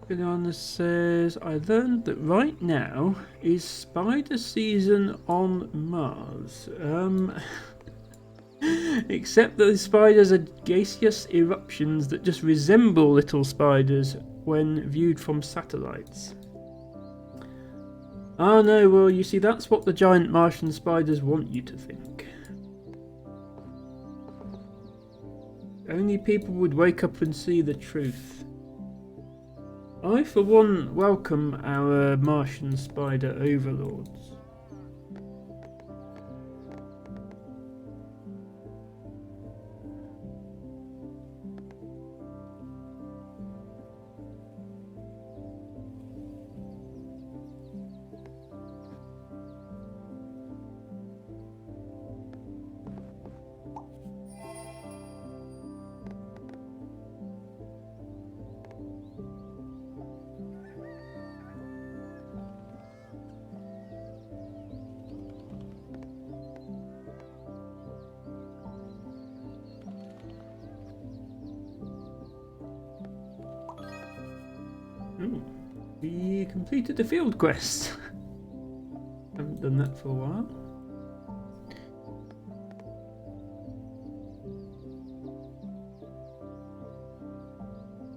Banana says, I learned that right now is spider season on Mars. Except that the spiders are gaseous eruptions that just resemble little spiders when viewed from satellites. Ah no, well you see that's what the giant Martian spiders want you to think. Only people would wake up and see the truth. I, for one, welcome our Martian spider overlords. We completed the field quest. Haven't done that for a while.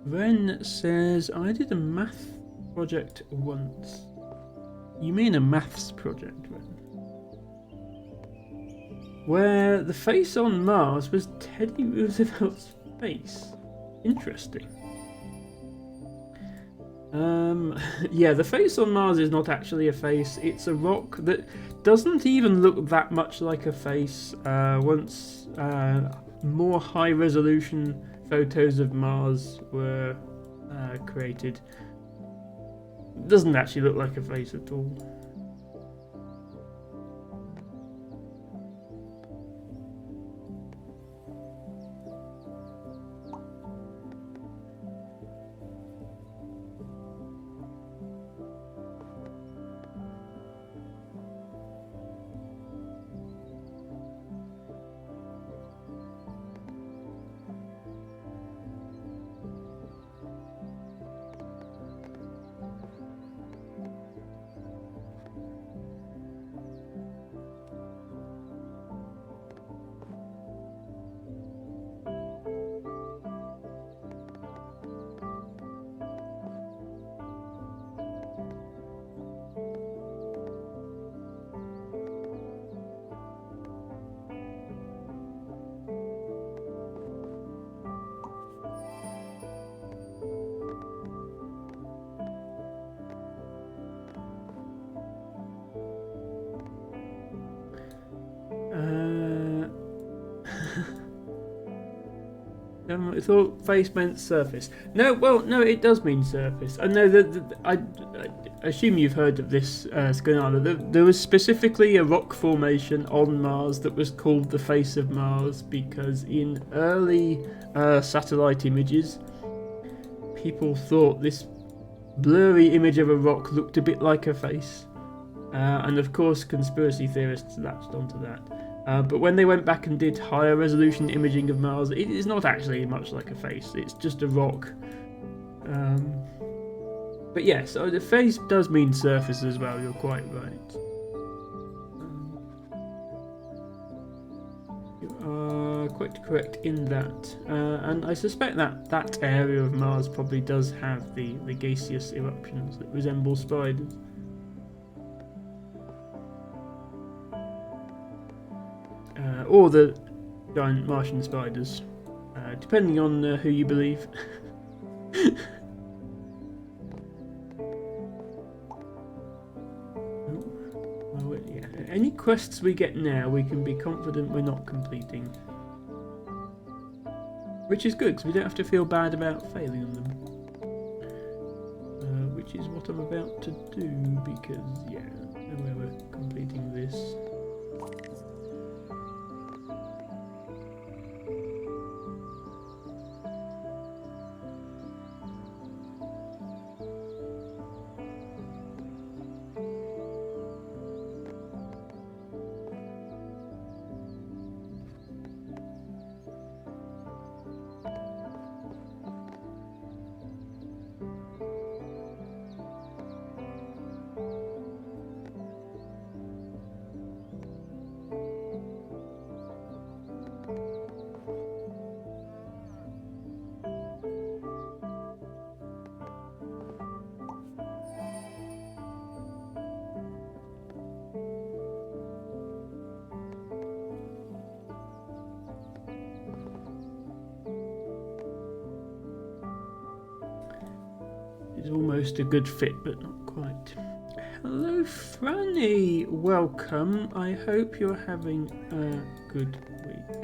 Ren says, I did a math project once. You mean a maths project, Ren? Where the face on Mars was Teddy Roosevelt's face. Interesting. Yeah, the face on Mars is not actually a face. It's a rock that doesn't even look that much like a face. Once more high-resolution photos of Mars were created, it doesn't actually look like a face at all. I thought face meant surface. No, well, no, it does mean surface. I know that. I assume you've heard of this scenario. There was specifically a rock formation on Mars that was called the face of Mars because in early satellite images, people thought this blurry image of a rock looked a bit like a face, and of course, conspiracy theorists latched onto that. But when they went back and did higher resolution imaging of Mars, it is not actually much like a face. It's just a rock. But yes, so the face does mean surface as well. You're quite right. You are quite correct in that. And I suspect that that area of Mars probably does have the gaseous eruptions that resemble spiders. Or the giant Martian spiders, depending on who you believe. Well, yeah. Any quests we get now, we can be confident we're not completing. Which is good, because we don't have to feel bad about failing on them. Which is what I'm about to do, because, yeah, I know where we're completing this. It's almost a good fit, but not quite. Hello, Franny. Welcome. I hope you're having a good week.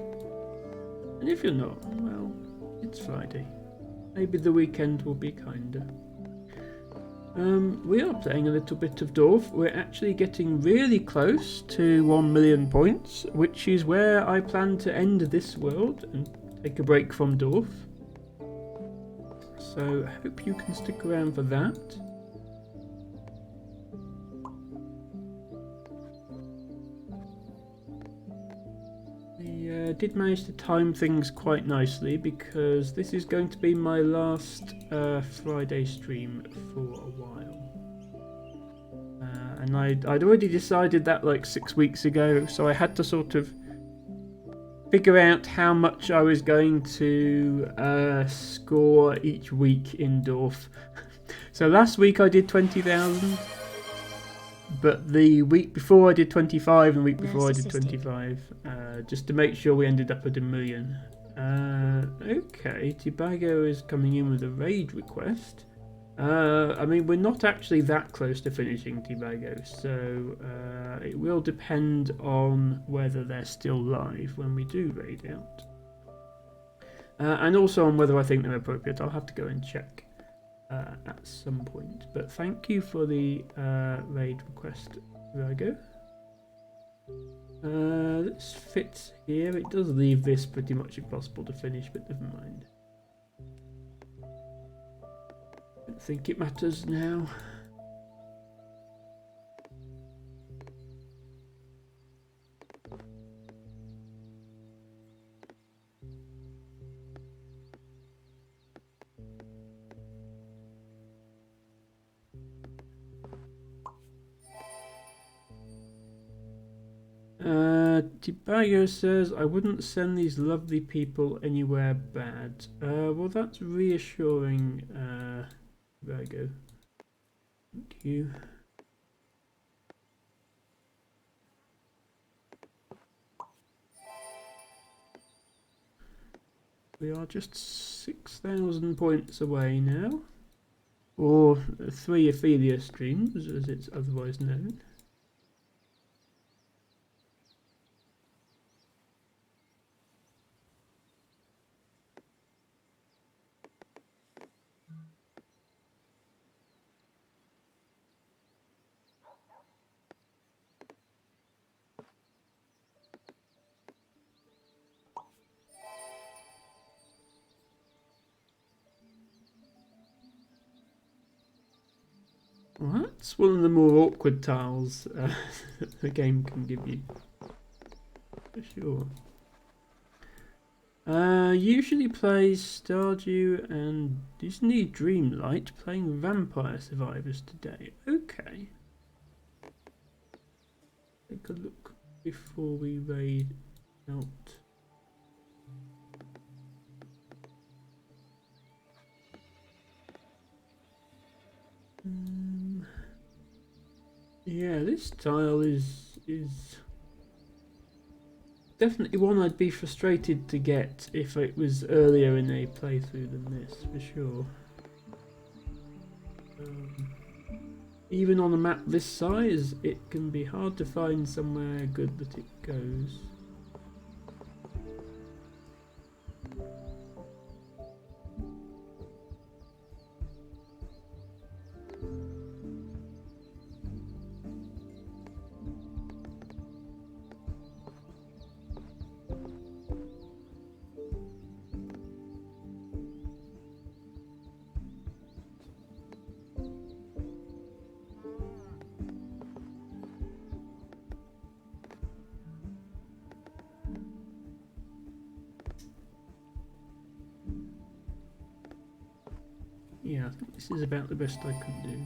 And if you're not, well, it's Friday. Maybe the weekend will be kinder. We are playing a little bit of Dorf. We're actually getting really close to 1 million points, which is where I plan to end this world and take a break from Dorf. So I hope you can stick around for that. I did manage to time things quite nicely because this is going to be my last Friday stream for a while. And I'd already decided that like 6 weeks ago, so I had to sort of figure out how much I was going to score each week in Dorf. So last week I did 20,000, but the week before I did 25, and the week before I did 25, just to make sure we ended up at 1 million. Okay, Tibago is coming in with a raid request. I mean, we're not actually that close to finishing Tibago, so it will depend on whether they're still live when we do raid out. And also on whether I think they're appropriate. I'll have to go and check at some point. But thank you for the raid request, Tibago. This fits here. It does leave this pretty much impossible to finish, but never mind. Don't think it matters now. Tibago says, I wouldn't send these lovely people anywhere bad. Well, that's reassuring, Tibago. Thank you. We are just 6,000 points away now. Or 3 Ophelia streams, as it's otherwise known. Well, that's one of the more awkward tiles the game can give you, for sure. Usually plays Stardew and Disney Dreamlight, playing Vampire Survivors today. Okay. Take a look before we raid out. Yeah, this tile is definitely one I'd be frustrated to get if it was earlier in a playthrough than this, for sure. Even on a map this size, it can be hard to find somewhere good that it goes. Yeah, I think this is about the best I could do.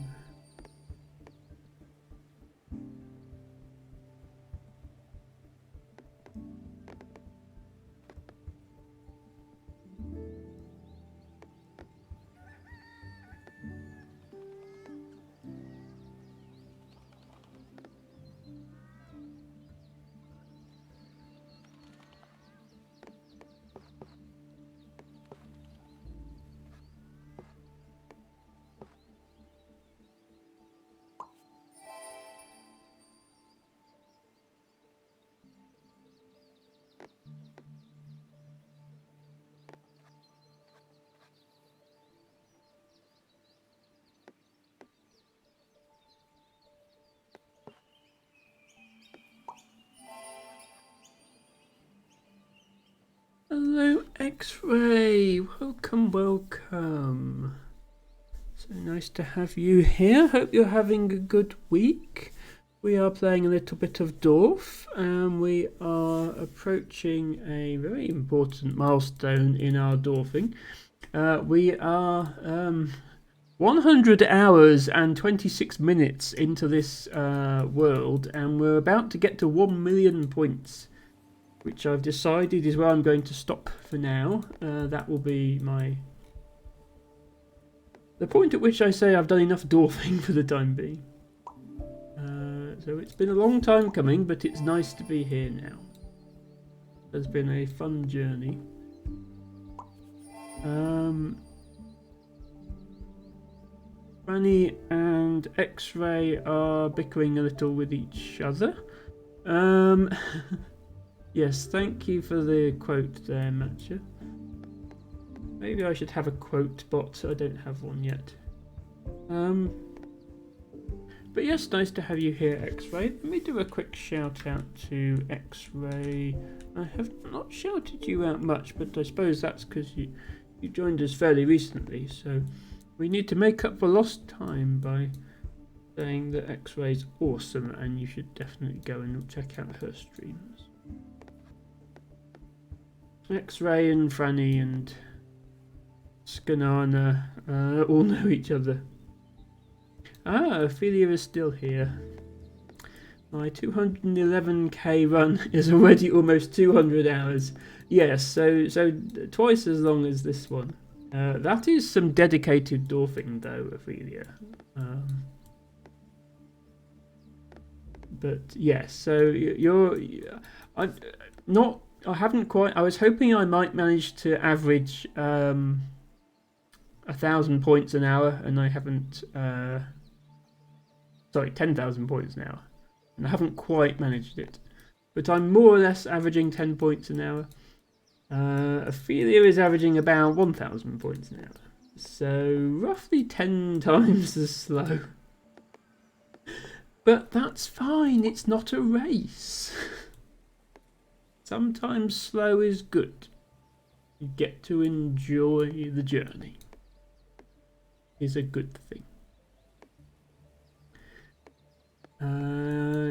Hello, X-Ray. Welcome, welcome. So nice to have you here. Hope you're having a good week. We are playing a little bit of Dorf, and we are approaching a very important milestone in our Dorfing. We are 100 hours and 26 minutes into this world, and we're about to get to 1 million points, which I've decided is where I'm going to stop for now. That will be the point at which I say I've done enough dwarfing for the time being. So it's been a long time coming, but it's nice to be here now. It's been a fun journey. Franny and X-Ray are bickering a little with each other. Yes, thank you for the quote there, Matcha. Maybe I should have a quote bot. I don't have one yet. But yes, nice to have you here, X-Ray. Let me do a quick shout out to X-Ray. I have not shouted you out much, but I suppose that's because you joined us fairly recently, so we need to make up for lost time by saying that X-Ray's awesome and you should definitely go and check out her streams. X-Ray and Franny and Skanana all know each other. Ah, Ophelia is still here. My 211k run is already almost 200 hours. Yes, so twice as long as this one. That is some dedicated dwarfing though, Ophelia. But yes, so I haven't quite. I was hoping I might manage to average 1,000 points an hour, and I haven't. Sorry, 10,000 points an hour, and I haven't quite managed it. But I'm more or less averaging 10 points an hour. Ophelia is averaging about 1,000 points an hour, so roughly 10 times as slow. But that's fine. It's not a race. Sometimes slow is good. You get to enjoy the journey. Is a good thing.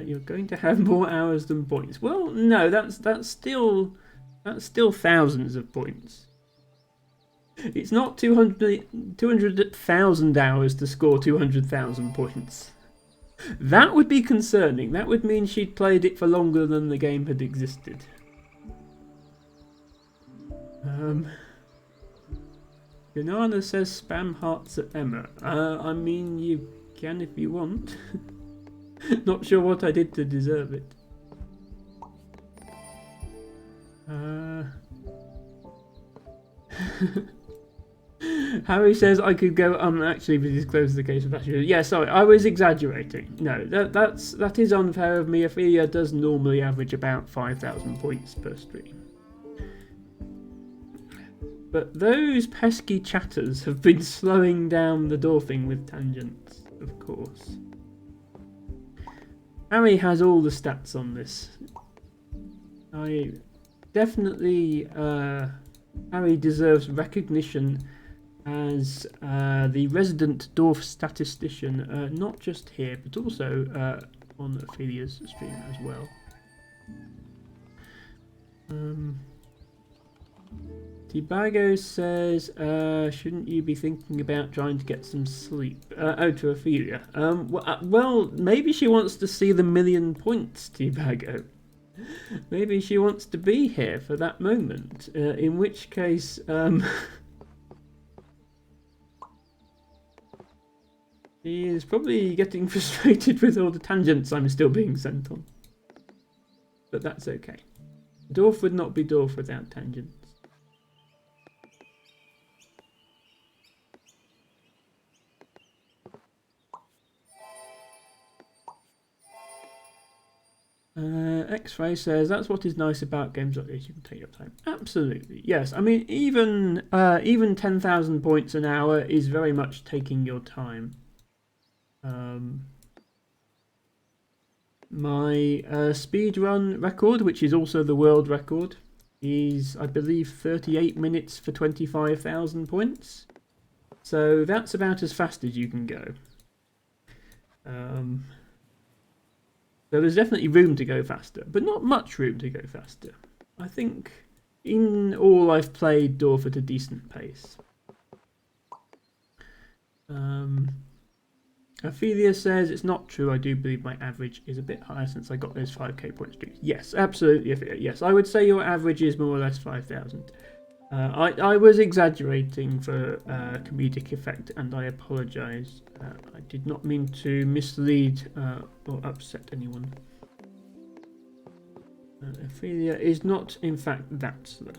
You're going to have more hours than points. Well, no, that's still thousands of points. It's not 200,000 hours to score 200,000 points. That would be concerning. That would mean she'd played it for longer than the game had existed. Banana says spam hearts at Emma. I mean, you can if you want. Not sure what I did to deserve it. Harry says I could go actually disclose the case of that. Yeah, sorry, I was exaggerating. No, that is unfair of me. Ophelia does normally average about 5,000 points per stream. But those pesky chatters have been slowing down the dwarfing with tangents, of course. Harry has all the stats on this. I definitely Harry deserves recognition as the resident dwarf statistician, not just here, but also on Ophelia's stream as well. Tibago says, shouldn't you be thinking about trying to get some sleep? Oh, to Ophelia. Well, maybe she wants to see the 1,000,000 points, Tibago. Maybe she wants to be here for that moment, in which case... He is probably getting frustrated with all the tangents I'm still being sent on. But that's okay. Dwarf would not be dwarf without tangents. X-Ray says, that's what is nice about games like this, you can take your time. Absolutely, yes. I mean, even 10,000 points an hour is very much taking your time. My speedrun record, which is also the world record, is, I believe, 38 minutes for 25,000 points. So that's about as fast as you can go. So there's definitely room to go faster, but not much room to go faster. I think in all I've played Dorf at a decent pace. Ophelia says, it's not true, I do believe my average is a bit higher since I got those 5k point streaks. Yes, absolutely, Ophelia. Yes, I would say your average is more or less 5,000. I was exaggerating for comedic effect, and I apologise. I did not mean to mislead or upset anyone. Ophelia is not, in fact, that slow.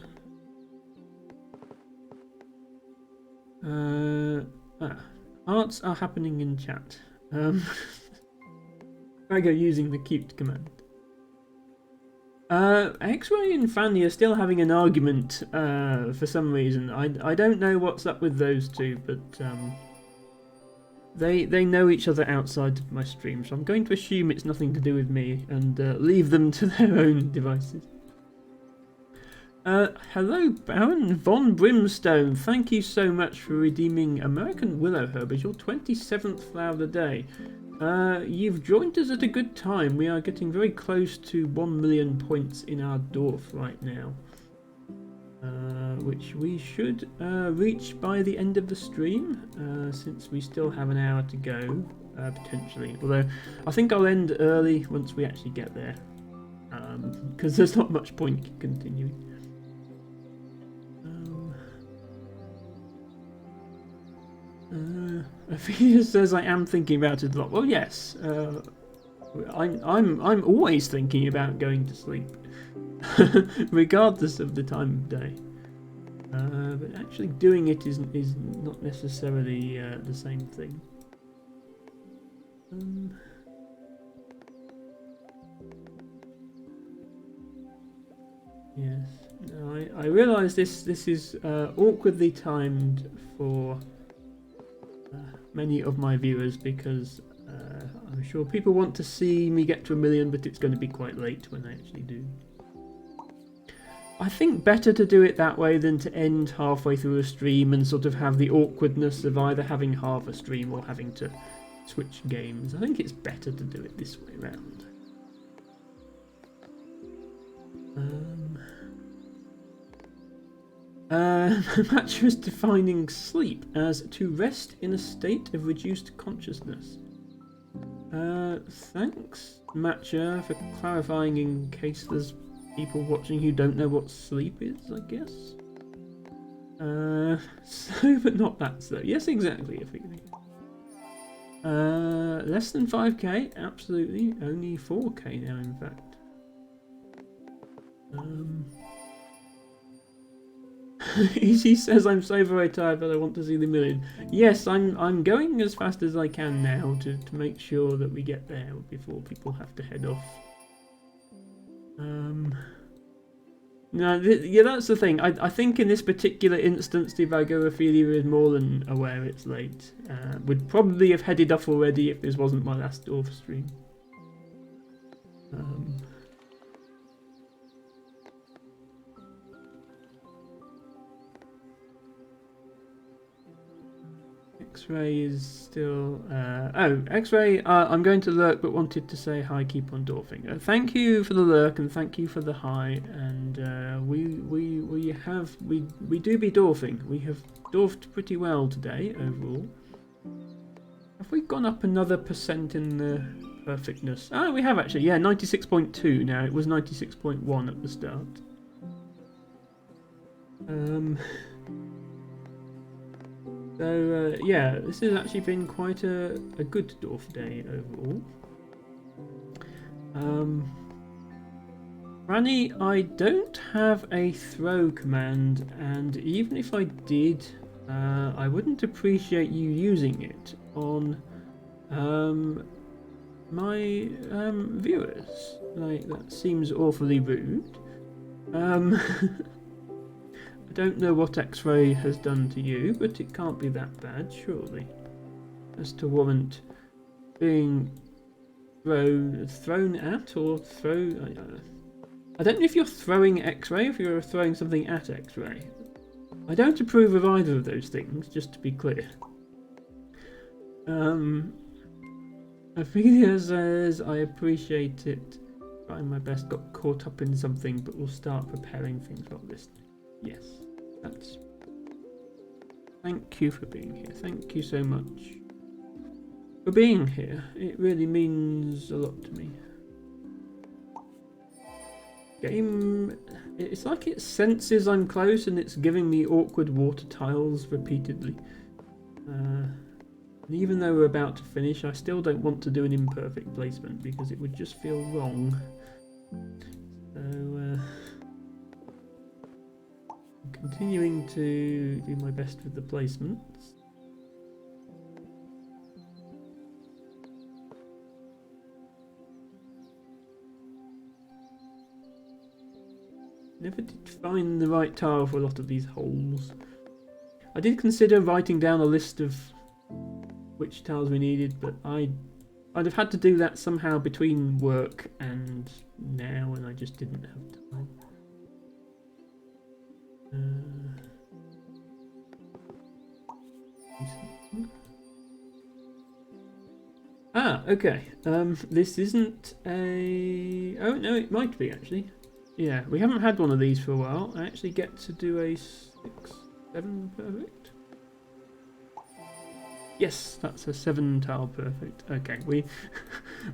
Arts are happening in chat. I go using the cute command. X-Ray and Fanny are still having an argument for some reason. I don't know what's up with those two, but they know each other outside of my stream, so I'm going to assume it's nothing to do with me and leave them to their own devices. Hello, Baron Von Brimstone. Thank you so much for redeeming American Willow Herb as your 27th flower of the day. You've joined us at a good time. We are getting very close to 1 million points in our dorf right now, which we should reach by the end of the stream, since we still have an hour to go, potentially. Although, I think I'll end early once we actually get there, because there's not much point continuing. Ophelia says I am thinking about it a lot. Well, yes. I'm always thinking about going to sleep, regardless of the time of day. But actually doing it is not necessarily the same thing. Yes. No, I realise this is awkwardly timed for many of my viewers, because I'm sure people want to see me get to 1 million, but it's going to be quite late when I actually do. I think better to do it that way than to end halfway through a stream and sort of have the awkwardness of either having half a stream or having to switch games. I think it's better to do it this way around. Matcha is defining sleep as to rest in a state of reduced consciousness. Thanks, Matcha, for clarifying in case there's people watching who don't know what sleep is, I guess. So, but not that so. Yes, exactly. Less than 5k, absolutely. Only 4k now, in fact. He says I'm so very tired, but I want to see the million. Yes, I'm going as fast as I can now to make sure that we get there before people have to head off. No, yeah, that's the thing. I think in this particular instance, Divago Ophelia is more than aware it's late. Would probably have headed off already if this wasn't my last dorf stream. X-Ray is still... X-Ray, I'm going to lurk, but wanted to say hi, keep on dwarfing. Thank you for the lurk, and thank you for the hi, and we do be dwarfing. We have dwarfed pretty well today, overall. Have we gone up another % in the perfectness? Oh, we have actually, yeah, 96.2 now. It was 96.1 at the start. So, yeah, this has actually been quite a good dwarf day overall. Franny, I don't have a throw command, and even if I did, I wouldn't appreciate you using it on my viewers. Like, that seems awfully rude. I don't know what X-Ray has done to you, but it can't be that bad, surely, as to warrant being thrown at or I don't know if you're throwing X-Ray, if you're throwing something at X-Ray. I don't approve of either of those things, just to be clear. Ophelia says, I appreciate it. Trying my best, got caught up in something, but we'll start preparing things like this. Yes, that's... Thank you for being here. Thank you so much for being here. It really means a lot to me. Game... It's like it senses I'm close and it's giving me awkward water tiles repeatedly. And even though we're about to finish, I still don't want to do an imperfect placement because it would just feel wrong. So, I'm continuing to do my best with the placements. Never did find the right tile for a lot of these holes. I did consider writing down a list of which tiles we needed, but I'd have had to do that somehow between work and now, and I just didn't have time. Okay. This isn't a... Oh, no, it might be, actually. Yeah, we haven't had one of these for a while. I actually get to do a 6, 7 perfect. Yes, that's a 7 tile perfect. Okay, we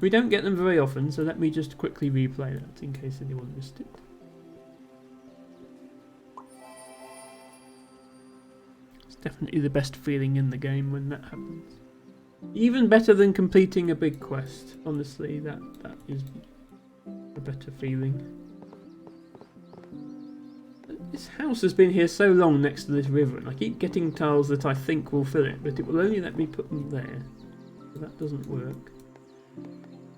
we don't get them very often, so let me just quickly replay that in case anyone missed it. It's definitely the best feeling in the game when that happens. Even better than completing a big quest. Honestly, that is a better feeling. This house has been here so long next to this river, and I keep getting tiles that I think will fill it, but it will only let me put them there. So that doesn't work.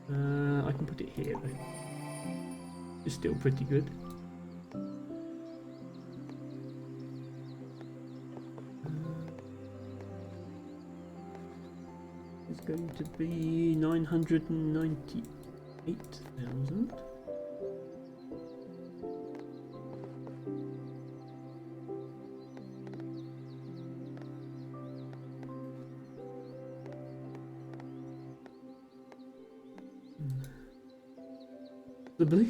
I can put it here though. It's still pretty good. It's going to be 998,000. Possibly.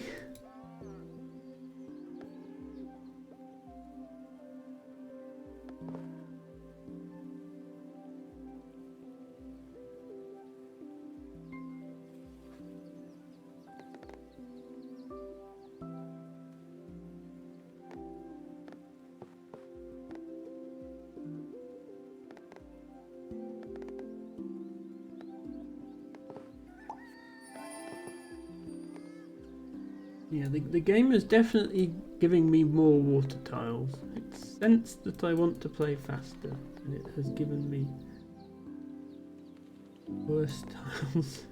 Yeah, the game is definitely giving me more water tiles. It's sensed that I want to play faster, and it has given me worse tiles.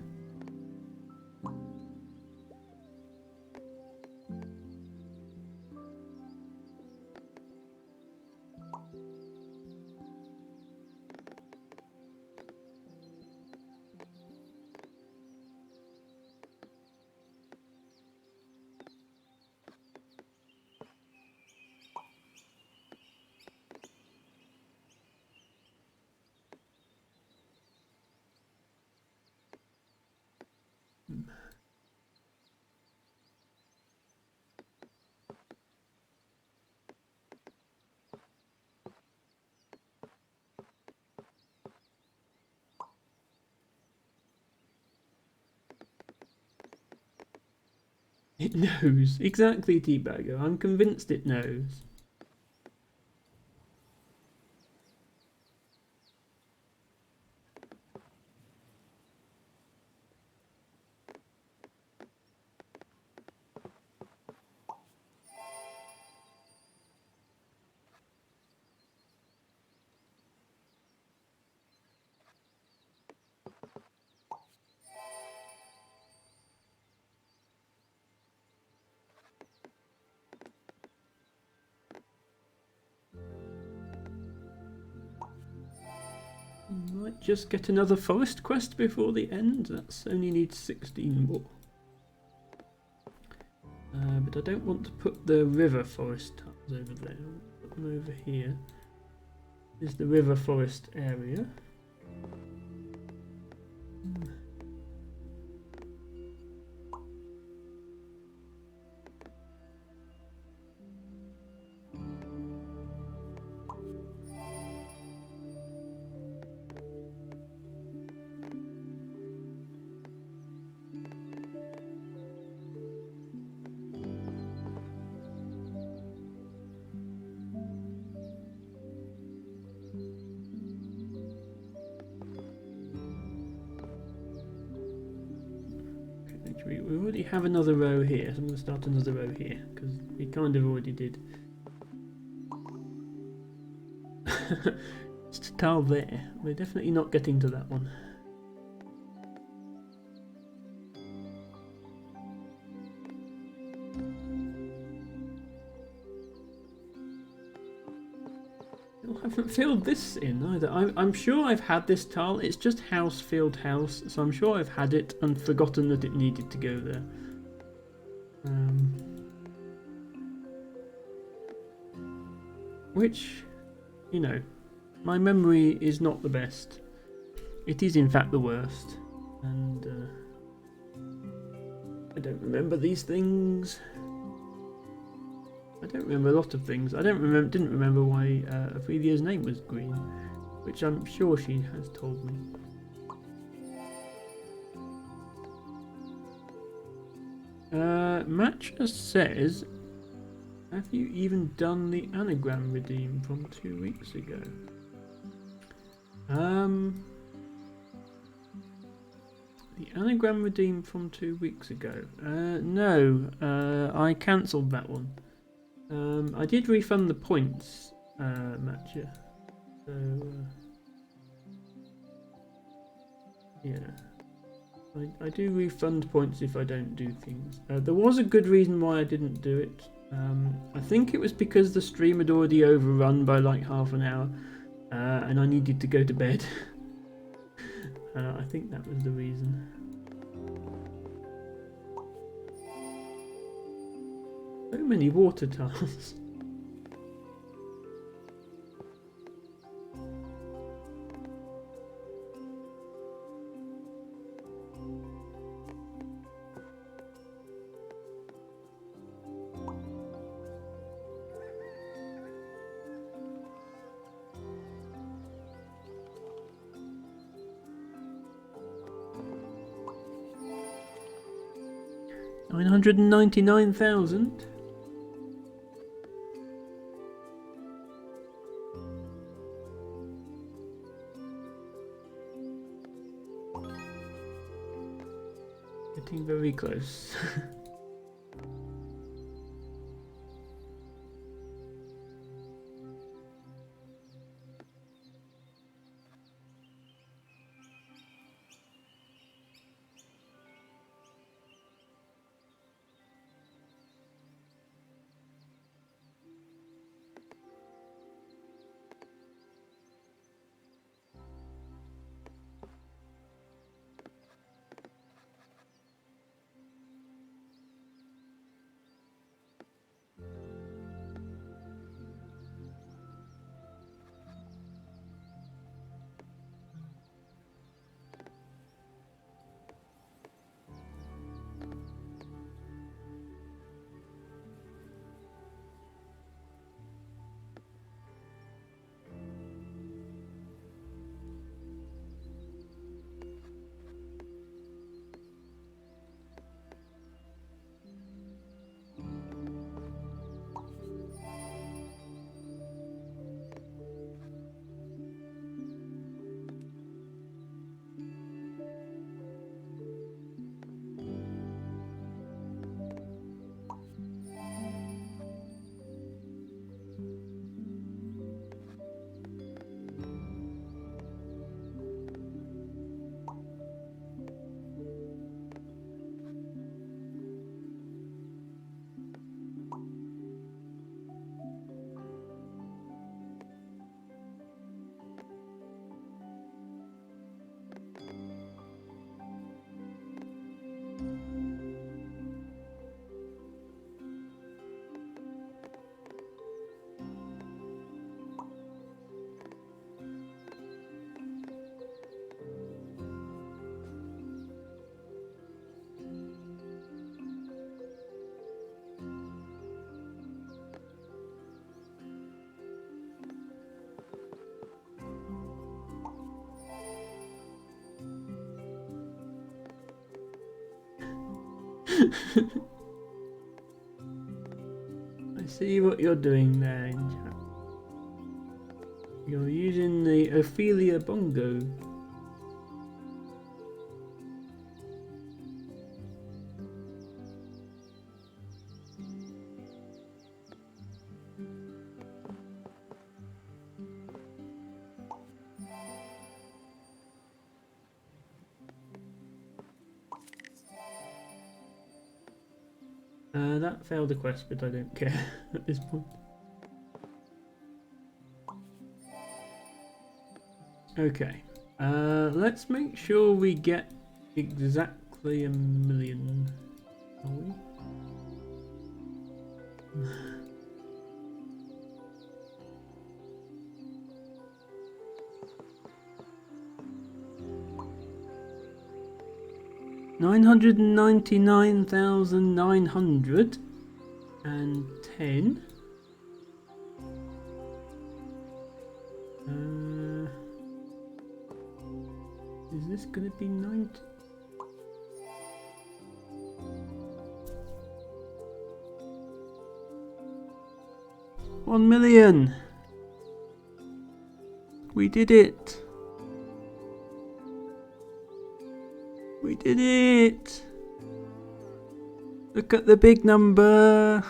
It knows. Exactly, Teabagger. I'm convinced it knows. Might just get another forest quest before the end. That's only needs 16 more. But I don't want to put the river forest tiles over there. I'll put them over here. This is the river forest area. We already have another row here, so I'm going to start another row here, because we kind of already did. It's a tile there. We're definitely not getting to that one. haven't filled this in either. I'm sure I've had this tile. It's just house filled house, so I'm sure I've had it and forgotten that it needed to go there. Which, you know, my memory is not the best. It is in fact the worst, and I don't remember these things. I don't remember a lot of things. I didn't remember why Ophelia's name was green, which I'm sure she has told me. Matcha says, have you even done the anagram redeem from 2 weeks ago? The anagram redeem from 2 weeks ago. No, I cancelled that one. I did refund the points, Matcha. So, yeah. I do refund points if I don't do things. There was a good reason why I didn't do it. I think it was because the stream had already overrun by like half an hour, and I needed to go to bed. I think that was the reason. So many water tiles. $999,000. Getting very close. I see what you're doing there in chat. You're using the Ophelia bongo. That failed the quest, but I don't care at this point. Okay. Let's make sure we get exactly 1,000,000. Are we? $999,910. Is this gonna be 90? $1,000,000. We did it. We did it. Look at the big number.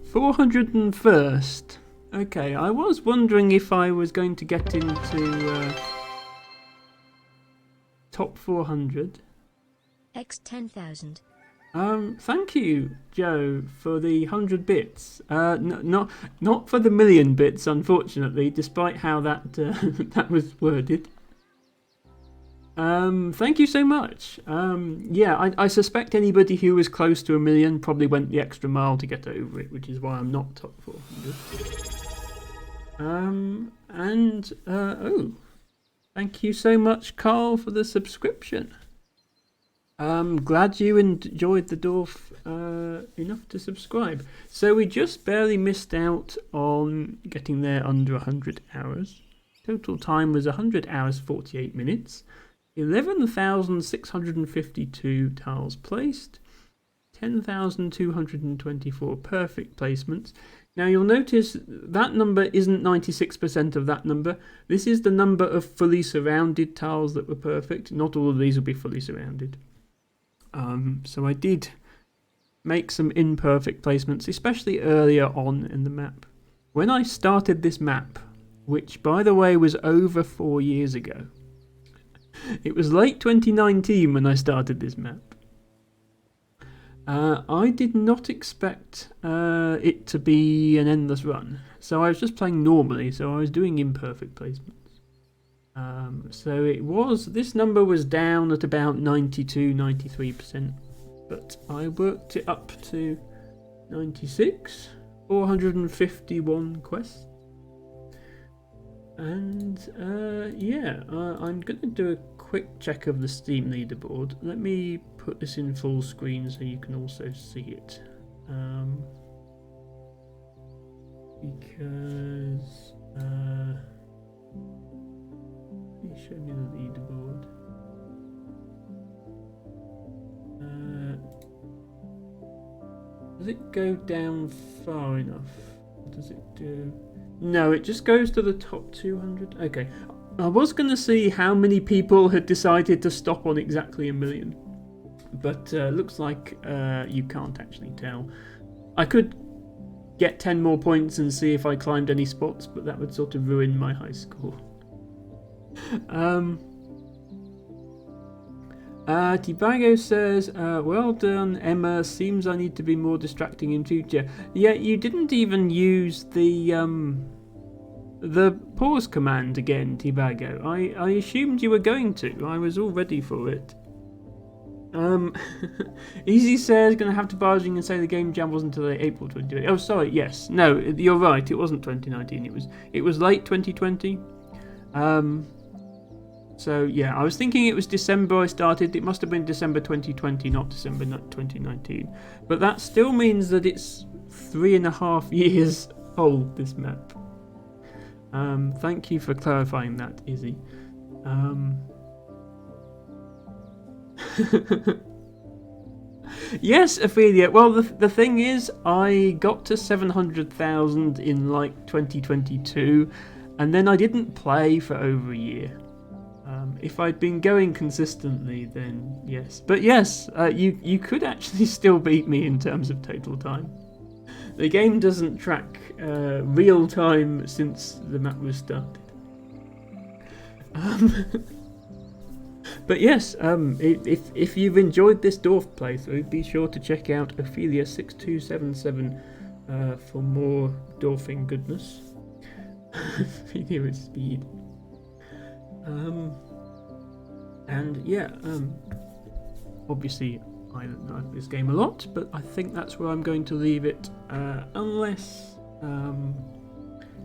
$401st. Okay, I was wondering if I was going to get into top 400. X 10,000. Thank you, Joe, for the 100 bits. Not for the 1,000,000 bits, unfortunately, despite how that that was worded. Thank you so much. Yeah, I suspect anybody who was close to 1,000,000 probably went the extra mile to get over it, which is why I'm not top 400. Oh, thank you so much, Carl, for the subscription. Glad you enjoyed the Dorf enough to subscribe. So we just barely missed out on getting there under 100 hours. Total time was 100 hours 48 minutes. 11,652 tiles placed. 10,224 perfect placements. Now you'll notice that number isn't 96% of that number. This is the number of fully surrounded tiles that were perfect. Not all of these will be fully surrounded. So I did make some imperfect placements, especially earlier on in the map. When I started this map, which by the way was over 4 years ago, it was late 2019 when I started this map. I did not expect it to be an endless run, so I was just playing normally, so I was doing imperfect placements. So this number was down at about 92-93%, but I worked it up to 96, 451 quests. And yeah, I'm going to do a quick check of the Steam leaderboard. Let me put this in full screen so you can also see it. Because please show me the leaderboard. Does it go down far enough? What does it do? No, it just goes to the top 200. Okay, I was going to see how many people had decided to stop on exactly 1,000,000, but looks like you can't actually tell. I could get 10 more points and see if I climbed any spots, but that would sort of ruin my high score. Tibago says, well done, Emma. Seems I need to be more distracting in future. Yeah, you didn't even use the pause command again, Tibago. I assumed you were going to. I was all ready for it. Easy says, gonna have to barging and say the game jam wasn't until April 2020. Oh, sorry, yes. No, you're right. It wasn't 2019. It was late 2020. So yeah, I was thinking it was December I started. It must have been December 2020, not December 2019. But that still means that it's 3.5 years old, this map. Thank you for clarifying that, Izzy. Yes, Ophelia. Well, the thing is, I got to 700,000 in like 2022, and then I didn't play for over a year. If I'd been going consistently, then yes. But yes, you could actually still beat me in terms of total time. The game doesn't track real time since the map was started. But yes, if you've enjoyed this Dorf playthrough, be sure to check out Ophelia6277 for more Dorfing goodness. Ophelia with speed. And yeah, obviously I like this game a lot, but I think that's where I'm going to leave it, unless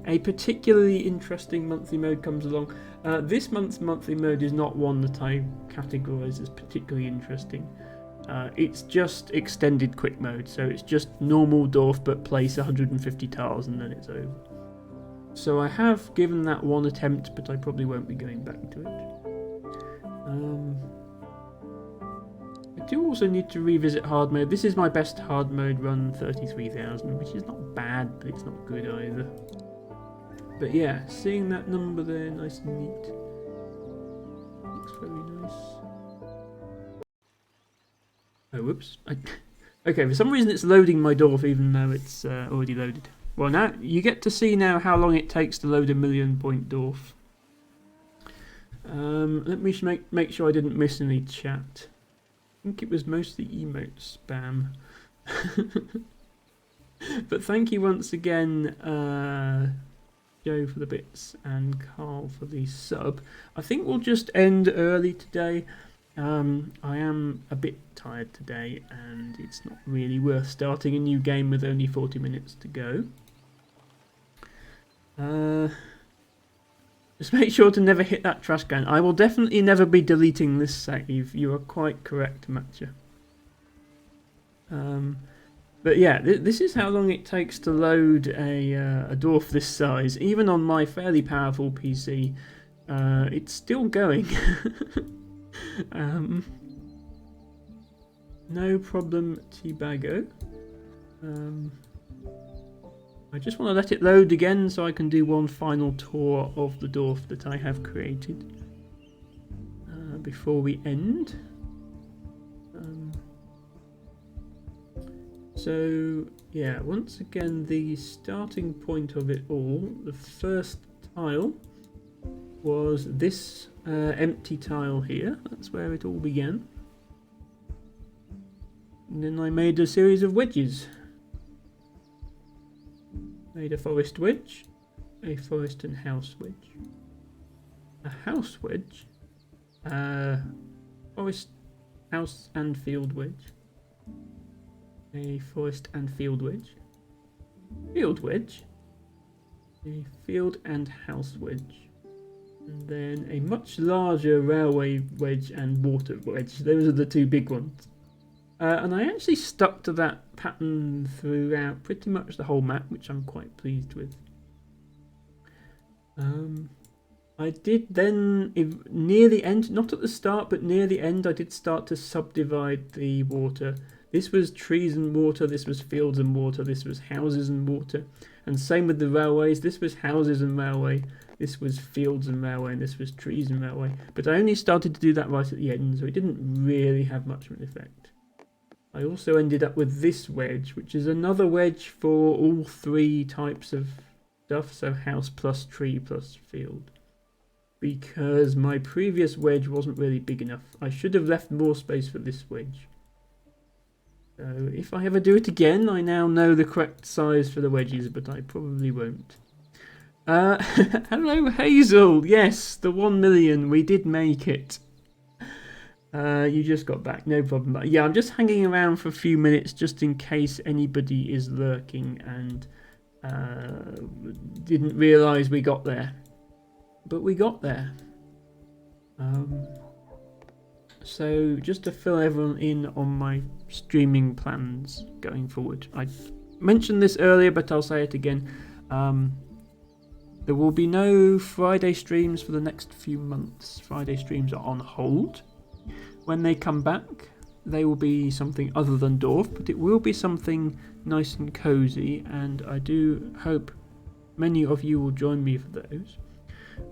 a particularly interesting monthly mode comes along. This month's monthly mode is not one that I categorise as particularly interesting. It's just extended quick mode, so it's just normal Dorf but place 150 tiles and then it's over. So I have given that one attempt, but I probably won't be going back to it. I do also need to revisit hard mode. This is my best hard mode run, 33,000, which is not bad, but it's not good either. But yeah, seeing that number there, nice and neat. Looks very nice. Oh, whoops. Okay, for some reason it's loading my Dorf even though it's already loaded. Well, now you get to see now how long it takes to load a 1,000,000 point Dorf. Let me make sure I didn't miss any chat. I think it was mostly emote spam. But thank you once again, Joe for the bits and Carl for the sub. I think we'll just end early today. I am a bit tired today and it's not really worth starting a new game with only 40 minutes to go. Just make sure to never hit that trash can. I will definitely never be deleting this save. You are quite correct, Matcha. But yeah, this is how long it takes to load a Dorf this size. Even on my fairly powerful PC, it's still going. No problem, T-Bago. I just want to let it load again so I can do one final tour of the Dorf that I have created before we end. So yeah, once again the starting point of it all, the first tile was this empty tile here. That's where it all began. And then I made a series of wedges. Made a forest wedge, a forest and house wedge, a house wedge, forest, house and field wedge, a forest and field wedge, a field and house wedge, and then a much larger railway wedge and water wedge. Those are the two big ones. And I actually stuck to that pattern throughout pretty much the whole map, which I'm quite pleased with. I did then, near the end, not at the start, but near the end, I did start to subdivide the water. This was trees and water, this was fields and water, this was houses and water. And same with the railways, this was houses and railway, this was fields and railway, and this was trees and railway. But I only started to do that right at the end, so it didn't really have much of an effect. I also ended up with this wedge, which is another wedge for all three types of stuff, so house plus tree plus field. Because my previous wedge wasn't really big enough. I should have left more space for this wedge. So if I ever do it again, I now know the correct size for the wedges, but I probably won't. Hello Hazel, yes, the 1 million, we did make it. You just got back, no problem. But yeah, I'm just hanging around for a few minutes just in case anybody is lurking and didn't realise we got there. But we got there. So just to fill everyone in on my streaming plans going forward. I mentioned this earlier, but I'll say it again. There will be no Friday streams for the next few months. Friday streams are on hold. When they come back, they will be something other than Dorf, but it will be something nice and cozy, and I do hope many of you will join me for those.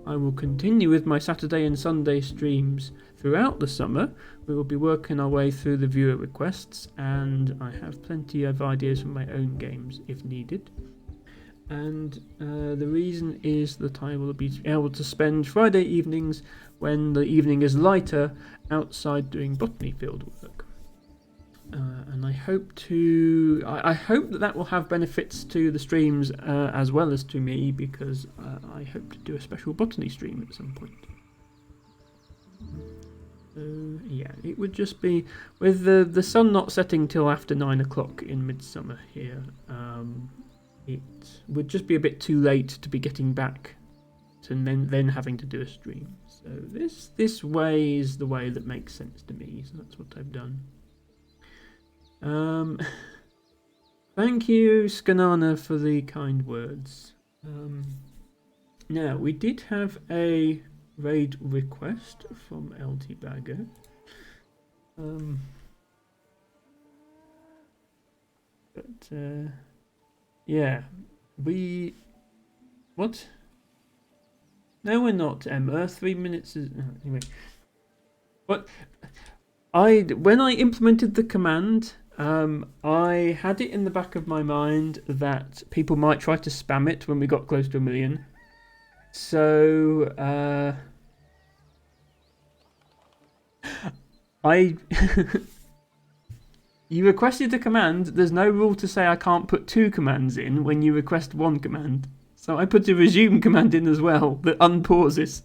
I will continue with my Saturday and Sunday streams throughout the summer. We will be working our way through the viewer requests, and I have plenty of ideas for my own games if needed. and the reason is that I will be able to spend Friday evenings, when the evening is lighter, outside doing botany field work. And I hope that will have benefits to the streams as well as to me, because I hope to do a special botany stream at some point. Yeah, it would just be with the sun not setting till after 9 o'clock in midsummer here. It would just be a bit too late to be getting back to then having to do a stream. So this way is the way that makes sense to me. So that's what I've done. Thank you, Skanana, for the kind words. Now, we did have a raid request from LT Bagger. Yeah, what? No, we're not, Emma. 3 minutes is... anyway. What? When I implemented the command, I had it in the back of my mind that people might try to spam it when we got close to 1 million. So, you requested a command. There's no rule to say I can't put 2 commands in when you request 1 command. So I put a resume command in as well that unpauses.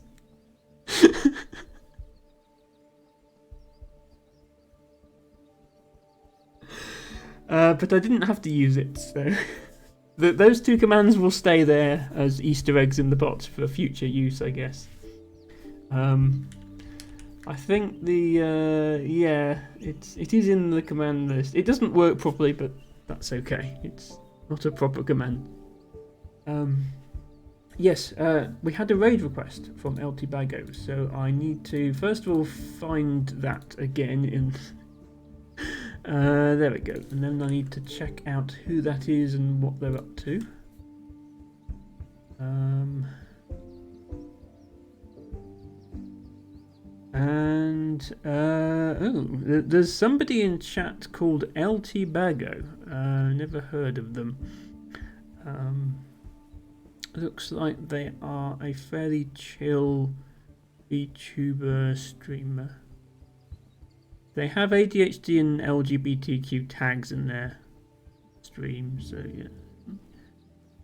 But I didn't have to use it, so those 2 commands will stay there as Easter eggs in the bot for future use, I guess. I think it is in the command list. It doesn't work properly, but that's okay. It's not a proper command. Yes, we had a raid request from LT Bago, so I need to first of all find that again in. There we go, and then I need to check out who that is and what they're up to. There's somebody in chat called LT Bago. Never heard of them. Looks like they are a fairly chill VTuber streamer. They have ADHD and LGBTQ tags in their stream, so yeah.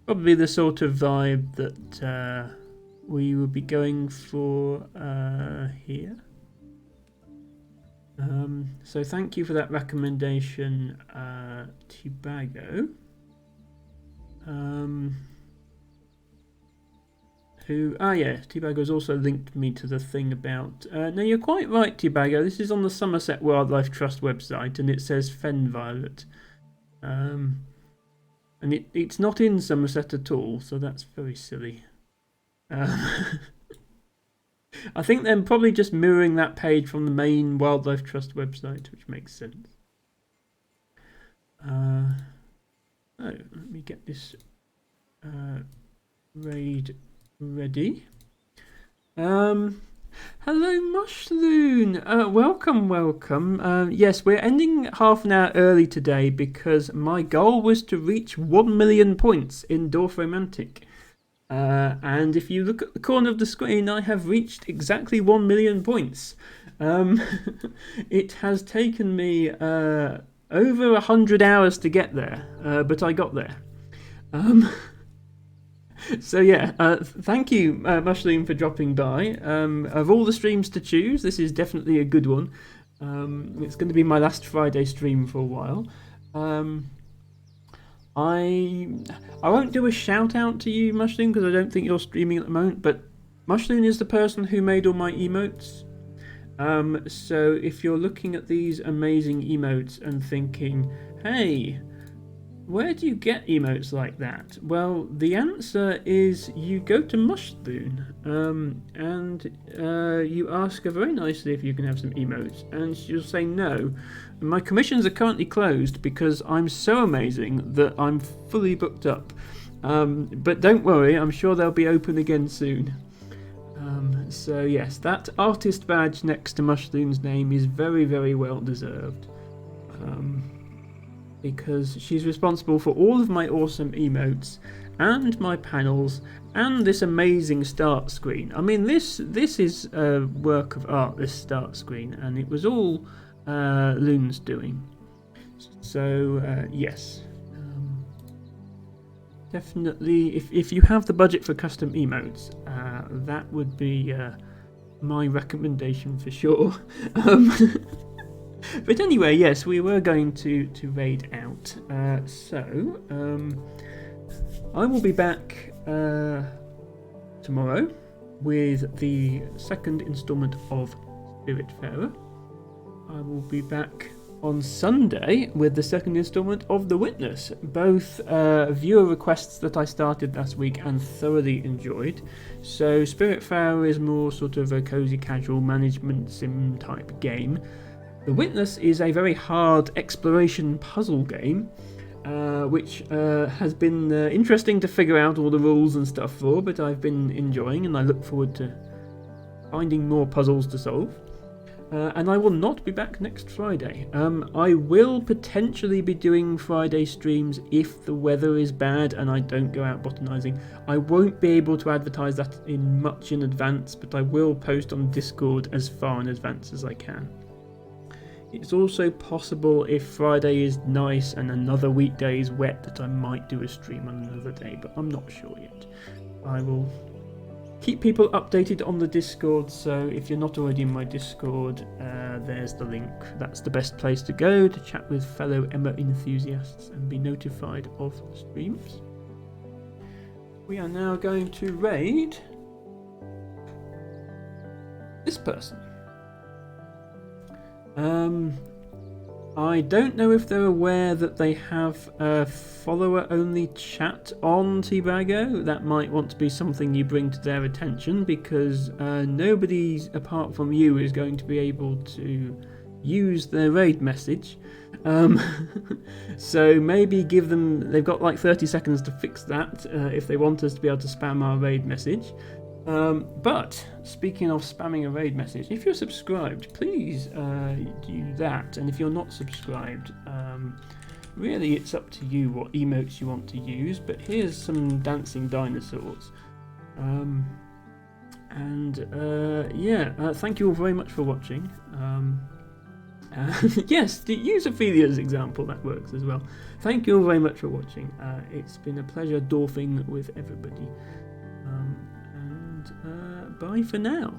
Probably the sort of vibe that we will be going for here. So thank you for that recommendation, Tibago. Tibago's also linked me to the thing about... no, you're quite right, Tibago. This is on the Somerset Wildlife Trust website, and it says fen violet. And it's not in Somerset at all, so that's very silly. I think they're probably just mirroring that page from the main Wildlife Trust website, which makes sense. Let me get this raid ready. Hello, Mushloon. Welcome. Yes, we're ending half an hour early today because my goal was to reach 1 million points in Dorf Romantic. And if you look at the corner of the screen, I have reached exactly 1 million points. It has taken me over 100 hours to get there, but I got there. So yeah, thank you, Mushroom, for dropping by. Of all the streams to choose, this is definitely a good one. It's going to be my last Friday stream for a while. I won't do a shout out to you, Mushroom, because I don't think you're streaming at the moment, but Mushroom is the person who made all my emotes. So if you're looking at these amazing emotes and thinking, hey, where do you get emotes like that? Well, the answer is you go to Mushloon and you ask her very nicely if you can have some emotes, and she'll say no. My commissions are currently closed because I'm so amazing that I'm fully booked up. But don't worry, I'm sure they'll be open again soon. So yes, that artist badge next to Mushloon's name is very, very well deserved. Because she's responsible for all of my awesome emotes, and my panels and this amazing start screen. I mean, this is a work of art, this start screen, and it was all Loon's doing. So yes, definitely if you have the budget for custom emotes, that would be my recommendation for sure. But anyway, yes, we were going to raid out. So I will be back tomorrow with the second instalment of Spiritfarer. I will be back on Sunday with the second instalment of The Witness. Both viewer requests that I started last week and thoroughly enjoyed. So Spiritfarer is more sort of a cozy casual management sim type game. The Witness is a very hard exploration puzzle game, which has been interesting to figure out all the rules and stuff for, but I've been enjoying, and I look forward to finding more puzzles to solve. And I will not be back next Friday. I will potentially be doing Friday streams if the weather is bad and I don't go out botanising. I won't be able to advertise that much in advance, but I will post on Discord as far in advance as I can. It's also possible if Friday is nice and another weekday is wet that I might do a stream on another day, but I'm not sure yet. I will keep people updated on the Discord, so if you're not already in my Discord, there's the link. That's the best place to go to chat with fellow Emma enthusiasts and be notified of streams. We are now going to raid this person. I don't know if they're aware that they have a follower-only chat on Teabago. That might want to be something you bring to their attention, because nobody apart from you is going to be able to use their raid message. So maybe give them... They've got like 30 seconds to fix that if they want us to be able to spam our raid message. But speaking of spamming a raid message, if you're subscribed, please do that. And if you're not subscribed, really it's up to you what emotes you want to use. But here's some dancing dinosaurs. Thank you all very much for watching. Yes, use Ophelia's example, that works as well. Thank you all very much for watching. It's been a pleasure dorfing with everybody. Bye for now.